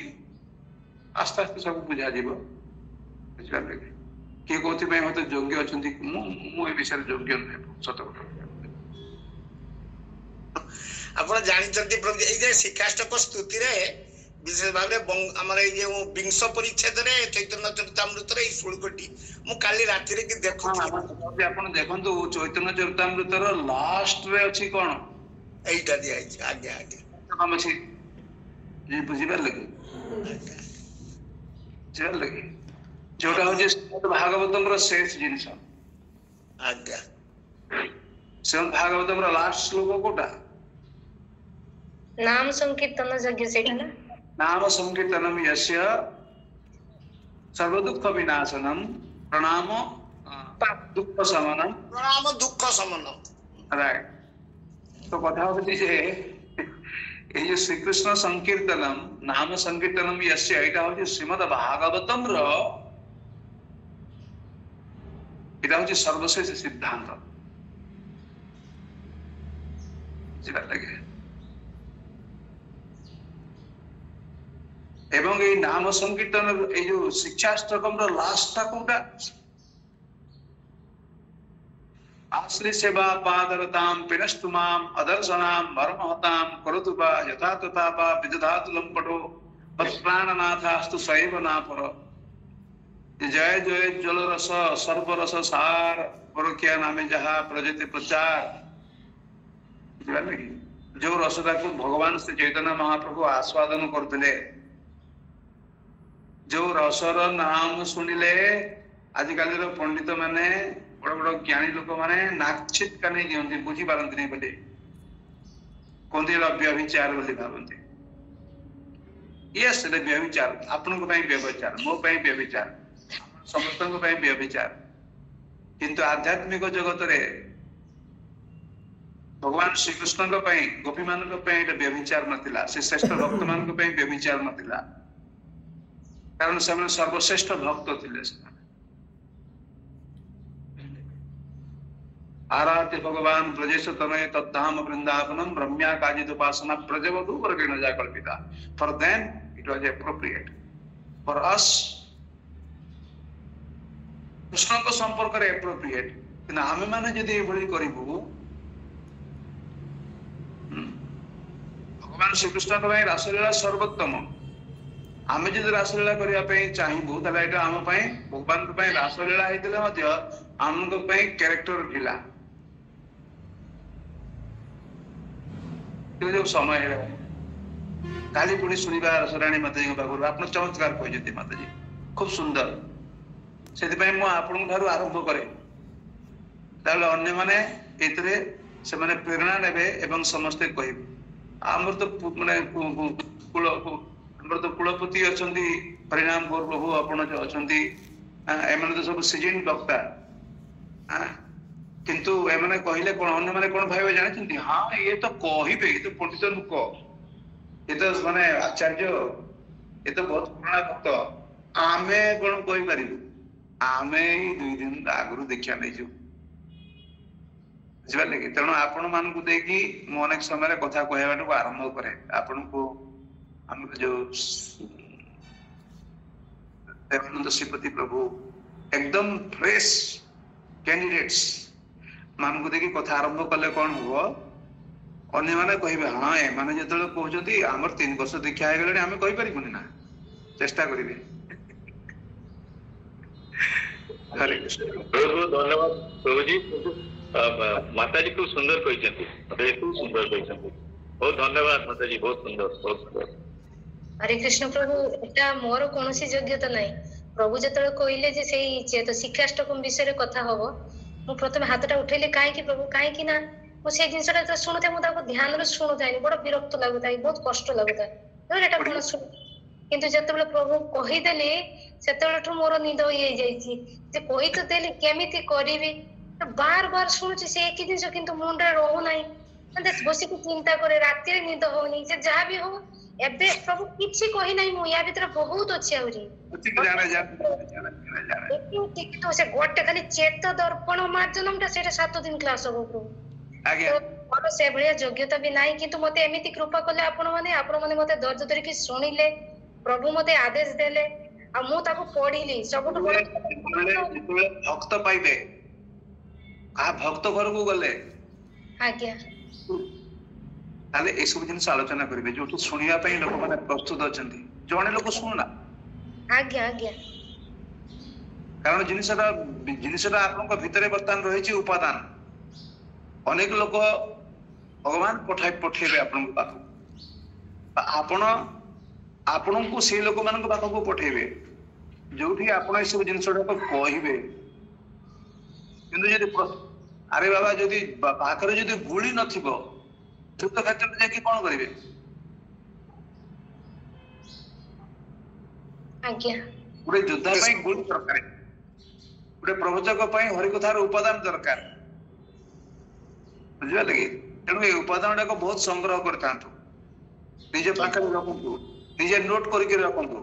आस्ते आस्ते सब बुझा बुझिपारे किए कौन मत योग्य अच्छा मुझे विषय योग्य नुहे सत आप जानते प्रभु ये शिक्षाष्टक स्तुति विशेष भाव आमर ये विंश परिच्छेद चैतन्य चरितामृत श्लोकटी मु काली राति की देखु आप देखु चैतन्य चरितामृत लास्ट रे अच्छी कौन एटा दिया आज्ञा आज्ञा हम अच्छी बुझीपार लगे लगे जोटा हूँ भागवतम शेष जिनस आज्ञा श्रीमद भागवतम लास्ट श्लोक कोटा नाम संकीर्तन यज्ञ से ना नाम संकीर्तनम यस्य सर्व दुख विनाशनम प्रणाम दुख शमनम प्रणाम दुख शमनम राइट तो कथा होती है ये जो श्री कृष्ण संकीर्तनम नाम संकीर्तनम यस्य एटा हो श्रीमद भागवतम एटा हो सर्वश्रेष्ठ सिद्धांत लगे एवं ये नाम संकीर्तन ये जो शिक्षाष्टकम लास्ट कोटा आश्री सेवा पादरताम पिनस्तुमाम अदर्शनाम मर्महताम करोतु बा यथा तथा बा विदधातु लंपटो प्राणनाथास्तु सैव नापर जय जय जल रस सर्वरस सार परकिया नामे जहा प्रजति प्रचार जो रसदा को भगवान श्री चैतन्य महाप्रभु आस्वादन करते जो रसर नाम शुणिले आजिकल पंडित माने बड़ बड़ ज्ञानी लोक माने नाचित का नहीं दिखती बुझी पारती नहीं बोले कहते व्यभिचार बोली भावती यस व्यभिचार आपण व्यभिचार मो व्यभिचार समस्त व्यभिचार किंतु आध्यात्मिक जगत रे भगवान श्रीकृष्ण गोपी मान व्यभिचार नथिला से श्रेष्ठ भक्त मान व्यभिचार नथिला कारण से सर्वश्रेष्ठ भक्त थिले आराध्य भगवान ब्रजेश तनय तद्धाम वृंदावनम रम्या काजित उपासना प्रजवधु वर्गेण जा कल्पिता for them it was appropriate for us Krishna को संपर्क रे एप्रोप्रिएट कि आमे माने जदी एभली करिवु भगवान श्री कृष्ण को रासलीला सर्वोत्तम आमे जदी रासलीला करिया पे चाहिबु तले एटा आम पय भगवान को रासलीला हेतिले मध्य आमको पय कैरेक्टर ढिला जो समय है काली पुणी सुनिबा रसराणी माताजी पाखु आप चमत्कार कहते माताजी खूब सुंदर से आपण आरंभ करे अन्य माने एतरे से माने प्रेरणा नेबे एवं समस्ते कहबे आमर तो माने कुलपति अछंती परिणाम गौर प्रभु आपण अछंती एमने तो सब सीजन वक्ता किंतु एमने कहले कोन अन्य माने कोन भाइबे जानिछंती हां ये तो कहिबे ये तो पंडित लोक ये तो माने आचार्य ये तो बहुत पुराना भक्त आमे कोन कहि परिबु आमे ही 2 दिन आगरु देखिया नै जो बुझिबाले कि तेणु आपण मान को देखि मो अनेक समय कथा कहबाटू आरंभ करे आपण को हम जो देवानंद श्रीपति प्रभु एकदम फ्रेश कैंडिडेट्स मान को देखि कथा आरंभ कले कौन हो अन्य माने कहबे हां ए माने जेतले कहजती हमर 3 वर्ष दीक्षा हे गले हमें कहि परिबुनी ना चेष्टा करिवे हरे कृष्ण प्रभु धन्यवाद प्रभु जी माता जी खूब सुंदर कहते खूब सुंदर कहते बहुत धन्यवाद माता जी बहुत सुंदर हरे कृष्ण प्रभु एटा मोर कोनोसी योग्यता नाही प्रभु जतले कहले जे सेई चेत शिक्षाष्टकम विषय रे कथा हबो मु प्रथम हातटा उठेली काहे कि प्रभु काहे कि ना मु से जिंसटा तो सुनुते मु ताको ध्यान रे सुनुताई बड़ विरक्त लागुताई बहुत कष्ट लागुताई तो एटा कोन सुन किंतु जतले प्रभु कहि देले सेतबेठु मोर निद होई जाईची जे कहि तो देले केमिति करिवि बार बार सुनुची से एक दिन किंतु मुंडे रहू नाही म्हणजे बसी की चिंता करे रात रे निद होनी जे जहा भी हो एबे प्रभु किछि कहि नाही मु या भीतर बहुत अछि आउरी ठीक तो से गोटे खाली चेत दर्पण मार्जनमटा सेटा 7 दिन क्लास हो प्रभु आगे मोर से भलिया योग्यता भी नाही किंतु मते एमिति कृपा कले आपण माने मते धैर्य धरि कि सुनिले प्रभु मते आदेश देले आ मु ताको पढिली सबटु भक्त पाइबे आ भक्त घर को गले आज्ञा ताले ए सब जिन आलोचना करिवे जो सुनिया पई लोक माने प्रस्तुत अछंती जणे लोक सुनना आज्ञा आज्ञा कारण जिनिसटा आपनका भितरे वर्तमान रहिछि उपादान अनेक लोक भगवान पठेबे आपन पाखु आपण को से लोक मान पाख को पठेबे जोठी आपण ए सब जिनिसटा को कहिबे किंतु यदि अरे बाबा जदि पाखरे जदि गुली नथिबो युद्ध क्षेत्र में जाके कौन करिवे आज्ञा गुडे योद्धा पई गुली दरकार गुडे प्रवचक पई हरि कथार उपादान दरकार बुझिबा लगे तेणु ए उपादान को बहुत संग्रह करतांतु निजे पाखरे रखंतु निजे नोट करके रखंतु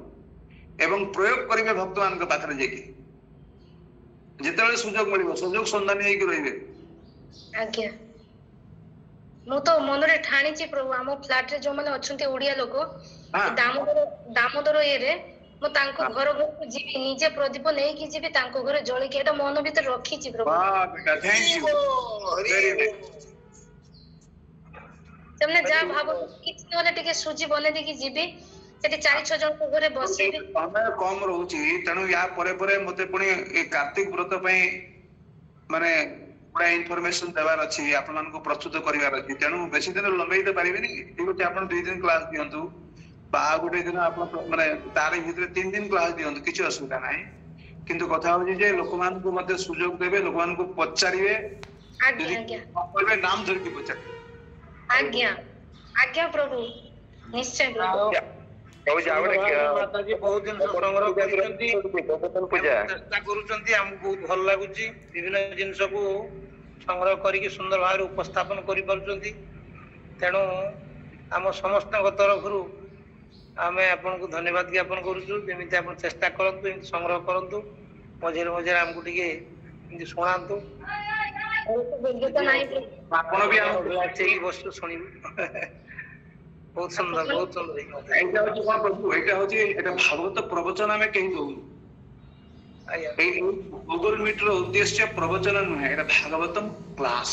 एवं प्रयोग करिवे भक्तमान के पाखरे जेकी जेतेबेले सुयोग मिलिबो सुयोग संधानी हेकि रहिबे आज्ञा मु तो मनरे ठाणीची प्रभु आम फ्लैट रे जो माने अछंती ओडिया लोक दामोदर ये रे मु तांको घर को जीवी निजे प्रदीप नै कि जीवी तांको घर जळी के एटा मन भीतर रखी छी प्रभु वाह बेटा थैंक यू तमने जा भाबो किछ नले टिके सूजी बने दे कि जीवी सेठी 4-6 जन को घरे बसीबे समय कम रहउची तणु या परे परे मते पुनी ए कार्तिक व्रत पई माने पूरा इनफॉरमेशन देवार अछि आपन मान को प्रस्तुत करिवार अछि तेनु बेसी दिन लंबाई दे परिबेनी ठीक अछि आपन 2 दिन क्लास दियंतु बा गुटे दिन आपन माने तारे भीतर 3 दिन क्लास दियंतु किछ असुविधा नाही किंतु कथा हो जे लोक मान को मते सुयोग देबे लोक मान को पचारिवे आज्ञा आज्ञा बोलबे नाम धर के पचार आज्ञा आज्ञा प्रभु निश्चय प्रभु प्रभु जावडे माता जी बहुत दिन संग्रह करछंती पूजा चेष्टा करूछंती हमको बहुत भल लागुची विभिन्न जिंस को संग्रह करिके सुंदर भाव उपस्थापन करि परछंती तेणु आम समस्त तरफ आमे आपन को धन्यवाद ज्ञापन करूछु जेमिति आपन चेष्टा करंतु एमिति संग्रह करंतु मझे मझे हमको टिके एमिति सुनांतु आपन भी अच्छी वस्तु सुनिबु बहुत सुंदर एटा होची कोन प्रभु एटा होची एटा भागवत प्रवचन में कहि दउ गूगल मीट रो उद्देश्य प्रवचन नुहे एटा भागवतम क्लास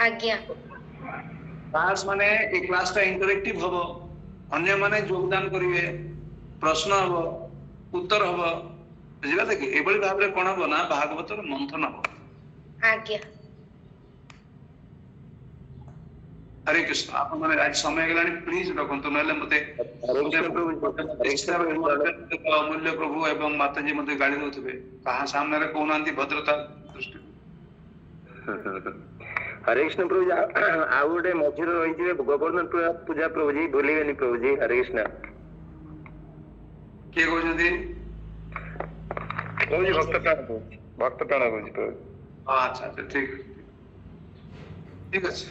आज्ञा क्लास माने ए क्लास ता इंटरेक्टिव हबो अन्य माने योगदान करिवे प्रश्न हबो उत्तर हबो बुझिबा देखि एबळी भाव रे कोन हबो ना भागवत रो मंथन हबो आज्ञा हरे कृष्ण आप माने आज समय गेलानी प्लीज रखंतु नले मते अमूल्य प्रभु एवं माता जी मते गाड़ी दउथबे कहा सामने रे कोनांती भद्रता दृष्टि हरे कृष्ण प्रभु आ गोटे मझिर रही जे गोवर्धन पूजा प्रभु जी भूलिबेनी प्रभु जी हरे कृष्ण के कहजंती प्रभु जी भक्त प्राण कहजी प्रभु अच्छा ठीक ठीक अछि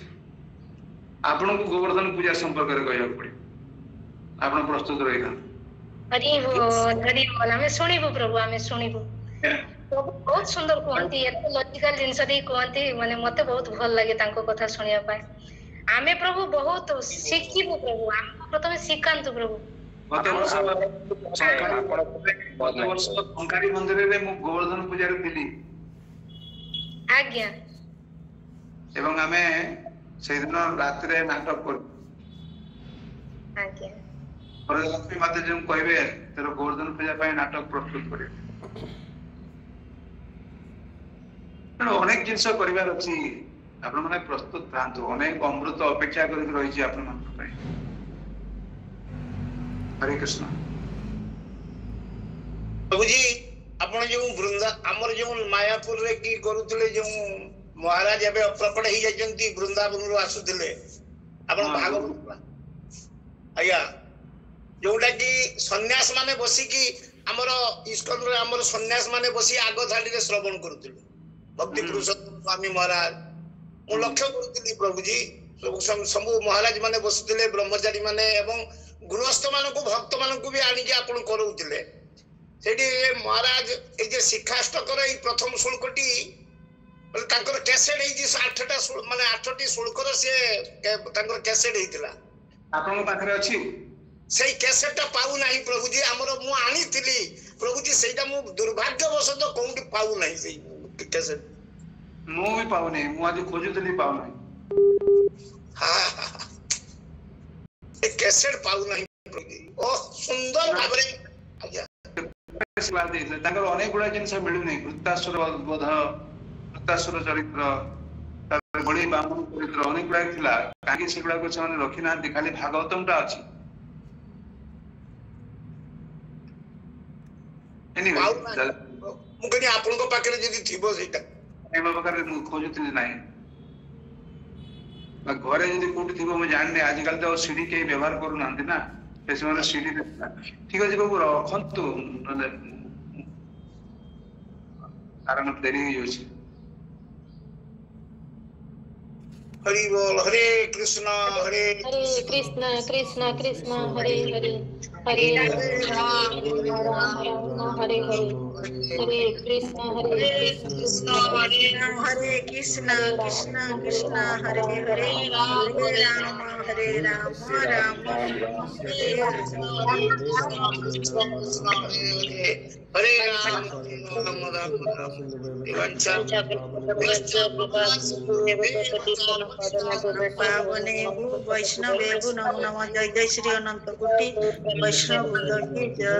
आपन को गोवर्धन पूजा संपर्क रे कहया पड़ी आपन प्रस्तुत रही था हरि बोल हमें सुनिबो प्रभु हमें सुनिबो बहुत सुंदर कहंती एत लॉजिकल जिंस दे कहंती माने मते बहुत भल लागे तांको कथा सुनिया पाए आमे प्रभु बहुत शिखिबो प्रभु हम प्रथम शिखांतु प्रभु गत वर्ष कंकारी मंदिर रे मु गोवर्धन पूजा रे थिली आज्ञा एवं हमें से दिन रात रे नाटक कर आज्ञा और लक्ष्मी माता जी कहबे तेरो गोवर्धन पूजा पय नाटक प्रस्तुत करे अनेक जिंस करिवार अछि आपण माने प्रस्तुत थांतु अनेक अमृत अपेक्षा करि रहि छी आपण मान पय हरे कृष्ण। प्रभु जी आपण जो वृंदा आमर जो मायापुर रे की करूतले जो महाराज एबे प्रकट ही जायजंती वृंदावन रो आसुतले आपण भागवत आया जोटा कि सन्यास माने बसी की हमर इस्कन रे हमर सन्यास माने बसी आगो थाली रे श्रवण करूतले भक्ति पुरुषोत्तम स्वामी महाराज मु लक्ष्य करूतली प्रभु जी सब महाराज माने बसुतले ब्रह्मचारी माने एवं गृहस्थ मानको भक्त मानको भी आनी के आपण करूतले सेठी महाराज ए जे शिक्षाष्टकर ए प्रथम शुल्कटी तांकर कैसेट हे जे 8टा माने 8टी शुल्कर से तांकर कैसेट हेतिला आपण पाखरे अछि सेई कैसेटटा पाउ नाही प्रभु जी हमरो मु आनी थिली प्रभु जी सेटा मु दुर्भाग्यवशत कोउटी पाउ नाही सेई कैसेट मु भी पाउ नाही मु आज खोजुतली पाउ नाही हां ए कैसेट पाउ नाही प्रभु जी ओ सुंदर भाबरे आज्ञा तांकर अनेक गुड़ा जिनस मिलु नहीं वृत्तासुर बोध वृत्तासुर चरित्र बड़ी बामन चरित्र अनेक गुड़ा थिला काकी से गुड़ा को से रखी ना खाली भागवतम टा अछि एनीवे मु कनी आपन को पाखरे जदी थिबो सेटा एमा पाखरे मु खोजुतली नाही घरे जदी कोठी थिबो मु जानने आजकल तो सीडी के व्यवहार करू नांती ना पेशेवर सीडी ठीक अछि बाबू रखंतु कारण देरी हो जाଉଛି हरि बोल हरे कृष्ण कृष्ण कृष्ण कृष्ण हरे हरे हरे राम राम हरे हरे हरे कृष्ण हरे राम हरे कृष्ण कृष्ण कृष्ण हरे हरे राम हरे राम राम पावने वैष्णवे नमो नमः जय जय श्री अनंत कोटि वैष्णव की जय।